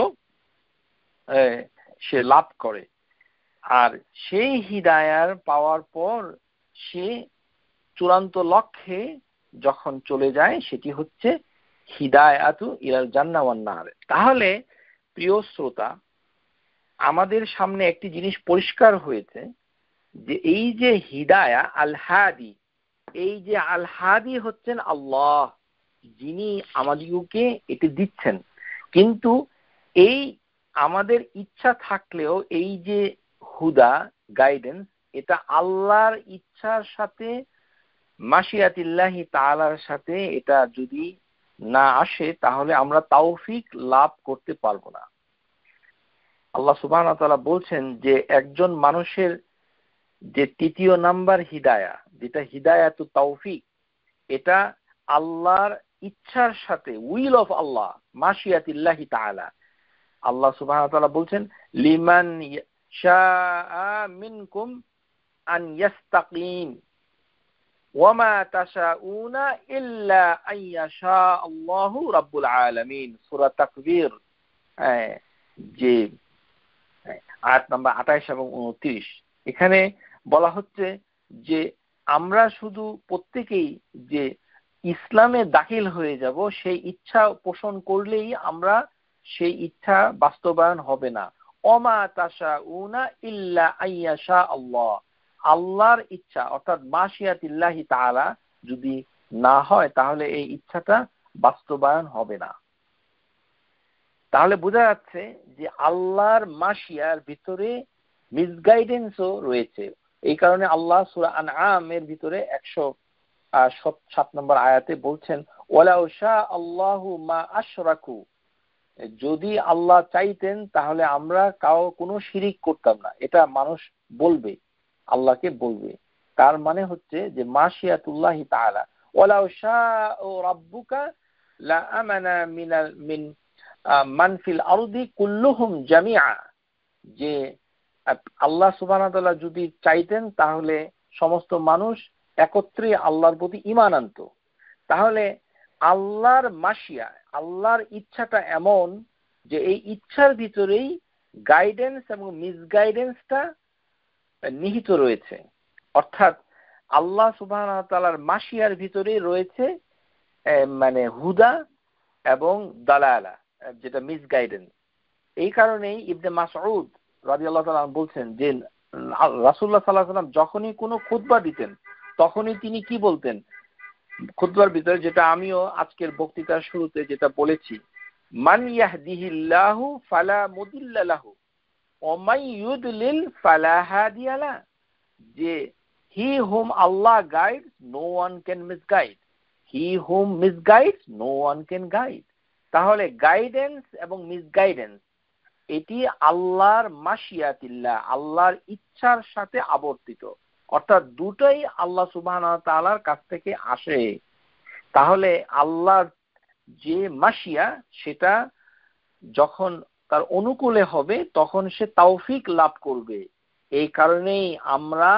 S1: সে লাভ করে। আর সেই হিদায়ার পাওয়ার পর সে চূড়ান্ত লক্ষ্যে যখন চলে যায় সেটি হচ্ছে হিদায়াতু ইলাল জান্নাহ ওয়ান নার। তাহলে প্রিয় শ্রোতা, আমাদের সামনে একটি জিনিস পরিষ্কার হয়েছে যে এই যে হিদায়া আল হাদি, এই যে আল হাদি হচ্ছেন আল্লাহ, যিনি আমাদেরকে এটি দিচ্ছেন। কিন্তু এই আমাদের ইচ্ছা থাকলেও এই যে হুদা গাইডেন্স, এটা আল্লাহর ইচ্ছার সাথে, মাশিয়াতিল্লাহি তাআলার সাথে এটা যদি না আসে তাহলে আমরা তাওফিক লাভ করতে পারবো না। আল্লাহ সুবহানাহু ওয়া তাআলা বলছেন যে একজন মানুষের যে 3য় নাম্বার হিদায়া, যেটা হিদায়াতুত তাওফিক, এটা আল্লাহর ইচ্ছার সাথে, উইল অফ আল্লাহ, মাশিয়াতিল্লাহি তাআলা। আল্লাহ সুবহানাহু ওয়া তাআলা বলছেন লিমান শাআ মিনকুম আন ইয়াস্তাকিম ওয়ামা তাশাউনা ইল্লা আন ইয়াশা আল্লাহু রাব্বুল আলামিন, সূরা তাকবীর যে আয়াত নাম্বার 28 এবং 29। এখানে বলা হচ্ছে যে আমরা শুধু প্রত্যেকেই যে ইসলামে দাখিল হয়ে যাব সেই ইচ্ছা পোষণ করলেই আমরা সেই ইচ্ছা বাস্তবায়ন হবে না। ওমা তাশাউনা ইল্লা আইয়াশা আল্লাহ, আল্লাহর ইচ্ছা অর্থাৎ মাশিয়াতিল্লাহি তাআলা যদি না হয় তাহলে এই ইচ্ছাটা বাস্তবায়ন হবে না। তাহলে বোঝা যাচ্ছে যে আল্লাহর মাশিয়ার ভিতরে মিসগাইডেন্সও রয়েছে, এই কারণে আল্লাহ সূরা আনআমের ভিতরে 107 নম্বর আয়াতে বলছেন ওয়ালাউ শা আল্লাহু মা আশরাকু, যদি আল্লাহ চাইতেন তাহলে আমরা কোনো শিরিক করতাম না। এটা মানুষ বলবে, আল্লাহকে বলবে। তার মানে হচ্ছে যে মাশিয়াতুল্লাহি তাআলা, ওয়ালাউ শাআ রাব্বুকা লা আমানা মিন মান ফিল আরদি কুল্লুহুম জামিআ, যে আল্লাহ সুবহানাহু ওয়া তাআলা যদি চাইতেন তাহলে সমস্ত মানুষ একত্রে আল্লাহর প্রতি ঈমান আনতো। তাহলে আল্লাহর মাশিয়া, আল্লাহর ইচ্ছাটা এমন যে এই ইচ্ছার ভিতরেই গাইডেন্স এবং মিসগাইডেন্সটা নিহিত রয়েছে। অর্থাৎ আল্লাহ সুবহানাহু ওয়া তাআলার মাশিয়ার ভিতরেই রয়েছে মানে হুদা এবং দালালা, যেটা মিসগাইডেন্স। এই কারণেই ইবনে মাসউদ রাদিয়াল্লাহু তাআলা বলছেন যে রাসূলুল্লাহ সাল্লাল্লাহু আলাইহি ওয়াসাল্লাম যখনই কোনো খুতবা দিতেন তখনই তিনি কি বলতেন খুতবার ভিতরে, যেটা আমিও আজকের বক্তৃতার শুরুতে যেটা বলেছি, মান ইয়াহদিহিল্লাহু ফালা মুদিল্লা লাহু ওয়া মান ইউদলিল ফালা হাদিয়া লা, যে হি whom Allah guides no one can misguide, he whom misguides no one can guide। তাহলে গাইডেন্স এবং মিসগাইডেন্স এটি আল্লাহর মাশিয়াতিল্লাহ, আল্লাহর ইচ্ছার সাথে আবর্তিত, অর্থাৎ দুটোই আল্লাহ সুবহানাহু ওয়া তাআলার কাছ থেকে আসে। তাহলে আল্লাহর যে মাশিয়া সেটা যখন তার অনুকূলে হবে তখন সে তাওফিক লাভ করবে। এই কারণেই আমরা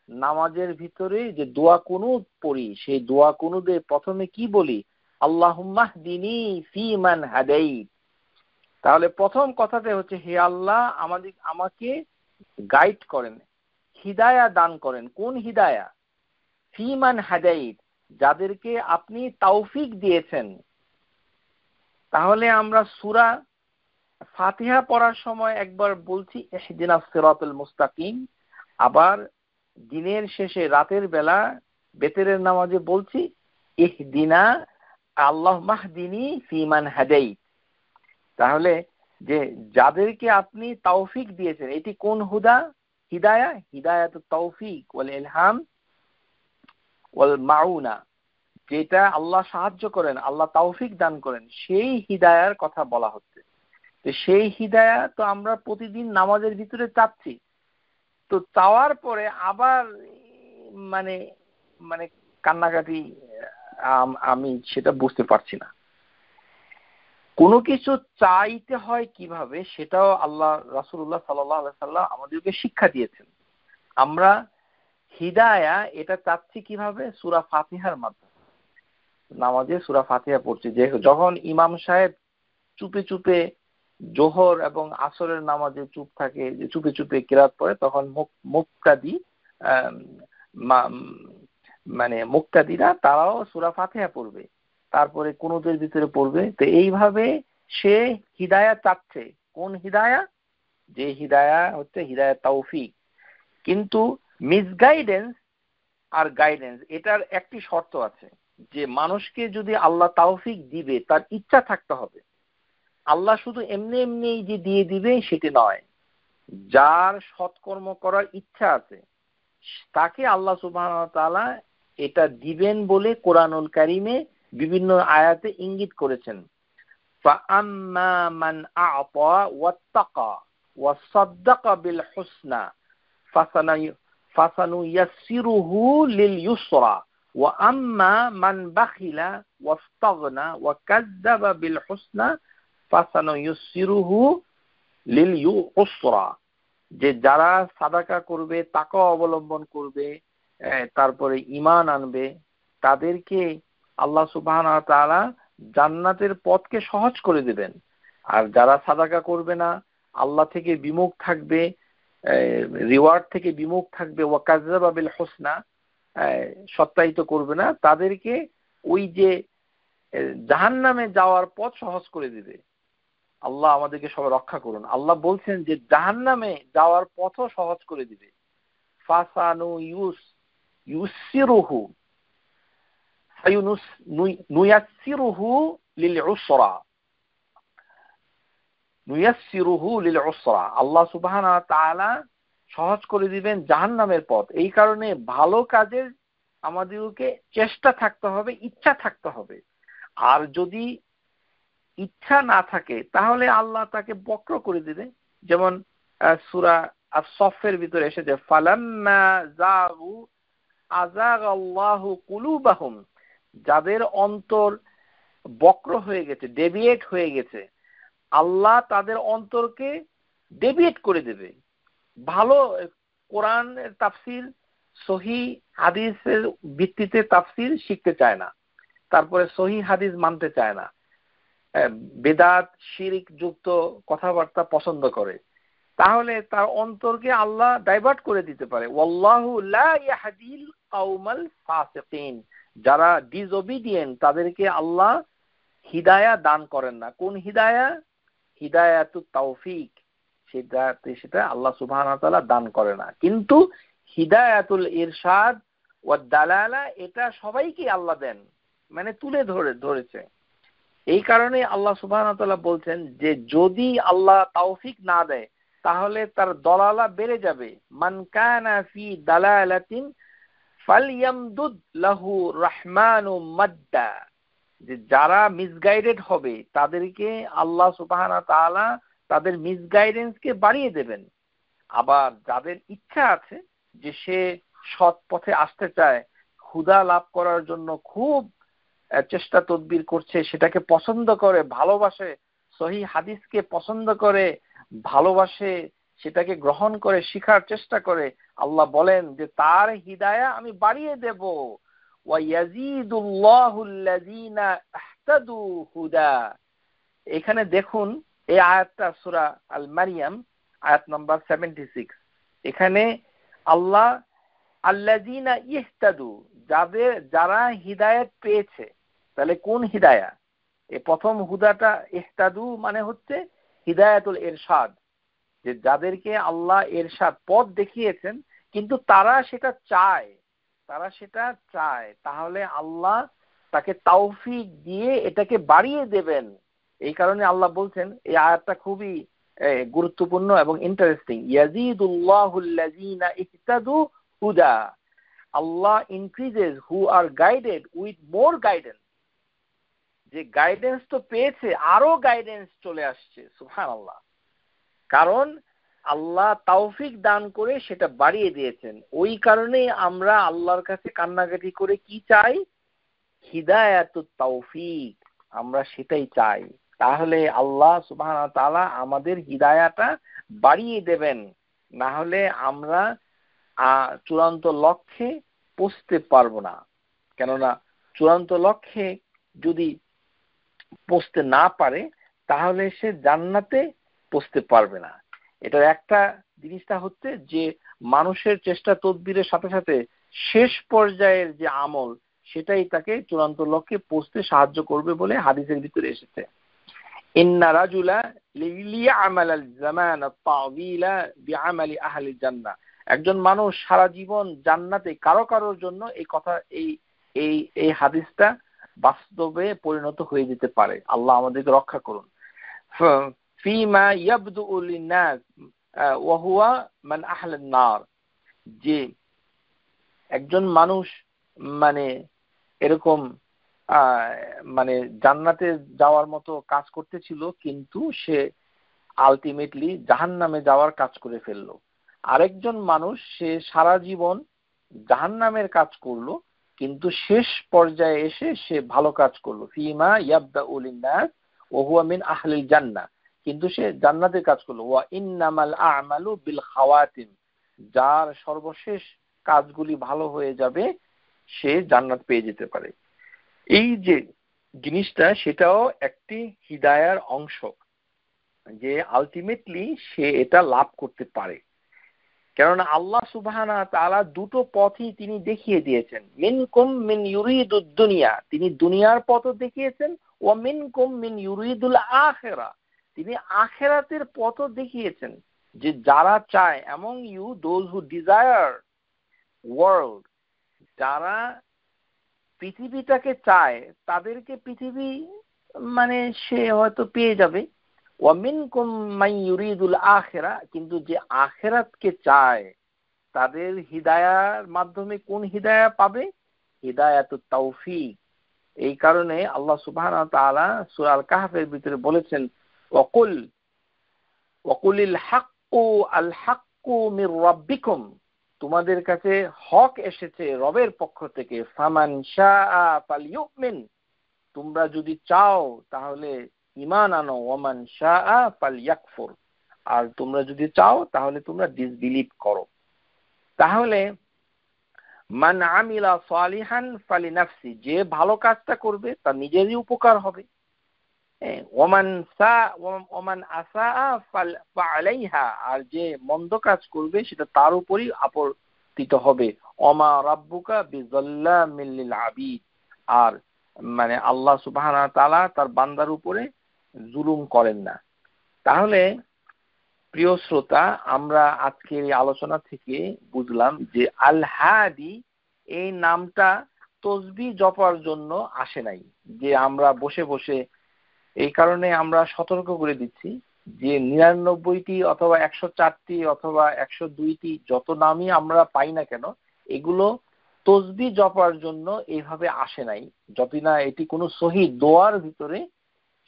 S1: নামাজের ভিতরে যে দোয়া কুনুত পড়ি, সেই দোয়া কুনুতে প্রথমে কি বলি, আল্লাহুম্মা হদিনি ফিমান হাদাইত। তাহলে প্রথম কথাতে হচ্ছে হে আল্লাহ আমাকে গাইড করেন, হিদায়া দান করেন। কোন হিদায়া? ফিমান হাদাইত, যাদেরকে আপনি তাওফিক দিয়েছেন। তাহলে আমরা সূরা ফাতিহা পড়ার সময় একবার বলছি ইহদিনাস সিরাতাল মুস্তাকিম, আবার দিনের শেষে রাতের বেলা বেতেরের নামাজে বলছি ইহদিনা আল্লাহুম্মা হদিনি ফিমান হাদাইত। তাহলে যে যাদেরকে আপনি তাওফিক দিয়েছেন, এটি কোন হুদা? হিদায়া, হিদায়াতুত তাওফিক ওয়াল ইলহাম ওয়াল মাউনা, যেটা আল্লাহ সাহায্য করেন, আল্লাহ তাওফিক দান করেন, সেই হিদায়ার কথা বলা হচ্ছে। তো সেই হিদায়া তো আমরা প্রতিদিন নামাজের ভিতরে চাচ্ছি, তো চাওয়ার পরে আবার মানে মানে কান্নাকাটি, আমি সেটা বুঝতে পারছি না। কোনো কিছু চাইতে হয় কিভাবে সেটাও আল্লাহ রাসূলুল্লাহ সাল্লাল্লাহু আলাইহি সাল্লাম আমাদেরকে শিক্ষা দিয়েছেন। আমরা হিদায়া এটা চাচ্ছি কিভাবে? সূরা ফাতিহার মাধ্যমে। নামাজে সূরা ফাতিহা পড়ছি, যে যখন ইমাম সাহেব চুপে চুপে জোহর এবং আসরের নামাজে চুপ থাকে, যে চুপে চুপে কিরাত পড়ে, তখন মুক্তাদি মানে মুক্তাদিরা তারাও সূরা ফাতিহা পড়বে, তারপরে কুনুতের ভিতরে পড়বে। তো এইভাবে সে হিদায়া চাচ্ছে। কোন হিদায়া? যে হিদায়া হচ্ছে হিদায়া তাওফিক। কিন্তু মিসগাইডেন্স আর গাইডেন্স এটার একটি শর্ত আছে, যে মানুষকে যদি আল্লাহ তাওফিক দিবে তার ইচ্ছা থাকতে হবে। আল্লাহ শুধু এমনি এমনি যে দিয়ে দিবে সেটি নয়, যার সৎকর্ম করার ইচ্ছা আছে তাকে আল্লাহ সুবহানাহু ওয়া তাআলা এটা দিবেন বলে কোরআনুল কারীমে বিভিন্ন আয়াতে ইঙ্গিত করেছেন। ফাআম্মা মান আ'তা ওয়াত্তাকা ওয়াসাদ্দাকা বিল হুসনা ফাসানুয়াসসিরুহু লিল ইউসরা ওয়া আম্মা মান বাখিলা ওয়াস্তাগনা ওয়া কাযযাবা বিল হুসনা ফাসানুয়াসসিরুহু লিল ইউসরা, যে যারা সাদাকা করবে, তাকওয়া অবলম্বন করবে, তারপরে ঈমান আনবে, তাদেরকে আল্লাহ সুবহানাহু ওয়া তাআলা জান্নাতের পথকে সহজ করে দিবেন। আর যারা সাদাকা করবে না, আল্লাহ থেকে বিমুখ থাকবে, রিওয়ার্ড থেকে বিমুখ থাকবে, ওয়া কাযযাবা বিল হুসনা, সত্যায়িত করবে না, তাদেরকে ওই যে জাহান্নামে যাওয়ার পথ সহজ করে দিবে। আল্লাহ আমাদেরকে সবাই রক্ষা করুন। আল্লাহ বলছেন যে জাহান্নামে যাওয়ার পথও সহজ করে দিবে। ফাসানু ইউসিরুহু নুয়াসসিরুহু লিল উসরা, নুয়াসসিরুহু লিল উসরা। আল্লাহ সুবহানাহু ওয়া তাআলা সহজ করে দিবেন জাহান্নামের পথ। এই কারণে ভালো কাজের আমাদেরকে চেষ্টা থাকতে হবে, ইচ্ছা থাকতে হবে। আর যদি ইচ্ছা না থাকে তাহলে আল্লাহ তাকে বক্র করে দিবে। যেমন সূরা আস-সফের ভিতরে এসেছে, ফালাম্মা যাগু আযাগাল্লাহু কুলুবাহুম, যাদের অন্তর বক্র হয়ে গেছে, ডেভিয়েট হয়ে গেছে, আল্লাহ তাদের অন্তরকে ডেভিয়েট করে দেবে। ভালো কোরআনের তাফসির, সহি হাদিসের ভিত্তিতে তাফসির শিখতে চায় না, তারপরে সহি হাদিস মানতে চায় না, বেদাত শিরিক যুক্ত কথাবার্তা পছন্দ করে, তাহলে তার অন্তরকে আল্লাহ ডাইভার্ট করে দিতে পারে। ওয়াল্লাহু লা ইয়াহদিল কাওমাল ফাসিকিন, যারা ডিসওবিডিয়েন্ট তাদেরকে আল্লাহ হিদায়া দান করেন না। কোন হিদায়া? হিদায়াতুত তাওফিক, সেটা আল্লাহ সুবহানাহু ওয়া তাআলা দান করে না। কিন্তু হিদায়াতুল ইরশাদ ওয়াদ দালালা এটা সবাইকে আল্লাহ দেন, মানে তুলে ধরেছে। এই কারণে আল্লাহ সুবহানাহু ওয়া তাআলা বলছেন যে যদি আল্লাহ তৌফিক না দেয় তাহলে তার দলালা বেড়ে যাবে। মান কানা ফি দালালাতিন ফালইয়ামদুদ লাহু রহমানু মাদ্দা, যে যারা মিসগাইডেড হবে তাদেরকে আল্লাহ সুবহানাহু ওয়া তাআলা তাদের মিসগাইডেন্সকে বাড়িয়ে দেবেন। আবার যাদের ইচ্ছা আছে যে সে সৎ পথে আসতে চায়, হুদা লাভ করার জন্য খুব চেষ্টা তদবির করছে, সেটাকে পছন্দ করে, ভালোবাসে, সহি হাদিসকে পছন্দ করে, ভালোবাসে, সেটাকে গ্রহণ করে, শিখার চেষ্টা করে, আল্লাহ বলেন যে তার হিদায়া আমি বাড়িয়ে দেব। ওয়ায়াজিদুল্লাহুল্লাযীনা ইহতাদু হুদা। এখানে দেখুন এই আয়াতটা সূরা আল মারিয়াম আয়াত নাম্বার 76। এখানে আল্লাহ আল্লাযীনা ইহতাদু, যারা হিদায়াত পেয়েছে। তাহলে কোন হিদায়া? এই প্রথম হুদাটা ইহতাদু মানে হচ্ছে হিদায়াতুল ইরশাদ, যে যাদেরকে আল্লাহ ইরশাদ পথ দেখিয়েছেন কিন্তু তারা সেটা চায়, তাহলে আল্লাহ তাকে তৌফিক দিয়ে এটাকে বাড়িয়ে দেবেন। এই কারণে আল্লাহ বলছেন, এই আয়াতটা খুবই গুরুত্বপূর্ণ এবং ইন্টারেস্টিং, ইয়াজিদুল্লাহুল্লাযীনা ইহতাদু হুদা, Allah increases who are guided with more guidance। যে গাইডেন্স তো পেয়েছে আরো গাইডেন্স চলে আসছে, সুবহানাল্লাহ। কারণ আল্লাহ তৌফিক দান করে সেটা বাড়িয়ে দিয়েছেন। ওই কারণে আমরা আল্লাহর কাছে কান্নাকাটি করে কি চাই? হিদায়াতুত তৌফিক, আমরা সেটাই চাই। তাহলে আল্লাহ সুবহানাহু ওয়া তাআলা আমাদের হিদায়াটা বাড়িয়ে দেবেন, না হলে আমরা চূড়ান্ত লক্ষ্যে পৌঁছতে পারবো না। কেননা চূড়ান্ত লক্ষ্যে যদি পৌঁছতে না পারে তাহলে সে জান্নাতে পৌঁছতে পারবে না। এটার একটা জিনিসটা হচ্ছে যে মানুষের চেষ্টা তদবিরের সাথে সাথে শেষ পর্যায়ের যে আমল সেটাই তাকে চূড়ান্ত লক্ষ্যে পৌঁছতে সাহায্য করবে বলে হাদিসের ভিতরে এসেছে। ইন্না রাজুলা লিয়ামালাল জামান আত-তাওয়িলা বিআমালি আহলিল জান্নাহ, একজন মানুষ সারা জীবন জান্নাতে কারোর জন্য এই হাদিসটা বাস্তবে পরিণত হয়ে যেতে পারে। আল্লাহ আমাদেরকে রক্ষা করুন। ফিমা ইয়াবদু লিন-নাস ওয়া হুয়া মান আহলান নার, যে একজন মানুষ মানে এরকম মানে জান্নাতে যাওয়ার মতো কাজ করতেছিল কিন্তু সে আলটিমেটলি জাহান্নামে যাওয়ার কাজ করে ফেললো। আরেকজন মানুষ সে সারা জীবন জাহান্নামের কাজ করলো কিন্তু শেষ পর্যায়ে এসে সে ভালো কাজ করলো। ফিমা ইয়াবদাউ লিন-নাস ওয়া হুয়া মিন আহলিল জান্নাহ, কিন্তু সে জান্নাতের কাজ করলো। ওয়া ইন্নামাল আ'মালু বিল খাওয়াতিম, যার সর্বশেষ কাজগুলি ভালো হয়ে যাবে সে জান্নাত পেয়ে যেতে পারে। এই যে জিনিসটা সেটাও একটি হিদায়ার অংশ, যে আলটিমেটলি সে এটা লাভ করতে পারে। কেননা আল্লাহ সুবহানাহু ওয়া তাআলা দুটো পথই তিনি দেখিয়ে দিয়েছেন। মিনকুম মিন ইউরিদুদ দুনিয়া, তিনি দুনিয়ার পথও দেখিয়েছেন। ওয়া মিনকুম মিন ইউরিদুল আখিরা, তিনি আখিরাতের পথও দেখিয়েছেন। যে যারা চায়, among you those who desire world, যারা পৃথিবীটাকে চায় তাদেরকে পৃথিবী মানে সে হয়তো পেয়ে যাবে, ওয়া মিনকুম মান ইউরিদুল আখিরা, কিন্তু যে আখিরাতকে চায় তাদের হিদায়ার মাধ্যমে কোন হিদায়া পাবে? হিদায়াতুত তাওফিক। এই কারণে আল্লাহ সুবহানাহু ওয়া তাআলা সূরা আল কাহফের ভিতরে বলেছেন, ওয়াকুলিল হাক্কু আল হাক্কু মির রাব্বিকুম, তোমাদের কাছে হক এসেছে রবের পক্ষ থেকে, ফামান শাআ ফালইউমিন, তোমরা যদি চাও তাহলে ঈমান আনো, ওয়ামান শাআ ফালইয়াকফুর, আর তোমরা যদি চাও তাহলে তোমরা ডিসবিলিভ করো। তাহলে মান আমিলা সালিহান ফালিনাফসি, যে ভালো কাজটা করবে তার নিজেরই উপকার হবে। ওমান আসা ফালাইহা, আর যে মন্দ কাজ করবে সেটা তার উপরই আপতিত হবে। ওমা রাব্বুকা বিযাল্লামিল লিল আবিদ, আর মানে আল্লাহ সুবহানাহু ওয়া তাআলা তার বান্দার উপরে জুলুম করেন না। তাহলে প্রিয় শ্রোতা, আমরা আজকের এই আলোচনা থেকে বুঝলাম যে আল হাদি এই নামটা তসবিহ জপার জন্য আসে নাই, যে আমরা বসে বসে, এই কারণে আমরা সতর্ক করে দিচ্ছি যে 99টি অথবা 104টি অথবা 102টি যত নামই আমরা পাই না কেন, এগুলো তসবিহ জপার জন্য এইভাবে আসে নাই, যদি না এটি কোনো সহি দোয়ার ভিতরে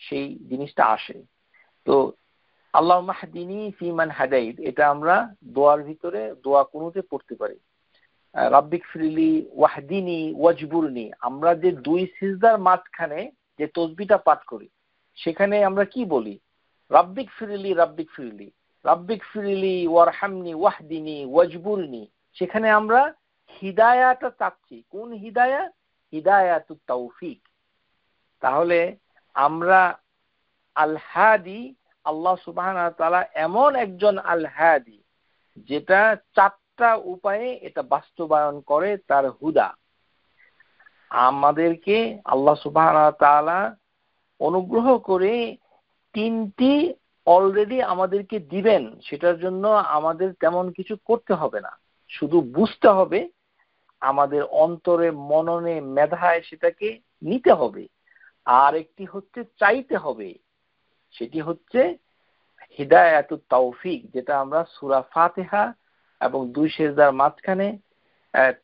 S1: সেই জিনিসটা আসে। তো আল্লাহুম্মা হদিনি ফিমান হাদাইত, এটা আমরা দোয়ার ভিতরে দোয়া কুনুতে পড়তে পারি। রাব্বিক ফিরলি ওয়াহদিনি ওয়াজবুরনি, আমরা যে দুই সিজদার মাঝখানে যে তাসবিহটা পাঠ করি সেখানে আমরা কি বলি? রাব্বিক ফিরলি রাব্বিক ফিরলি রাব্বিক ফিরলি ওয়ারহামনি ওয়াহদিনি ওয়াজবুরনি, সেখানে আমরা হিদায়াটা চাচ্ছি। কোন হিদায়া? হিদায়াতুত তাওফিক। তাহলে আমরা আল হাদি, আল্লাহ সুবহানাহু ওয়া তাআলা এমন একজন আল হাদি যেটা চারটা উপায়ে এটা বাস্তবায়ন করে তার হুদা। আমাদেরকে আল্লাহ সুবহানাহু ওয়া তাআলা অনুগ্রহ করে তিনটি অলরেডি আমাদেরকে দিবেন, সেটার জন্য আমাদের তেমন কিছু করতে হবে না, শুধু বুঝতে হবে, আমাদের অন্তরে মননে মেধায় সেটাকে নিতে হবে। আর একটি হচ্ছে চাইতে হবে, সেটি হচ্ছে হিদায়াতুত তাওফিক, যেটা আমরা সূরা ফাতিহা এবং দুই সিজদার মাঝখানে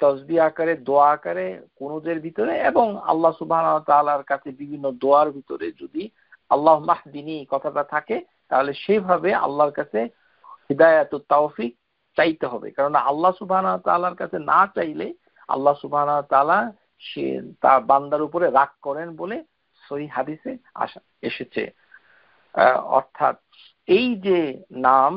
S1: তাসবিহ আকারে, দোয়া আকারে, কুনুতের ভিতরে এবং আল্লাহ সুবহানাহু ওয়া তাআলার কাছে বিভিন্ন দোয়ার ভিতরে যদি আল্লাহুম্মা হদিনি কথাটা থাকে, তাহলে সেইভাবে আল্লাহর কাছে হিদায়াতুত তাওফিক চাইতে হবে। কারণ আল্লাহ সুবহানাহু ওয়া তাআলার কাছে না চাইলে আল্লাহ সুবহানাহু ওয়া তাআলা সে তার বান্দার উপরে রাগ করেন বলে সহিহ হাদিসে এসেছে। অর্থাৎ এই যে নাম,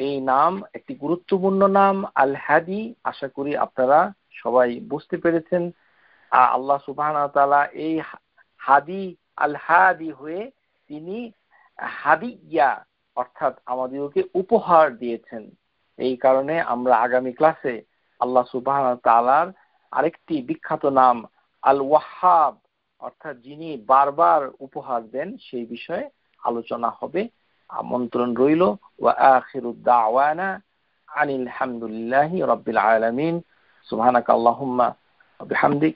S1: এই নাম একটি গুরুত্বপূর্ণ নাম আল হাদি। আশা করি আপনারা সবাই বুঝতে পেরেছেন। আল্লাহ সুবহানাহু ওয়া তাআলা এই হাদি, আল হাদি হয়ে তিনি হাদিয়া অর্থাৎ আমাদেরকে উপহার দিয়েছেন। এই কারণে আমরা আগামী ক্লাসে আল্লাহ সুবহানাহু ওয়া তাআলার আরেকটি বিখ্যাত নাম আল ওয়াহ্হাব অর্থাৎ যিনি বারবার উপহার দেন সেই বিষয়ে আলোচনা হবে। আমন্ত্রণ রইল। ওয়া আখিরুদ দাওয়ানা আনিল হামদুলিল্লাহি রাব্বিল আলামিন। সুবহানাকা আল্লাহুম্মা ওয়া বিহামদিক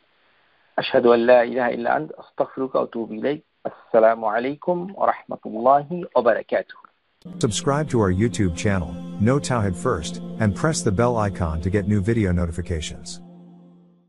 S1: আশহাদু আল লা ইলাহা ইল্লা আনতা আস্তাগফিরুকা ওয়া আতুবু ইলাইক। আসসালামু আলাইকুম ওয়া রাহমাতুল্লাহি ওয়া বারাকাতুহু।
S2: Subscribe to our YouTube channel, Know Tawhid First, and press the bell icon to get new video notifications.